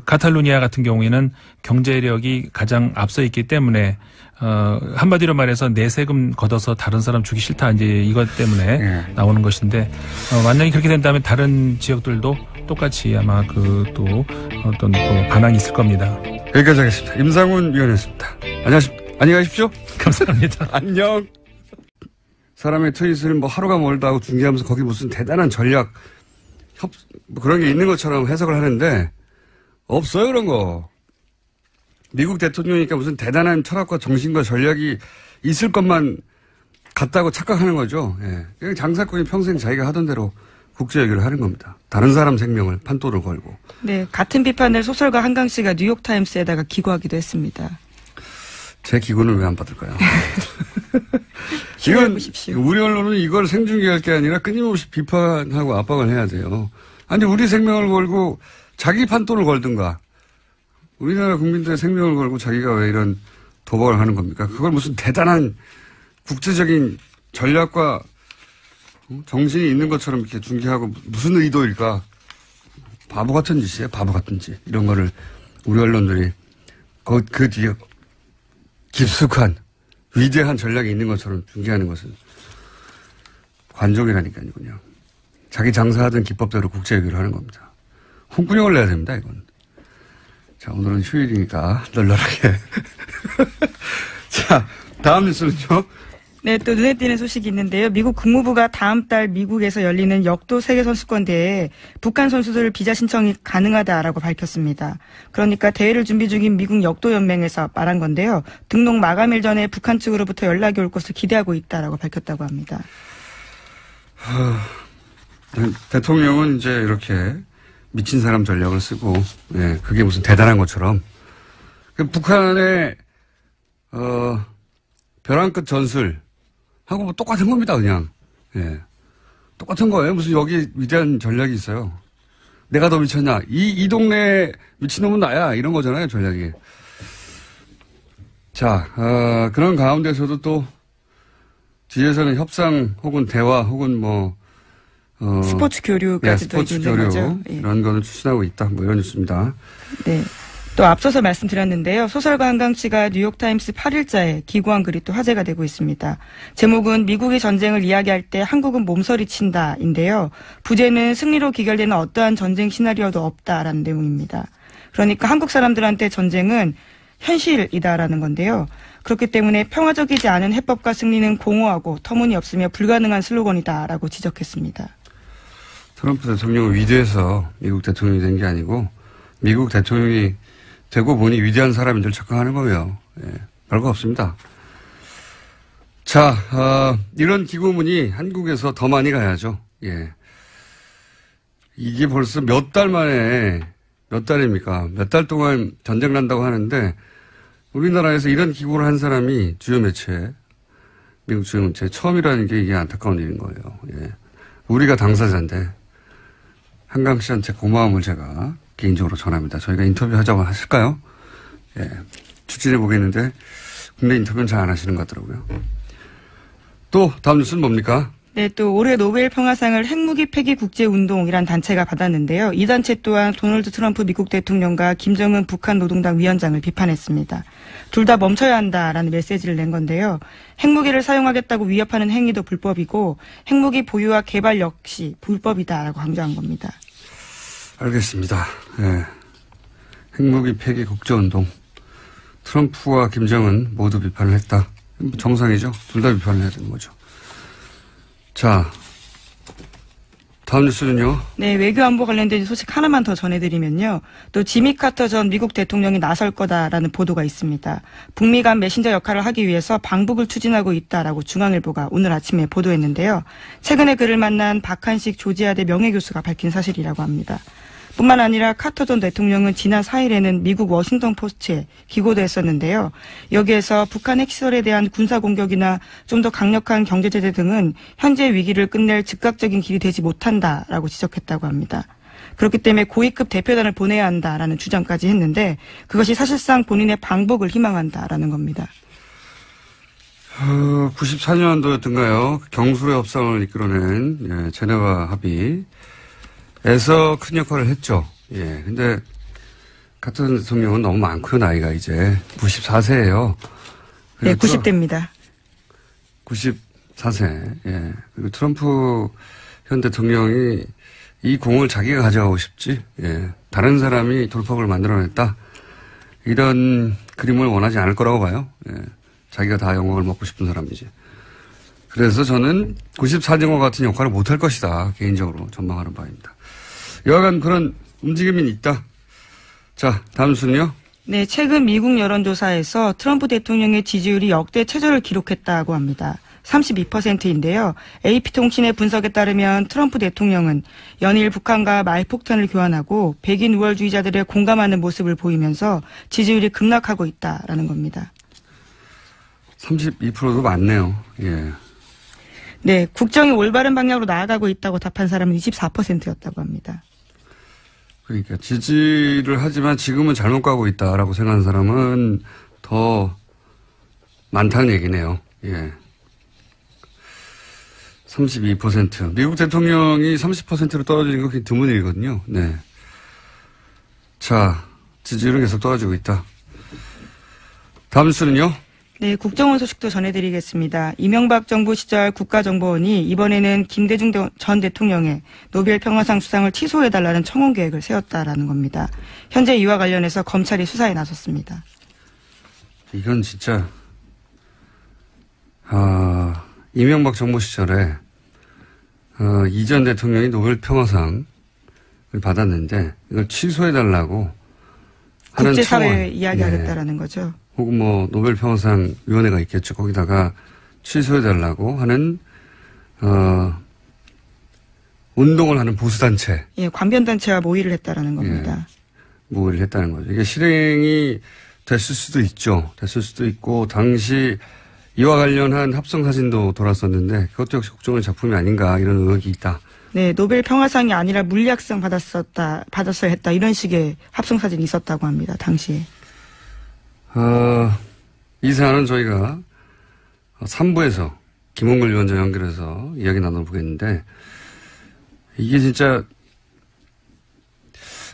카탈루니아 같은 경우에는 경제력이 가장 앞서 있기 때문에 한마디로 말해서 내 세금 걷어서 다른 사람 주기 싫다 이제 이것 때문에 나오는 것인데 만약에 그렇게 된다면 다른 지역들도 똑같이 아마 또 어떤 또 반항이 있을 겁니다. 여기까지 하겠습니다. 임상훈 위원이었습니다. 안녕히 가십시오. 감사합니다. 안녕. 사람의 트윗을 뭐 하루가 멀다 하고 중계하면서 거기 무슨 대단한 전략 뭐 그런 게 있는 것처럼 해석을 하는데 없어요 그런 거. 미국 대통령이니까 무슨 대단한 철학과 정신과 전략이 있을 것만 같다고 착각하는 거죠. 그냥 장사꾼이 평생 자기가 하던 대로 국제 얘기를 하는 겁니다. 다른 사람 생명을 판도를 걸고. 네, 같은 비판을 소설가 한강 씨가 뉴욕타임스에다가 기고하기도 했습니다. 제 기고는 왜 안 받을까요? 이건 우리 언론은 이걸 생중계할 게 아니라 끊임없이 비판하고 압박을 해야 돼요. 아니 우리 생명을 걸고 자기 판도를 걸든가. 우리나라 국민들의 생명을 걸고 자기가 왜 이런 도박을 하는 겁니까? 그걸 무슨 대단한 국제적인 전략과 정신이 있는 것처럼 이렇게 중계하고 무슨 의도일까? 바보 같은 짓이에요. 바보 같은 짓. 이런 거를 우리 언론들이 그 뒤에 깊숙한 위대한 전략이 있는 것처럼 중계하는 것은 관종이라니까요. 그냥. 자기 장사하던 기법대로 국제 얘기를 하는 겁니다. 홍군형을 내야 됩니다. 이건. 자, 오늘은 휴일이니까 널널하게. 자, 다음 뉴스는요. 네, 또 눈에 띄는 소식이 있는데요. 미국 국무부가 다음 달 미국에서 열리는 역도 세계선수권대회에 북한 선수들 비자 신청이 가능하다라고 밝혔습니다. 그러니까 대회를 준비 중인 미국 역도연맹에서 말한 건데요. 등록 마감일 전에 북한 측으로부터 연락이 올 것을 기대하고 있다라고 밝혔다고 합니다. 대통령은 이제 이렇게 미친 사람 전략을 쓰고, 그게 무슨 대단한 것처럼. 북한의, 벼랑 끝 전술하고 뭐 똑같은 겁니다, 그냥. 똑같은 거예요. 무슨 여기 위대한 전략이 있어요. 내가 더 미쳤냐. 이 동네 미친놈은 나야. 이런 거잖아요, 전략이. 자, 그런 가운데서도 또 뒤에서는 협상 혹은 대화 혹은 스포츠 교류까지도 스포츠 있는 교류 거죠. 이런 거는 추진하고 있다. 뭐 이런 뉴스입니다. 네. 또 앞서서 말씀드렸는데요. 소설가 한강 씨가 뉴욕타임스 8일자에 기고한 글이 또 화제가 되고 있습니다. 제목은 미국이 전쟁을 이야기할 때 한국은 몸서리친다인데요. 부제는 승리로 귀결되는 어떠한 전쟁 시나리오도 없다라는 내용입니다. 그러니까 한국 사람들한테 전쟁은 현실이다라는 건데요. 그렇기 때문에 평화적이지 않은 해법과 승리는 공허하고 터무니없으며 불가능한 슬로건이다라고 지적했습니다. 트럼프 대통령은 위대해서 미국 대통령이 된 게 아니고 미국 대통령이 되고 보니 위대한 사람인 줄 착각하는 거예요. 예, 별거 없습니다. 자, 이런 기고문이 한국에서 더 많이 가야죠. 예. 이게 벌써 몇 달 만에, 몇 달입니까? 몇 달 동안 전쟁 난다고 하는데 우리나라에서 이런 기고를 한 사람이 주요 매체, 미국 주요 매체 처음이라는 게 이게 안타까운 일인 거예요. 예. 우리가 당사자인데 한강 씨한테 고마움을 제가 개인적으로 전합니다. 저희가 인터뷰하자고 하실까요? 예. 추진해 보겠는데 국내 인터뷰는 잘 안 하시는 것 같더라고요. 또 다음 뉴스는 뭡니까? 네, 또 올해 노벨 평화상을 핵무기 폐기 국제운동이란 단체가 받았는데요. 이 단체 또한 도널드 트럼프 미국 대통령과 김정은 북한 노동당 위원장을 비판했습니다. 둘 다 멈춰야 한다라는 메시지를 낸 건데요. 핵무기를 사용하겠다고 위협하는 행위도 불법이고 핵무기 보유와 개발 역시 불법이다라고 강조한 겁니다. 알겠습니다. 예. 핵무기 폐기 국제운동. 트럼프와 김정은 모두 비판을 했다. 정상이죠. 둘 다 비판을 해야 되는 거죠. 자, 다음 뉴스는요. 네, 외교안보 관련된 소식 하나만 더 전해드리면요. 또 지미 카터 전 미국 대통령이 나설 거다라는 보도가 있습니다. 북미 간 메신저 역할을 하기 위해서 방북을 추진하고 있다라고 중앙일보가 오늘 아침에 보도했는데요. 최근에 그를 만난 박한식 조지아대 명예교수가 밝힌 사실이라고 합니다. 뿐만 아니라 카터 전 대통령은 지난 4일에는 미국 워싱턴 포스트에 기고도 했었는데요. 여기에서 북한 핵시설에 대한 군사공격이나 좀 더 강력한 경제제재 등은 현재 위기를 끝낼 즉각적인 길이 되지 못한다라고 지적했다고 합니다. 그렇기 때문에 고위급 대표단을 보내야 한다라는 주장까지 했는데 그것이 사실상 본인의 방북을 희망한다라는 겁니다. 94년도였던가요? 경술의 협상을 이끌어낸 제네바 합의에서 큰 역할을 했죠. 예. 근데 카터 대통령은 너무 많고요, 나이가 이제 94세예요. 네, 90대입니다. 94세. 예. 그리고 트럼프 현 대통령이 이 공을 자기가 가져가고 싶지. 예. 다른 사람이 돌파구를 만들어냈다. 이런 그림을 원하지 않을 거라고 봐요. 예. 자기가 다 영광을 먹고 싶은 사람이지. 그래서 저는 94년과 같은 역할을 못할 것이다. 개인적으로 전망하는 바입니다. 여하간 그런 움직임이 있다. 자, 다음 순요. 네, 최근 미국 여론조사에서 트럼프 대통령의 지지율이 역대 최저를 기록했다고 합니다. 32%인데요. AP통신의 분석에 따르면 트럼프 대통령은 연일 북한과 말폭탄을 교환하고 백인 우월주의자들의 공감하는 모습을 보이면서 지지율이 급락하고 있다라는 겁니다. 32%도 많네요. 예. 네, 국정이 올바른 방향으로 나아가고 있다고 답한 사람은 24%였다고 합니다. 그러니까 지지를 하지만 지금은 잘못 가고 있다라고 생각하는 사람은 더 많다는 얘기네요. 예. 32%. 미국 대통령이 30%로 떨어지는 건 드문 일이거든요. 네. 자, 지지율은 계속 떨어지고 있다. 다음 수는요? 네, 국정원 소식도 전해드리겠습니다. 이명박 정부 시절 국가정보원이 이번에는 김대중 전 대통령의 노벨 평화상 수상을 취소해달라는 청원 계획을 세웠다라는 겁니다. 현재 이와 관련해서 검찰이 수사에 나섰습니다. 이건 진짜 이명박 정부 시절에 이 전 대통령이 노벨 평화상을 받았는데 이걸 취소해달라고 하는 국제사회에 이야기하겠다라는 거죠. 혹은 뭐 노벨 평화상 위원회가 있겠죠. 거기다가 취소해달라고 하는 운동을 하는 보수단체. 예, 관변단체와 모의를 했다라는 겁니다. 예, 모의를 했다는 거죠. 이게 실행이 됐을 수도 있죠. 됐을 수도 있고 당시 이와 관련한 합성 사진도 돌았었는데 그것도 역시 국정원 작품이 아닌가 이런 의혹이 있다. 네, 노벨 평화상이 아니라 물리학상 받았어야 했다 이런 식의 합성 사진이 있었다고 합니다. 당시에. 이 사안은 저희가 3부에서 김홍걸 위원장 연결해서 이야기 나눠보겠는데 이게 진짜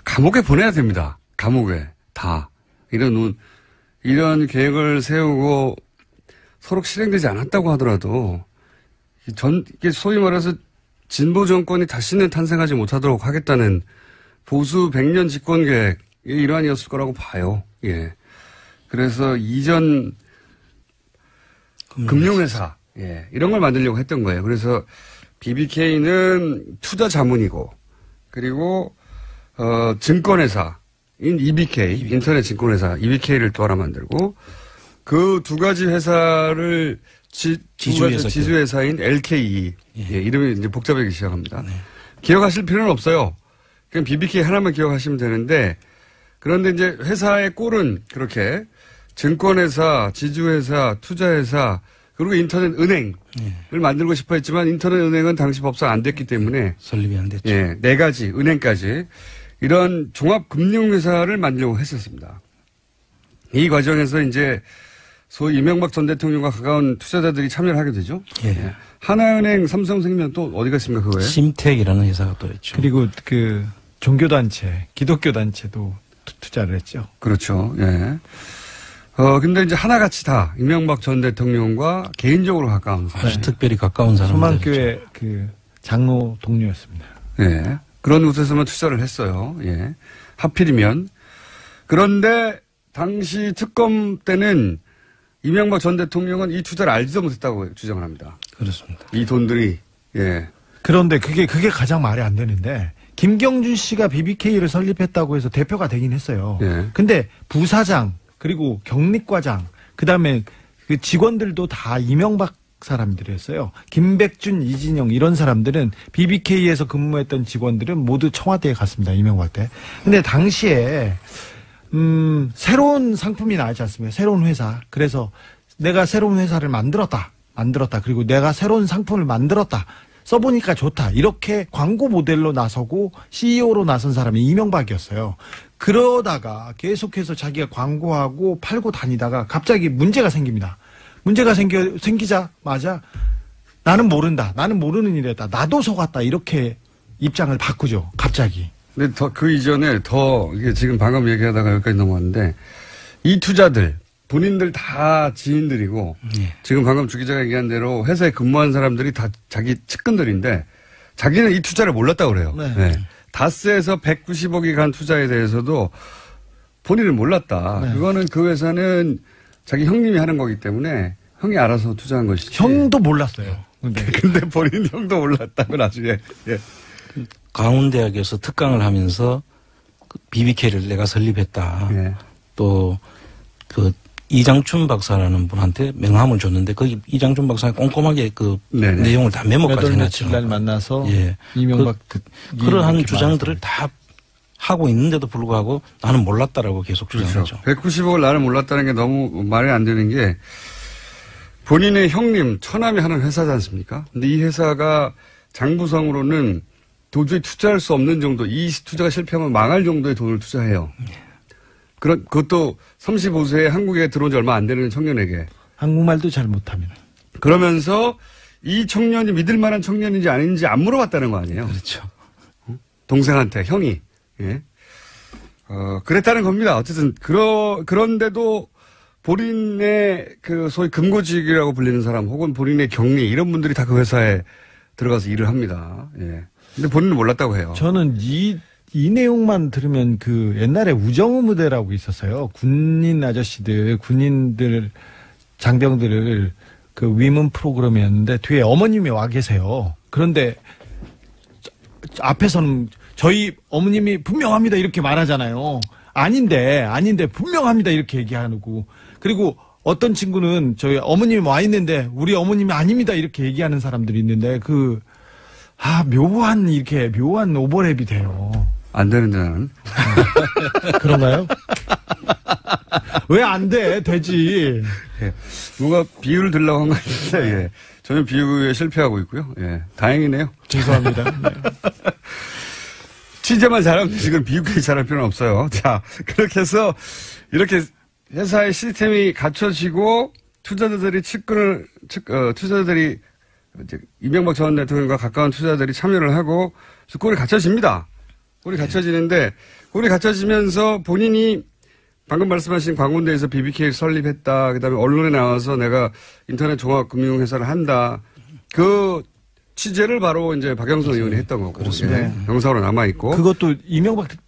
감옥에 보내야 됩니다. 감옥에 다 이런 계획을 세우고 서로 실행되지 않았다고 하더라도 이게 소위 말해서 진보 정권이 다시는 탄생하지 못하도록 하겠다는 보수 100년 집권 계획의 일환이었을 거라고 봐요. 예. 그래서 이전 금융회사 이런 걸 만들려고 했던 거예요. 그래서 BBK는 투자 자문이고 그리고 증권회사인 EBK 인터넷 증권회사 EBK를 또 하나 만들고 그 두 가지 회사를 지주회사인 LKE 이름이 이제 복잡하게 시작합니다. 네. 기억하실 필요는 없어요. 그냥 BBK 하나만 기억하시면 되는데 그런데 이제 회사의 꼴은 그렇게 증권회사, 지주회사, 투자회사 그리고 인터넷 은행을 만들고 싶어 했지만 인터넷 은행은 당시 법상 안 됐기 때문에 설립이 안 됐죠. 예, 4가지 은행까지 이런 종합금융회사를 만들려고 했었습니다. 이 과정에서 이제 소위 이명박 전 대통령과 가까운 투자자들이 참여를 하게 되죠. 예. 하나은행, 삼성생명 또 어디가 있습니까 그거에? 심택이라는 회사가 또 있죠. 그리고 그 종교단체, 기독교단체도 투자를 했죠. 그렇죠. 예. 근데 이제 하나같이 다 이명박 전 대통령과 개인적으로 가까운 사람. 아주 특별히 가까운 사람들. 소망교회 그 장로 동료였습니다. 예. 그런 곳에서만 투자를 했어요. 예. 하필이면. 그런데 당시 특검 때는 이명박 전 대통령은 이 투자를 알지도 못했다고 주장을 합니다. 그렇습니다. 이 돈들이, 예. 그런데 그게 가장 말이 안 되는데, 김경준 씨가 BBK를 설립했다고 해서 대표가 되긴 했어요. 예. 근데 부사장, 그리고 경리과장, 그 다음에 그 직원들도 다 이명박 사람들이었어요. 김백준, 이진영 이런 사람들은 BBK에서 근무했던 직원들은 모두 청와대에 갔습니다. 이명박 때. 근데 당시에 새로운 상품이 나왔지 않습니까? 새로운 회사. 그래서 내가 새로운 회사를 만들었다. 그리고 내가 새로운 상품을 만들었다. 써보니까 좋다. 이렇게 광고 모델로 나서고 CEO로 나선 사람이 이명박이었어요. 그러다가 계속해서 자기가 광고하고 팔고 다니다가 갑자기 문제가 생깁니다. 문제가 생기자마자 나는 모른다. 나는 모르는 일이었다. 나도 속았다. 이렇게 입장을 바꾸죠. 갑자기. 근데 그 이전에 이게 지금 방금 얘기하다가 여기까지 넘어왔는데 이 투자들 본인들 다 지인들이고 지금 방금 주 기자가 얘기한 대로 회사에 근무한 사람들이 다 자기 측근들인데 자기는 이 투자를 몰랐다고 그래요. 네. 네. 다스에서 190억이 간 투자에 대해서도 본인은 몰랐다. 네. 그거는 그 회사는 자기 형님이 하는 거기 때문에 형이 알아서 투자한 것이지. 형도 몰랐어요. 근데 본인 형도 몰랐다고 나중에. 예. 강원대학에서 특강을 하면서 BBK를 내가 설립했다. 예. 또 그 이장춘 박사라는 분한테 명함을 줬는데 거기 이장춘 박사가 꼼꼼하게 그 네네. 내용을 다 메모까지 해놨죠. 날 만나서 예. 이명박 그러한 주장들을 다 하고 있는데도 불구하고 나는 몰랐다라고 계속 주장하죠. 그렇죠. 190억을 나는 몰랐다는 게 너무 말이 안 되는 게 본인의 형님 처남이 하는 회사지 않습니까? 근데 이 회사가 장부상으로는 도저히 투자할 수 없는 정도, 이 투자가 실패하면 망할 정도의 돈을 투자해요. 그것도 35세에 한국에 들어온 지 얼마 안 되는 청년에게. 한국말도 잘 못합니다. 그러면서 이 청년이 믿을 만한 청년인지 아닌지 안 물어봤다는 거 아니에요? 그렇죠. 동생한테, 형이. 예. 그랬다는 겁니다. 어쨌든, 그런데도 본인의 그 소위 금고직이라고 불리는 사람 혹은 본인의 경리 이런 분들이 다 그 회사에 들어가서 일을 합니다. 예. 근데 본인은 몰랐다고 해요. 저는 이 내용만 들으면 그 옛날에 우정우 무대라고 있었어요. 군인 아저씨들, 군인들, 장병들을 그 위문 프로그램이었는데 뒤에 어머님이 와 계세요. 그런데 앞에서는 저희 어머님이 분명합니다 이렇게 말하잖아요. 아닌데 분명합니다 이렇게 얘기하고 그리고 어떤 친구는 저희 어머님이 와 있는데 우리 어머님이 아닙니다 이렇게 얘기하는 사람들이 있는데 묘한 오버랩이 돼요. 안 되는데 나는. 그런가요? 왜 안 돼? 되지. 예. 뭔가 비유를 들려고 한 거 같은데, 예. 전혀 비유에 실패하고 있고요. 예. 다행이네요. 죄송합니다. 네. 취재만 잘하면 지금 비유까지 잘할 필요는 없어요. 자, 그렇게 해서 이렇게 회사의 시스템이 갖춰지고 투자자들이 투자자들이 이제 이명박 전 대통령과 가까운 투자자들이 참여를 하고 꼴이 갖춰집니다. 꼴이 갖춰지는데 꼴이 갖춰지면서 본인이 방금 말씀하신 광운대에서 BBK를 설립했다. 그다음에 언론에 나와서 내가 인터넷 종합금융회사를 한다. 그 취재를 바로 이제 박영선 의원이 했던 거고. 그렇습니다. 예. 영상으로 남아있고. 그것도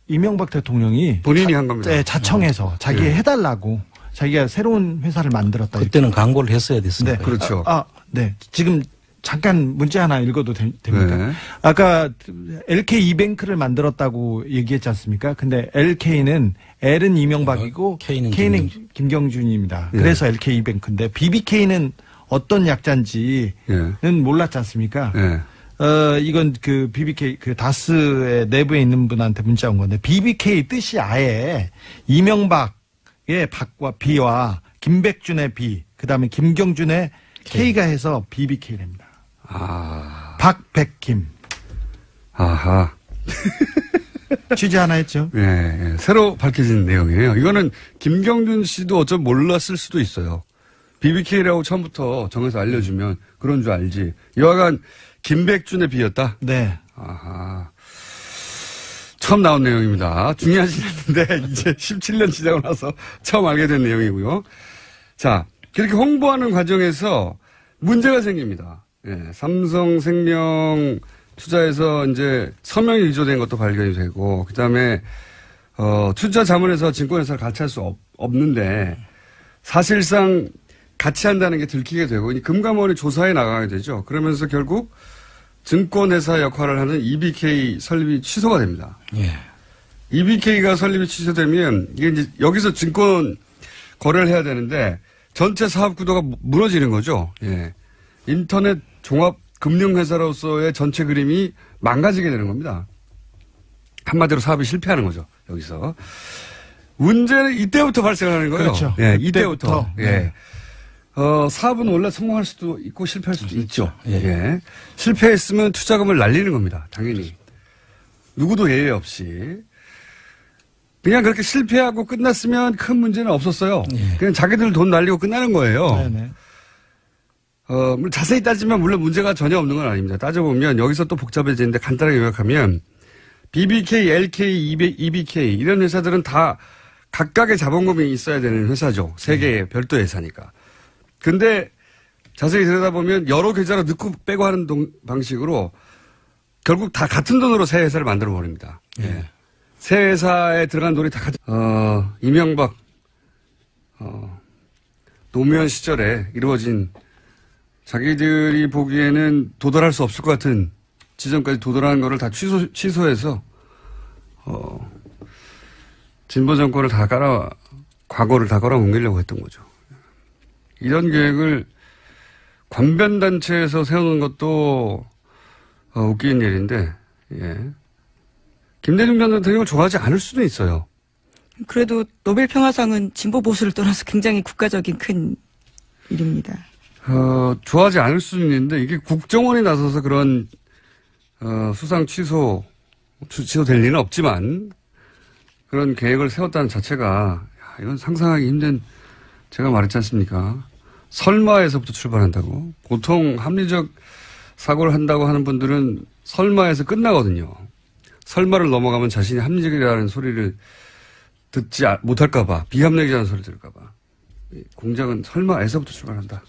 이명박 대통령이 본인이 한 겁니다. 네, 자청해서 자기 해달라고 자기가 새로운 회사를 만들었다. 그때는 광고를 했어야 됐습니다. 네. 그렇죠. 네. 지금 잠깐 문제 하나 읽어도 됩니까? 네. 아까 LK 이뱅크를 만들었다고 얘기했지 않습니까? 근데 LK는 L은 이명박이고 K는 김경준입니다. 네. 그래서 LK 이뱅크인데 BBK는 어떤 약자인지는 몰랐지 않습니까? 네. 이건 그 BBK 그 다스의 내부에 있는 분한테 문자 온 건데 BBK 뜻이 아예 이명박의 박과 B와 김백준의 B, 그다음에 김경준의 K가 해서 BBK랍니다. 아. 박백김. 아하. 취재 하나 했죠. 예, 예. 새로 밝혀진 내용이에요. 이거는 김경준 씨도 어쩜 몰랐을 수도 있어요. BBK라고 처음부터 정해서 알려주면 그런 줄 알지. 여하간 김백준의 비였다? 네. 아하. 처음 나온 내용입니다. 중요하진 않는데 이제 17년 지나고 나서 처음 알게 된 내용이고요. 자, 그렇게 홍보하는 과정에서 문제가 생깁니다. 예, 삼성생명 투자에서 이제 서명이 위조된 것도 발견이 되고, 그 다음에, 투자 자문에서 증권회사를 같이 할 수 없는데, 사실상 같이 한다는 게 들키게 되고, 금감원이 조사에 나가게 되죠. 그러면서 결국 증권회사 역할을 하는 EBK 설립이 취소가 됩니다. 예. EBK가 설립이 취소되면, 이게 이제 여기서 증권 거래를 해야 되는데, 전체 사업 구도가 무너지는 거죠. 예. 인터넷 종합 금융회사로서의 전체 그림이 망가지게 되는 겁니다. 한마디로 사업이 실패하는 거죠. 여기서. 문제는 이때부터 발생하는 거예요. 그렇죠. 예, 이때부터. 네. 예. 사업은 원래 성공할 수도 있고 실패할 수도 있죠. 예. 예. 실패했으면 투자금을 날리는 겁니다. 당연히. 누구도 예외 없이. 그냥 그렇게 실패하고 끝났으면 큰 문제는 없었어요. 예. 그냥 자기들 돈 날리고 끝나는 거예요. 네네. 자세히 따지면 물론 문제가 전혀 없는 건 아닙니다. 따져보면 여기서 또 복잡해지는데 간단하게 요약하면 BBK, LK, EBK 이런 회사들은 다 각각의 자본금이 있어야 되는 회사죠. 세 개의 별도 회사니까. 근데 자세히 들여다보면 여러 계좌로 넣고 빼고 하는 방식으로 결국 다 같은 돈으로 새 회사를 만들어 버립니다. 예. 새 회사에 들어간 돈이 다 같은, 이명박, 노무현 시절에 이루어진 자기들이 보기에는 도달할 수 없을 것 같은 지점까지 도달하는 거를 다 취소해서, 진보 정권을 과거를 다 옮기려고 했던 거죠. 이런 계획을 관변단체에서 세우는 것도, 웃기는 일인데, 예. 김대중 전 대통령을 좋아하지 않을 수도 있어요. 그래도 노벨 평화상은 진보 보수를 떠나서 굉장히 국가적인 큰 일입니다. 좋아하지 않을 수는 있는데 이게 국정원이 나서서 그런 수상 취소될 리는 없지만 그런 계획을 세웠다는 자체가 이건 상상하기 힘든, 제가 말했지 않습니까? 설마에서부터 출발한다고. 보통 합리적 사고를 한다고 하는 분들은 설마에서 끝나거든요. 설마를 넘어가면 자신이 합리적이라는 소리를 듣지 못할까 봐, 비합리적이라는 소리를 들을까 봐. 공작은 설마에서부터 출발한다.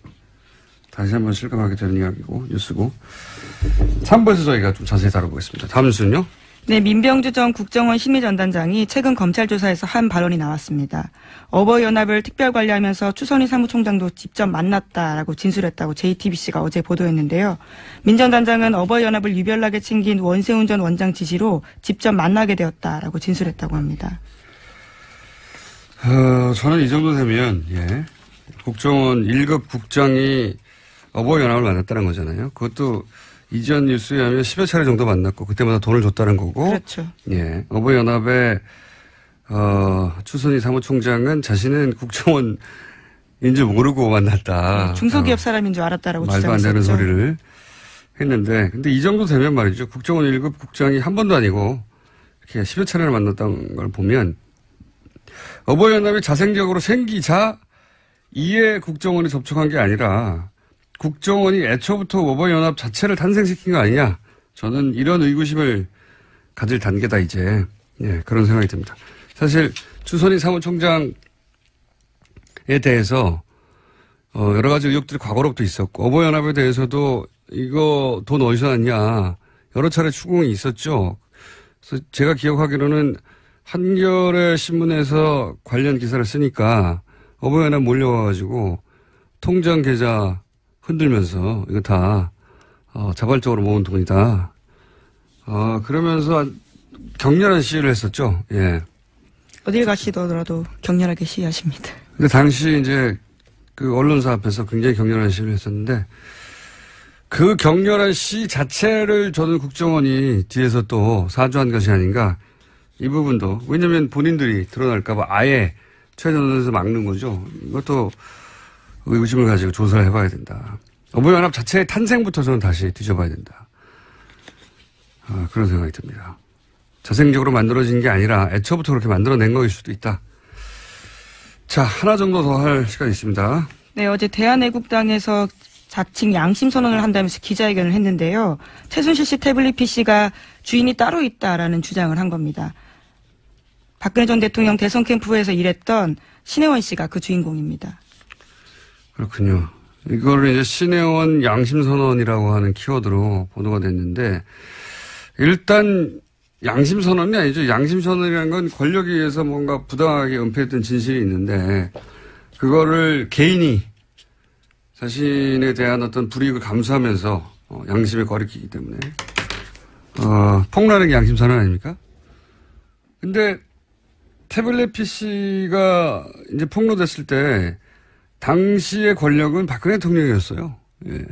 다시 한번 실감하게 되는 이야기고, 뉴스고. 3부에서 저희가 좀 자세히 다뤄보겠습니다. 다음 뉴스는요? 네, 민병주 전 국정원 심의전단장이 최근 검찰 조사에서 한 발언이 나왔습니다. 어버이연합을 특별관리하면서 추선희 사무총장도 직접 만났다라고 진술했다고 JTBC가 어제 보도했는데요. 민 전 단장은 어버이연합을 유별나게 챙긴 원세훈 전 원장 지시로 직접 만나게 되었다라고 진술했다고 합니다. 저는 이 정도 되면, 예. 국정원 1급 국장이 어버이연합을 만났다는 거잖아요. 그것도 이전 뉴스에 하면 10여 차례 정도 만났고 그때마다 돈을 줬다는 거고. 그렇죠. 예. 어버이연합에 추선희 사무총장은 자신은 국정원인 줄 모르고 만났다. 중소기업 사람인 줄 알았다라고 주장했었죠. 말도 안 되는 소리를 했는데, 근데 이 정도 되면 말이죠. 국정원 1급 국장이 한 번도 아니고 이렇게 10여 차례를 만났던 걸 보면 어버이연합이 자생적으로 생기자 이에 국정원이 접촉한 게 아니라 국정원이 애초부터 어버이연합 자체를 탄생시킨 거 아니냐. 저는 이런 의구심을 가질 단계다 이제. 예, 그런 생각이 듭니다. 사실 추선희 사무총장에 대해서 여러 가지 의혹들이 과거로부터 있었고 어버이연합에 대해서도 이거 돈 어디서 났냐 여러 차례 추궁이 있었죠. 그래서 제가 기억하기로는 한겨레 신문에서 관련 기사를 쓰니까 어버이연합 몰려와가지고 통장 계좌 흔들면서 이거 다 자발적으로 모은 돈이다. 그러면서 격렬한 시위를 했었죠. 예. 어딜 가시더라도 격렬하게 시위하십니다. 근데 당시 이제 그 언론사 앞에서 굉장히 격렬한 시위를 했었는데 그 격렬한 시위 자체를 저는 국정원이 뒤에서 또 사주한 것이 아닌가 이 부분도 왜냐하면 본인들이 드러날까봐 아예 최전선에서 막는 거죠. 이것도 의구심을 가지고 조사를 해봐야 된다. 어버이연합 자체의 탄생부터 저는 다시 뒤져봐야 된다. 그런 생각이 듭니다. 자생적으로 만들어진 게 아니라 애초부터 그렇게 만들어낸 거일 수도 있다. 자, 하나 정도 더 할 시간이 있습니다. 네, 어제 대한애국당에서 자칭 양심 선언을 한다면서 기자회견을 했는데요. 최순실 씨 태블릿 PC가 주인이 따로 있다라는 주장을 한 겁니다. 박근혜 전 대통령 대선 캠프에서 일했던 신혜원 씨가 그 주인공입니다. 그렇군요. 이거를 이제 신혜원 양심 선언이라고 하는 키워드로 보도가 됐는데 일단 양심 선언이 아니죠. 양심 선언이라는 건 권력에 의해서 뭔가 부당하게 은폐했던 진실이 있는데 그거를 개인이 자신에 대한 어떤 불이익을 감수하면서 양심에 거리끼기 때문에 폭로하는 게 양심 선언 아닙니까? 근데 태블릿 PC가 이제 폭로됐을 때 당시의 권력은 박근혜 대통령이었어요. 예.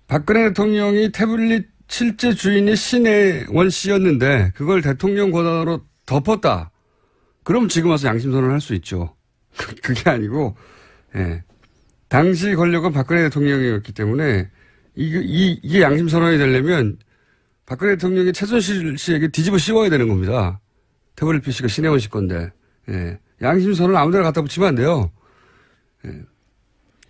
박근혜 대통령이 태블릿 실제 주인이 신혜원 씨였는데 그걸 대통령 권한으로 덮었다. 그럼 지금 와서 양심선언을 할 수 있죠. 그게 아니고 예. 당시 권력은 박근혜 대통령이었기 때문에 이게 양심선언이 되려면 박근혜 대통령이 최순실 씨에게 뒤집어 씌워야 되는 겁니다. 태블릿 PC가 신혜원 씨 건데 예. 양심선언을 아무데나 갖다 붙이면 안 돼요. 예.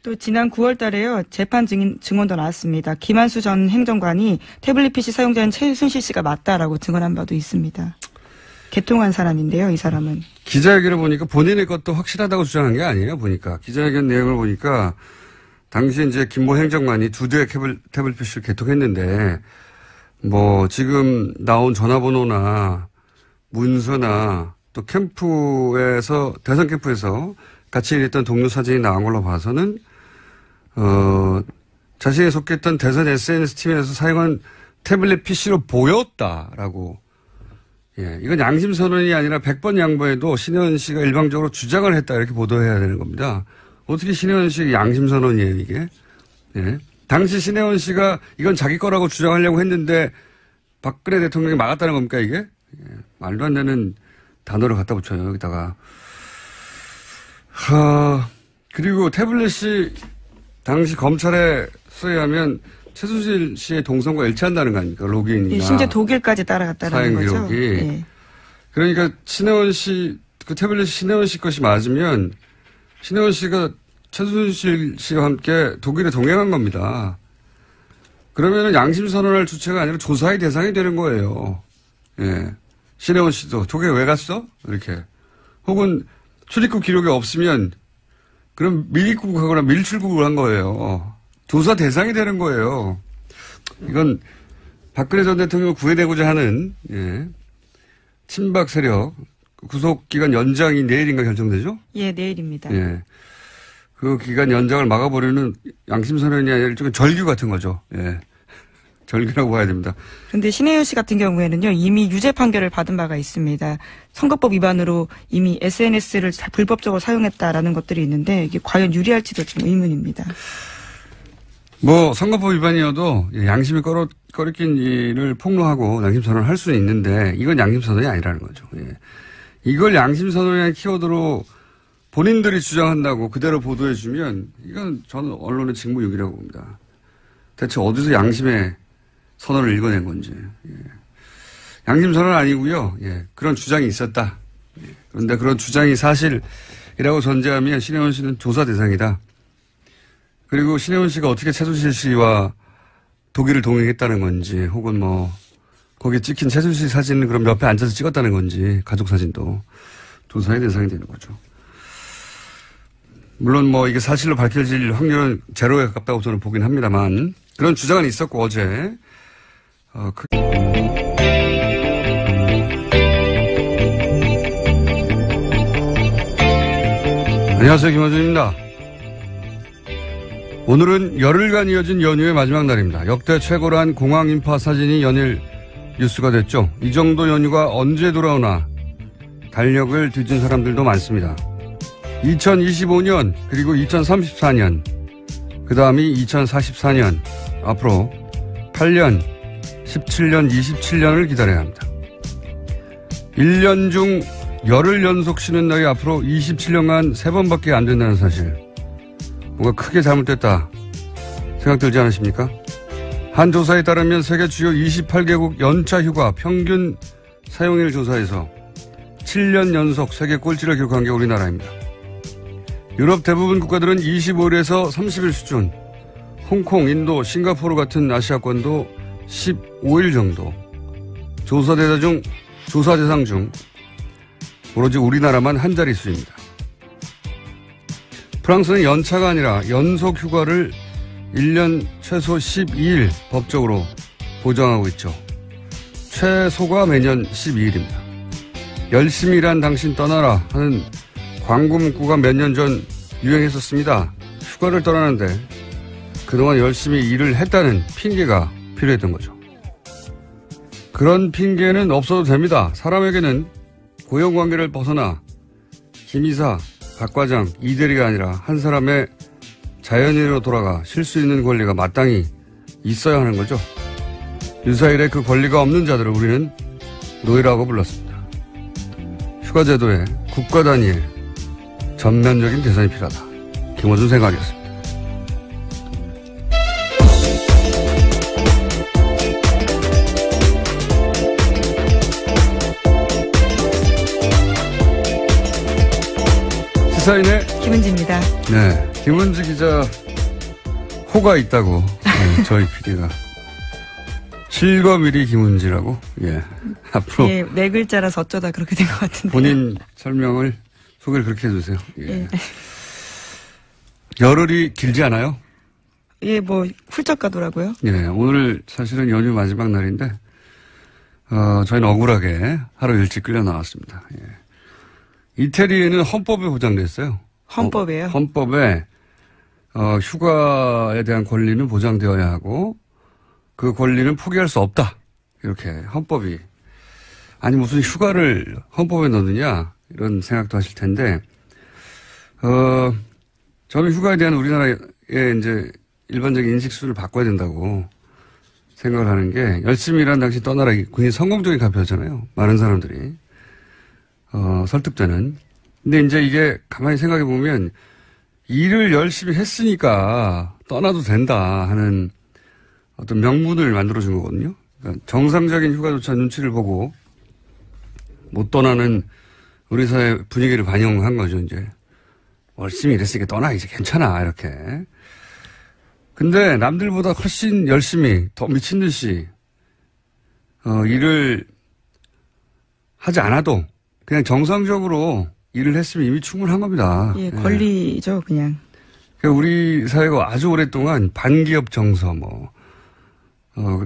또 지난 9월 달에요. 재판 증언도 나왔습니다. 김한수 전 행정관이 태블릿 PC 사용자인 최순실 씨가 맞다라고 증언한 바도 있습니다. 개통한 사람인데요. 이 사람은. 기자회견을 보니까 본인의 것도 확실하다고 주장한 게 아니에요. 보니까. 기자회견 내용을 보니까 당시 이제 김모 행정관이 2대의 태블릿 PC를 개통했는데 뭐 지금 나온 전화번호나 문서나 또 캠프에서 대선 캠프에서 같이 일했던 동료 사진이 나온 걸로 봐서는 자신이 속했던 대선 SNS 팀에서 사용한 태블릿 PC로 보였다라고. 예, 이건 양심 선언이 아니라 100번 양보해도 신혜원 씨가 일방적으로 주장을 했다 이렇게 보도해야 되는 겁니다. 어떻게 신혜원 씨의 양심 선언이에요 이게? 예. 당시 신혜원 씨가 이건 자기 거라고 주장하려고 했는데 박근혜 대통령이 막았다는 겁니까 이게? 예, 말도 안 되는 단어를 갖다 붙여요 여기다가. 그리고 태블릿이 당시 검찰에 의하면 최순실 씨의 동선과 일치한다는 거 아닙니까? 로그인이나. 예, 심지어 독일까지 따라갔다는 거죠. 사행 기록이. 예. 그러니까 신혜원 씨, 그 태블릿이 신혜원 씨 것이 맞으면 신혜원 씨가 최순실 씨와 함께 독일에 동행한 겁니다. 그러면은 양심 선언할 주체가 아니라 조사의 대상이 되는 거예요. 예. 신혜원 씨도 독일에 왜 갔어? 이렇게. 혹은 출입국 기록이 없으면 그럼 밀입국하거나 밀출국을 한 거예요. 조사 대상이 되는 거예요. 이건 박근혜 전 대통령을 구해내고자 하는 예, 친박 세력 구속기간 연장이 내일인가 결정되죠? 예, 내일입니다. 예, 그 기간 연장을 막아버리는 양심선언이 아니라 일종의 절규 같은 거죠. 예. 절규라고 봐야 됩니다. 그런데 신혜원 씨 같은 경우에는요, 이미 유죄 판결을 받은 바가 있습니다. 선거법 위반으로 이미 SNS를 불법적으로 사용했다라는 것들이 있는데 이게 과연 유리할지도 좀 의문입니다. 뭐 선거법 위반이어도 양심이 꺼리낀 일을 폭로하고 양심선언을 할 수는 있는데 이건 양심선언이 아니라는 거죠. 예. 이걸 양심선언이라는 키워드로 본인들이 주장한다고 그대로 보도해주면 이건 저는 언론의 직무유기라고 봅니다. 대체 어디서 양심의 선언을 읽어낸 건지. 예. 양심선언은 아니고요. 예. 그런 주장이 있었다. 예. 그런데 그런 주장이 사실이라고 전제하면 신혜원 씨는 조사 대상이다. 그리고 신혜원 씨가 어떻게 최순실 씨와 독일을 동행했다는 건지 혹은 뭐 거기에 찍힌 최순실 사진을 그럼 옆에 앉아서 찍었다는 건지 가족 사진도 조사의 대상이 되는 거죠. 물론 뭐 이게 사실로 밝혀질 확률은 제로에 가깝다고 저는 보긴 합니다만 그런 주장은 있었고 어제 안녕하세요. 김어준입니다. 오늘은 열흘간 이어진 연휴의 마지막 날입니다. 역대 최고란 공항 인파 사진이 연일 뉴스가 됐죠. 이 정도 연휴가 언제 돌아오나 달력을 뒤진 사람들도 많습니다. 2025년 그리고 2034년 그 다음이 2044년 앞으로 8년, 17년, 27년을 기다려야 합니다. 1년 중 열흘 연속 쉬는 날이 앞으로 27년간 3번밖에 안 된다는 사실. 뭔가 크게 잘못됐다 생각 들지 않으십니까? 한 조사에 따르면 세계 주요 28개국 연차 휴가 평균 사용일 조사에서 7년 연속 세계 꼴찌를 기록한 게 우리나라입니다. 유럽 대부분 국가들은 25일에서 30일 수준, 홍콩, 인도, 싱가포르 같은 아시아권도 15일 정도. 조사 대상 중 오로지 우리나라만 한 자릿수입니다. 프랑스는 연차가 아니라 연속 휴가를 1년 최소 12일 법적으로 보장하고 있죠. 최소가 매년 12일입니다. 열심히 일한 당신 떠나라 하는 광고 문구가 몇 년 전 유행했었습니다. 휴가를 떠나는데 그동안 열심히 일을 했다는 핑계가 필요했던 거죠. 그런 핑계는 없어도 됩니다. 사람에게는 고용관계를 벗어나 김 이사, 박 과장, 이 대리가 아니라 한 사람의 자연인으로 돌아가 쉴 수 있는 권리가 마땅히 있어야 하는 거죠. 유사일에 그 권리가 없는 자들을 우리는 노예라고 불렀습니다. 휴가제도에 국가 단위의 전면적인 개선이 필요하다. 김어준 생각이었습니다. 시사인의 김은지입니다. 네, 김은지 기자 호가 있다고 네, 저희 PD가 실검일이 김은지라고 앞으로 네 글자라서 어쩌다 그렇게 된 것 같은데 본인 설명을 소개를 그렇게 해주세요. 예. 열흘이 길지 않아요? 예, 뭐 훌쩍 가더라고요. 예, 오늘 사실은 연휴 마지막 날인데 저희는 억울하게 하루 일찍 끌려 나왔습니다. 예. 이태리에는 헌법에 보장돼 있어요. 헌법에요? 헌법에 휴가에 대한 권리는 보장되어야 하고 그 권리는 포기할 수 없다. 이렇게 헌법이. 아니 무슨 휴가를 헌법에 넣느냐 이런 생각도 하실 텐데 저는 휴가에 대한 우리나라의 이제 일반적인 인식 수준을 바꿔야 된다고 생각을 하는 게 열심히 일한 당신 떠나라 굉장히 성공적인 가표잖아요. 많은 사람들이. 설득되는. 근데 이제 이게 가만히 생각해 보면 일을 열심히 했으니까 떠나도 된다 하는 어떤 명분을 만들어준 거거든요. 그러니까 정상적인 휴가조차 눈치를 보고 못 떠나는 우리 사회 분위기를 반영한 거죠, 이제. 열심히 일했으니까 떠나, 이제 괜찮아, 이렇게. 근데 남들보다 훨씬 열심히, 더 미친 듯이, 일을 하지 않아도 그냥 정상적으로 일을 했으면 이미 충분한 겁니다. 예, 권리죠, 그냥. 그러니까 우리 사회가 아주 오랫동안 반기업 정서,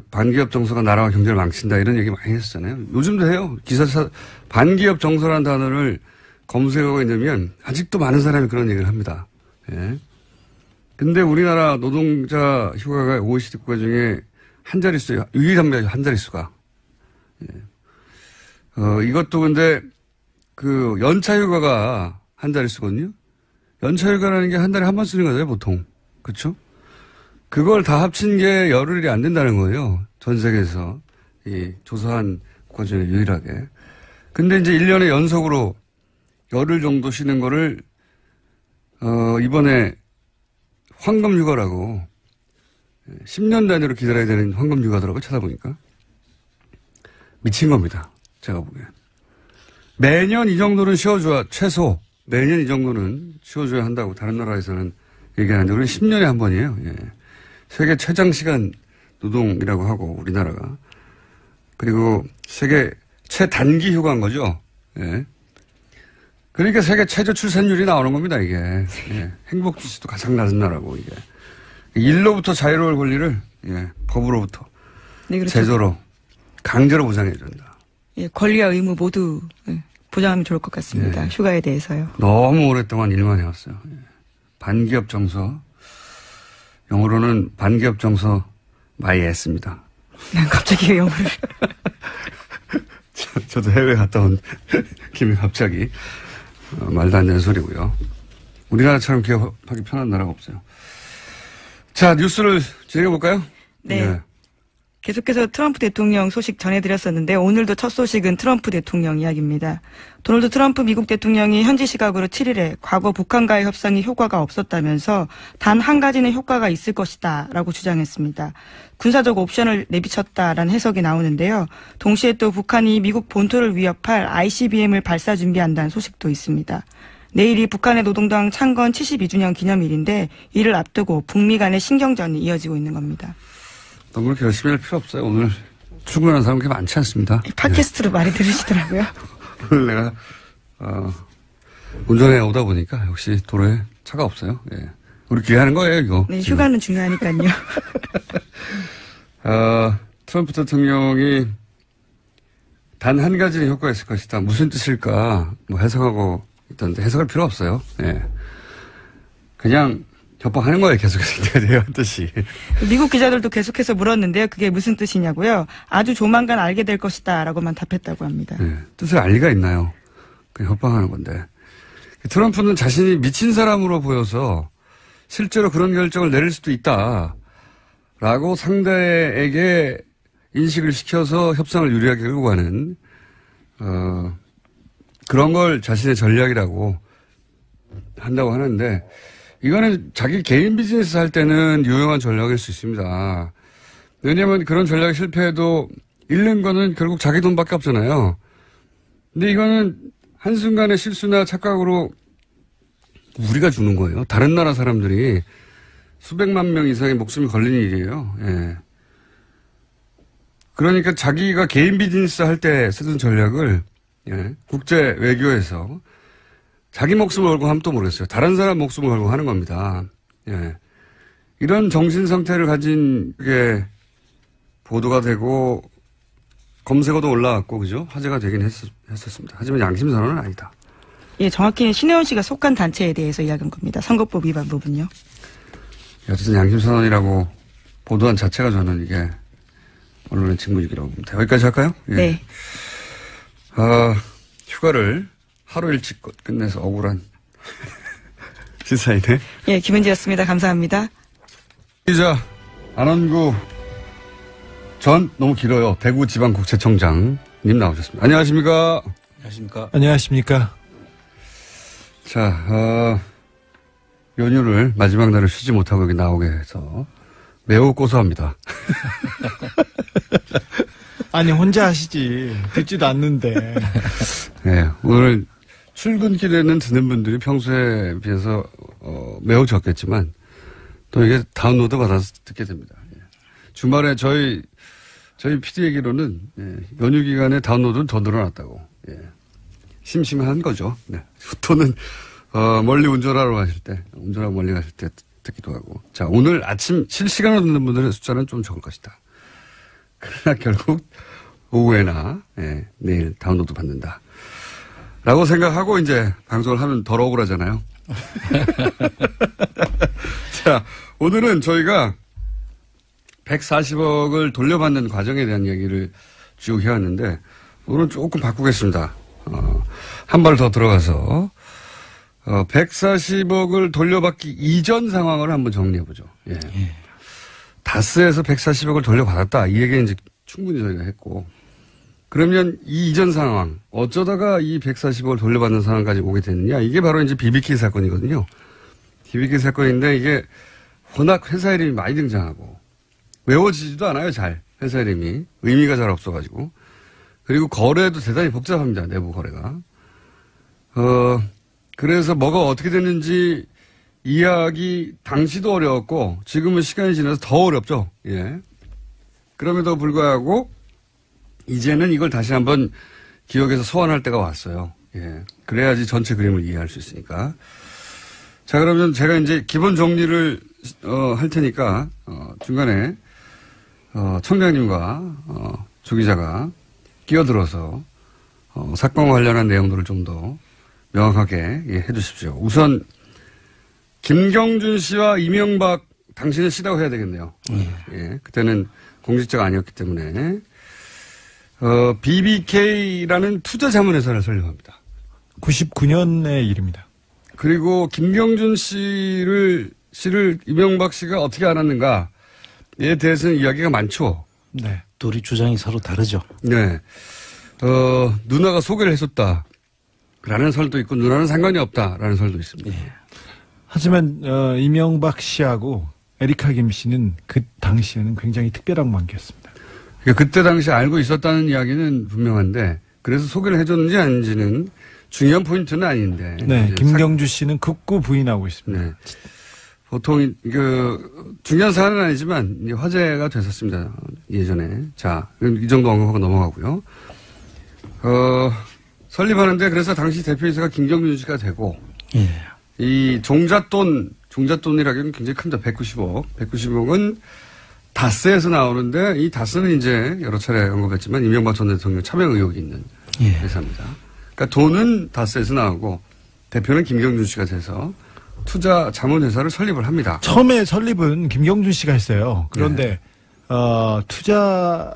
반기업 정서가 나라와 경제를 망친다 이런 얘기 많이 했었잖아요. 요즘도 해요. 반기업 정서라는 단어를 검색어에 넣으면 아직도 많은 사람이 그런 얘기를 합니다. 예. 근데 우리나라 노동자 휴가가 OECD 국가 중에 한 자릿수예요. 유일합니다. 한 자릿수가. 예. 이것도 근데 그 연차 휴가가 한 자릿수거든요. 연차 휴가라는 게 한 달에 한 번 쓰는 거잖아요, 보통. 그렇죠? 그걸 다 합친 게 열흘이 안 된다는 거예요. 전 세계에서. 이 조사한 국가 중에 유일하게. 근데 이제 1년에 연속으로 열흘 정도 쉬는 거를, 이번에 황금휴가라고 10년 단위로 기다려야 되는 황금휴가더라고요. 찾아보니까. 미친 겁니다. 제가 보기엔. 매년 이 정도는 쉬어줘야, 최소, 매년 이 정도는 쉬어줘야 한다고 다른 나라에서는 얘기하는데, 우리는 10년에 한 번이에요. 예. 세계 최장시간 노동이라고 하고, 우리나라가. 그리고 세계 최단기 휴가인 거죠. 예. 그러니까 세계 최저 출산율이 나오는 겁니다, 이게. 예. 행복 지수도 가장 낮은 나라고, 이게. 일로부터 자유로울 권리를, 예. 법으로부터. 네, 그렇죠. 제도로, 강제로 보장해야 된다. 예, 권리와 의무 모두 보장하면 좋을 것 같습니다. 예. 휴가에 대해서요. 너무 오랫동안 일만 해왔어요. 예. 반기업 정서. 영어로는 반기업 정서 많이 했습니다. 갑자기 영어를. 저도 해외 갔다 온 김에 갑자기 말도 안 되는 소리고요. 우리나라처럼 기업하기 편한 나라가 없어요. 자, 뉴스를 진행해볼까요? 네. 예. 계속해서 트럼프 대통령 소식 전해드렸었는데 오늘도 첫 소식은 트럼프 대통령 이야기입니다. 도널드 트럼프 미국 대통령이 현지 시각으로 7일에 과거 북한과의 협상이 효과가 없었다면서 단 한 가지는 효과가 있을 것이다 라고 주장했습니다. 군사적 옵션을 내비쳤다라는 해석이 나오는데요. 동시에 또 북한이 미국 본토를 위협할 ICBM을 발사 준비한다는 소식도 있습니다. 내일이 북한의 노동당 창건 72주년 기념일인데 이를 앞두고 북미 간의 신경전이 이어지고 있는 겁니다. 너무 그렇게 열심히 할 필요 없어요. 오늘 출근하는 사람 그렇게 많지 않습니다. 팟캐스트로 많이 들으시더라고요. 오늘 내가 운전해 오다 보니까 역시 도로에 차가 없어요. 예. 우리 기회하는 거예요, 이거. 네, 지금. 휴가는 중요하니까요. 트럼프 대통령이 단 한 가지는 효과가 있을 것이다. 무슨 뜻일까? 뭐 해석하고 있던데 해석할 필요 없어요. 예. 그냥 협박하는 거예요. 계속해서 내가 대화한 뜻이. 미국 기자들도 계속해서 물었는데요. 그게 무슨 뜻이냐고요. 아주 조만간 알게 될 것이다 라고만 답했다고 합니다. 네, 뜻을 알 리가 있나요? 그냥 협박하는 건데. 트럼프는 자신이 미친 사람으로 보여서 실제로 그런 결정을 내릴 수도 있다 라고 상대에게 인식을 시켜서 협상을 유리하게 끌고 가는 그런 걸 자신의 전략이라고 한다고 하는데 이거는 자기 개인 비즈니스 할 때는 유용한 전략일 수 있습니다. 왜냐하면 그런 전략이 실패해도 잃는 거는 결국 자기 돈밖에 없잖아요. 근데 이거는 한순간의 실수나 착각으로 우리가 주는 거예요. 다른 나라 사람들이 수백만 명 이상의 목숨이 걸리는 일이에요. 예. 그러니까 자기가 개인 비즈니스 할 때 쓰던 전략을 국제 외교에서 자기 목숨을 걸고 하면 또 모르겠어요. 다른 사람 목숨을 걸고 하는 겁니다. 예. 이런 정신 상태를 가진 게 보도가 되고 검색어도 올라왔고 그죠? 화제가 되긴 했었습니다. 하지만 양심선언은 아니다. 예, 정확히는 신혜원 씨가 속한 단체에 대해서 이야기한 겁니다. 선거법 위반 부분요. 어쨌든 양심선언이라고 보도한 자체가 저는 이게 언론의 직무유기라고 봅니다. 여기까지 할까요? 예. 네. 휴가를 하루 일찍 끝내서 억울한 시사이네. 예, 김은지였습니다. 감사합니다. 기자 안원구 전 너무 길어요. 대구지방국세청장님 나오셨습니다. 안녕하십니까? 안녕하십니까? 안녕하십니까? 자, 연휴를 마지막 날을 쉬지 못하고 여기 나오게 해서 매우 고소합니다. 아니 혼자 하시지 듣지도 않는데. 네, 오늘 출근길에는 듣는 분들이 평소에 비해서 매우 적겠지만 또 이게 다운로드 받아서 듣게 됩니다. 예. 주말에 저희 PD 얘기로는 연휴 기간에 다운로드는 더 늘어났다고. 예. 심심한 거죠. 네. 또는 멀리 운전하러 가실 때, 운전하고 멀리 가실 때 듣기도 하고. 자, 오늘 아침 실시간으로 듣는 분들의 숫자는 좀 적을 것이다. 그러나 결국 오후에나 내일 다운로드 받는다. 라고 생각하고 이제 방송을 하면 덜 억울하잖아요. 자, 오늘은 저희가 140억을 돌려받는 과정에 대한 얘기를 쭉 해왔는데 오늘은 조금 바꾸겠습니다. 한 발 더 들어가서 140억을 돌려받기 이전 상황을 한번 정리해보죠. 예. 다스에서 140억을 돌려받았다. 이 얘기는 이제 충분히 저희가 했고. 그러면 이 이전 상황, 어쩌다가 이 140억을 돌려받는 상황까지 오게 됐느냐. 이게 바로 이제 BBK 사건이거든요. BBK 사건인데 이게 워낙 회사 이름이 많이 등장하고 외워지지도 않아요, 잘. 회사 이름이. 의미가 잘 없어가지고. 그리고 거래도 대단히 복잡합니다, 내부 거래가. 그래서 뭐가 어떻게 됐는지 이해하기 당시도 어려웠고 지금은 시간이 지나서 더 어렵죠. 예. 그럼에도 불구하고 이제는 이걸 다시 한번 기억에서 소환할 때가 왔어요. 예. 그래야지 전체 그림을 이해할 수 있으니까. 자, 그러면 제가 이제 기본 정리를 할 테니까 중간에 청장님과 조 기자가 끼어들어서 사건과 관련한 내용들을 좀 더 명확하게 해 주십시오. 우선 김경준 씨와 이명박 당신은 씨라고 해야 되겠네요. 예, 그때는 공직자가 아니었기 때문에 BBK라는 투자 자문회사를 설립합니다. 99년의 일입니다. 그리고 김경준 씨를 이명박 씨가 어떻게 알았는가에 대해서는 이야기가 많죠. 네. 둘이 주장이 서로 다르죠. 네. 누나가 소개를 해줬다라는 설도 있고 누나는 상관이 없다라는 설도 있습니다. 예. 하지만 이명박 씨하고 에리카 김 씨는 그 당시에는 굉장히 특별한 관계였습니다. 그때 당시 알고 있었다는 이야기는 분명한데 그래서 소개를 해줬는지 아닌지는 중요한 포인트는 아닌데. 네, 김경주 씨는 극구 부인하고 있습니다. 네. 보통 중요한 사안은 아니지만 이제 화제가 됐었습니다. 예전에. 자, 이 정도 언급하고 넘어가고요. 설립하는데 그래서 당시 대표이사가 김경준 씨가 되고 예. 이 종잣돈이라기에는 굉장히 큽니다. 190억. 190억은 다스에서 나오는데 이 다스는 이제 여러 차례 언급했지만 이명박 전 대통령 참여 의혹이 있는 회사입니다. 그러니까 돈은 다스에서 나오고 대표는 김경준 씨가 돼서 투자 자문회사를 설립을 합니다. 처음에 설립은 김경준 씨가 했어요. 그런데 투자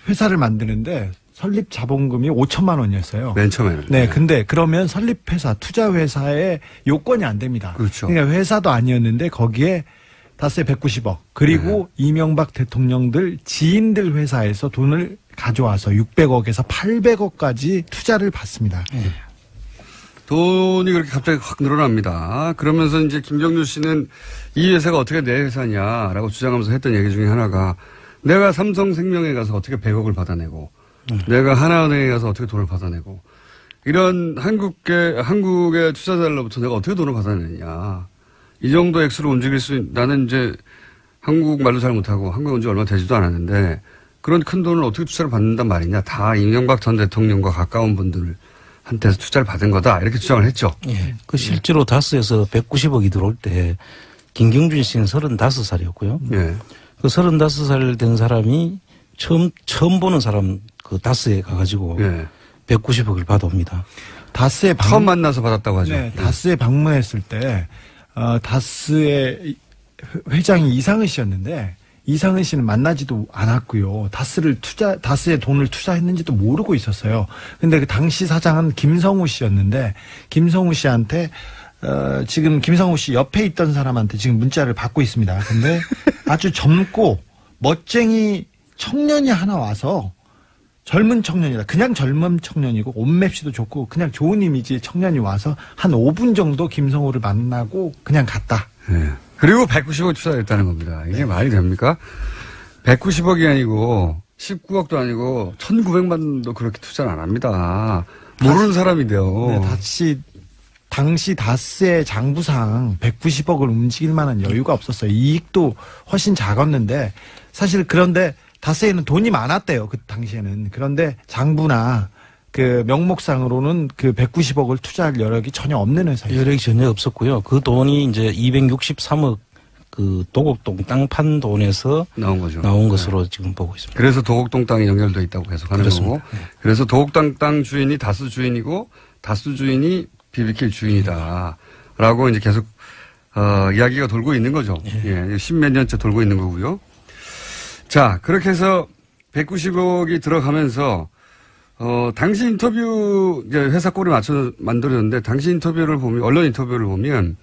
회사를 만드는데 설립 자본금이 5천만 원이었어요. 맨 처음에는. 네, 근데 그러면 설립 회사, 투자 회사의 요건이 안 됩니다. 그렇죠. 그러니까 회사도 아니었는데 거기에 다스에 190억 그리고 이명박 대통령들 지인들 회사에서 돈을 가져와서 600억에서 800억까지 투자를 받습니다. 돈이 그렇게 갑자기 확 늘어납니다. 그러면서 이제 김경준 씨는 이 회사가 어떻게 내 회사냐라고 주장하면서 했던 얘기 중에 하나가 내가 삼성생명에 가서 어떻게 100억을 받아내고 내가 하나은행에 가서 어떻게 돈을 받아내고 이런 한국의 투자자들로부터 내가 어떻게 돈을 받아내냐. 이 정도 액수로 움직일 수 나는 이제 한국말도 잘 못하고 한국에 온 지 얼마 되지도 않았는데 그런 큰 돈을 어떻게 투자를 받는단 말이냐. 다 이명박 전 대통령과 가까운 분들한테서 투자를 받은 거다. 이렇게 주장을 했죠. 예. 그 실제로 다스에서 190억이 들어올 때 김경준 씨는 35살이었고요. 예. 그 35살 된 사람이 처음 보는 사람 그 다스에 가가지고 190억을 받아옵니다. 다스에 처음 만나서 받았다고 하죠. 네, 다스에 방문했을 때 다스의 회장이 이상은 씨였는데 이상은 씨는 만나지도 않았고요. 다스에 돈을 투자했는지도 모르고 있었어요. 근데 그 당시 사장은 김성우 씨였는데 김성우 씨한테 지금 김성우 씨 옆에 있던 사람한테 지금 문자를 받고 있습니다. 근데 아주 젊고 멋쟁이 청년이 하나 와서 젊은 청년이다. 그냥 젊은 청년이고 옷맵시도 좋고 그냥 좋은 이미지의 청년이 와서 한 5분 정도 김성우를 만나고 그냥 갔다. 네. 그리고 190억 투자했다는 겁니다. 이게 말이 됩니까? 190억이 아니고 19억도 아니고 1,900만 원도 그렇게 투자를 안 합니다. 모르는 사람인데요. 네, 당시 다스의 장부상 190억을 움직일 만한 여유가 없었어요. 이익도 훨씬 작았는데 사실 그런데 다스에는 돈이 많았대요. 그 당시에는. 그런데 장부나 그 명목상으로는 그 190억을 투자할 여력이 전혀 없는 회사예요. 여력이 전혀 없었고요. 그 돈이 이제 263억 그 도곡동 땅 판 돈에서 나온 거죠. 나온 것으로 지금 보고 있습니다. 그래서 도곡동 땅이 연결되어 있다고 계속 하는 거고. 그래서 도곡동 땅 주인이 다스 주인이고 다스 주인이 BBK 주인이다라고 이제 계속 이야기가 돌고 있는 거죠. 예, 10몇 년째 돌고 있는 거고요. 자, 그렇게 해서 190억이 들어가면서 당시 인터뷰 회사 꼴에 맞춰 만들었는데 당시 인터뷰를 보면 언론 인터뷰를 보면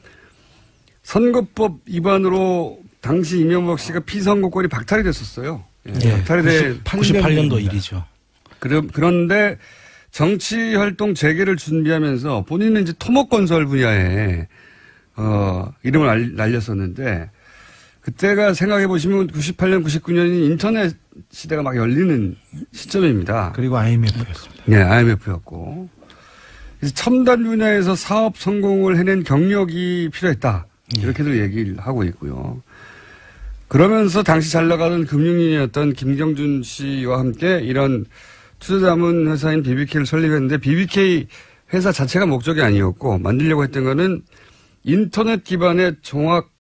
선거법 위반으로 당시 이명박 씨가 피선거권이 박탈이 됐었어요. 예, 박탈이 돼 98년도 일이죠. 그런데 정치 활동 재개를 준비하면서 본인은 이제 토목건설 분야에 이름을 날렸었는데 그때가 생각해 보시면 98년, 99년이 인터넷 시대가 막 열리는 시점입니다. 그리고 IMF였습니다. 네, IMF였고. 그래서 첨단 분야에서 사업 성공을 해낸 경력이 필요했다. 이렇게들 얘기를 하고 있고요. 그러면서 당시 잘 나가던 금융인이었던 김경준 씨와 함께 이런 투자자문 회사인 BBK를 설립했는데 BBK 회사 자체가 목적이 아니었고 만들려고 했던 거는 인터넷 기반의 종합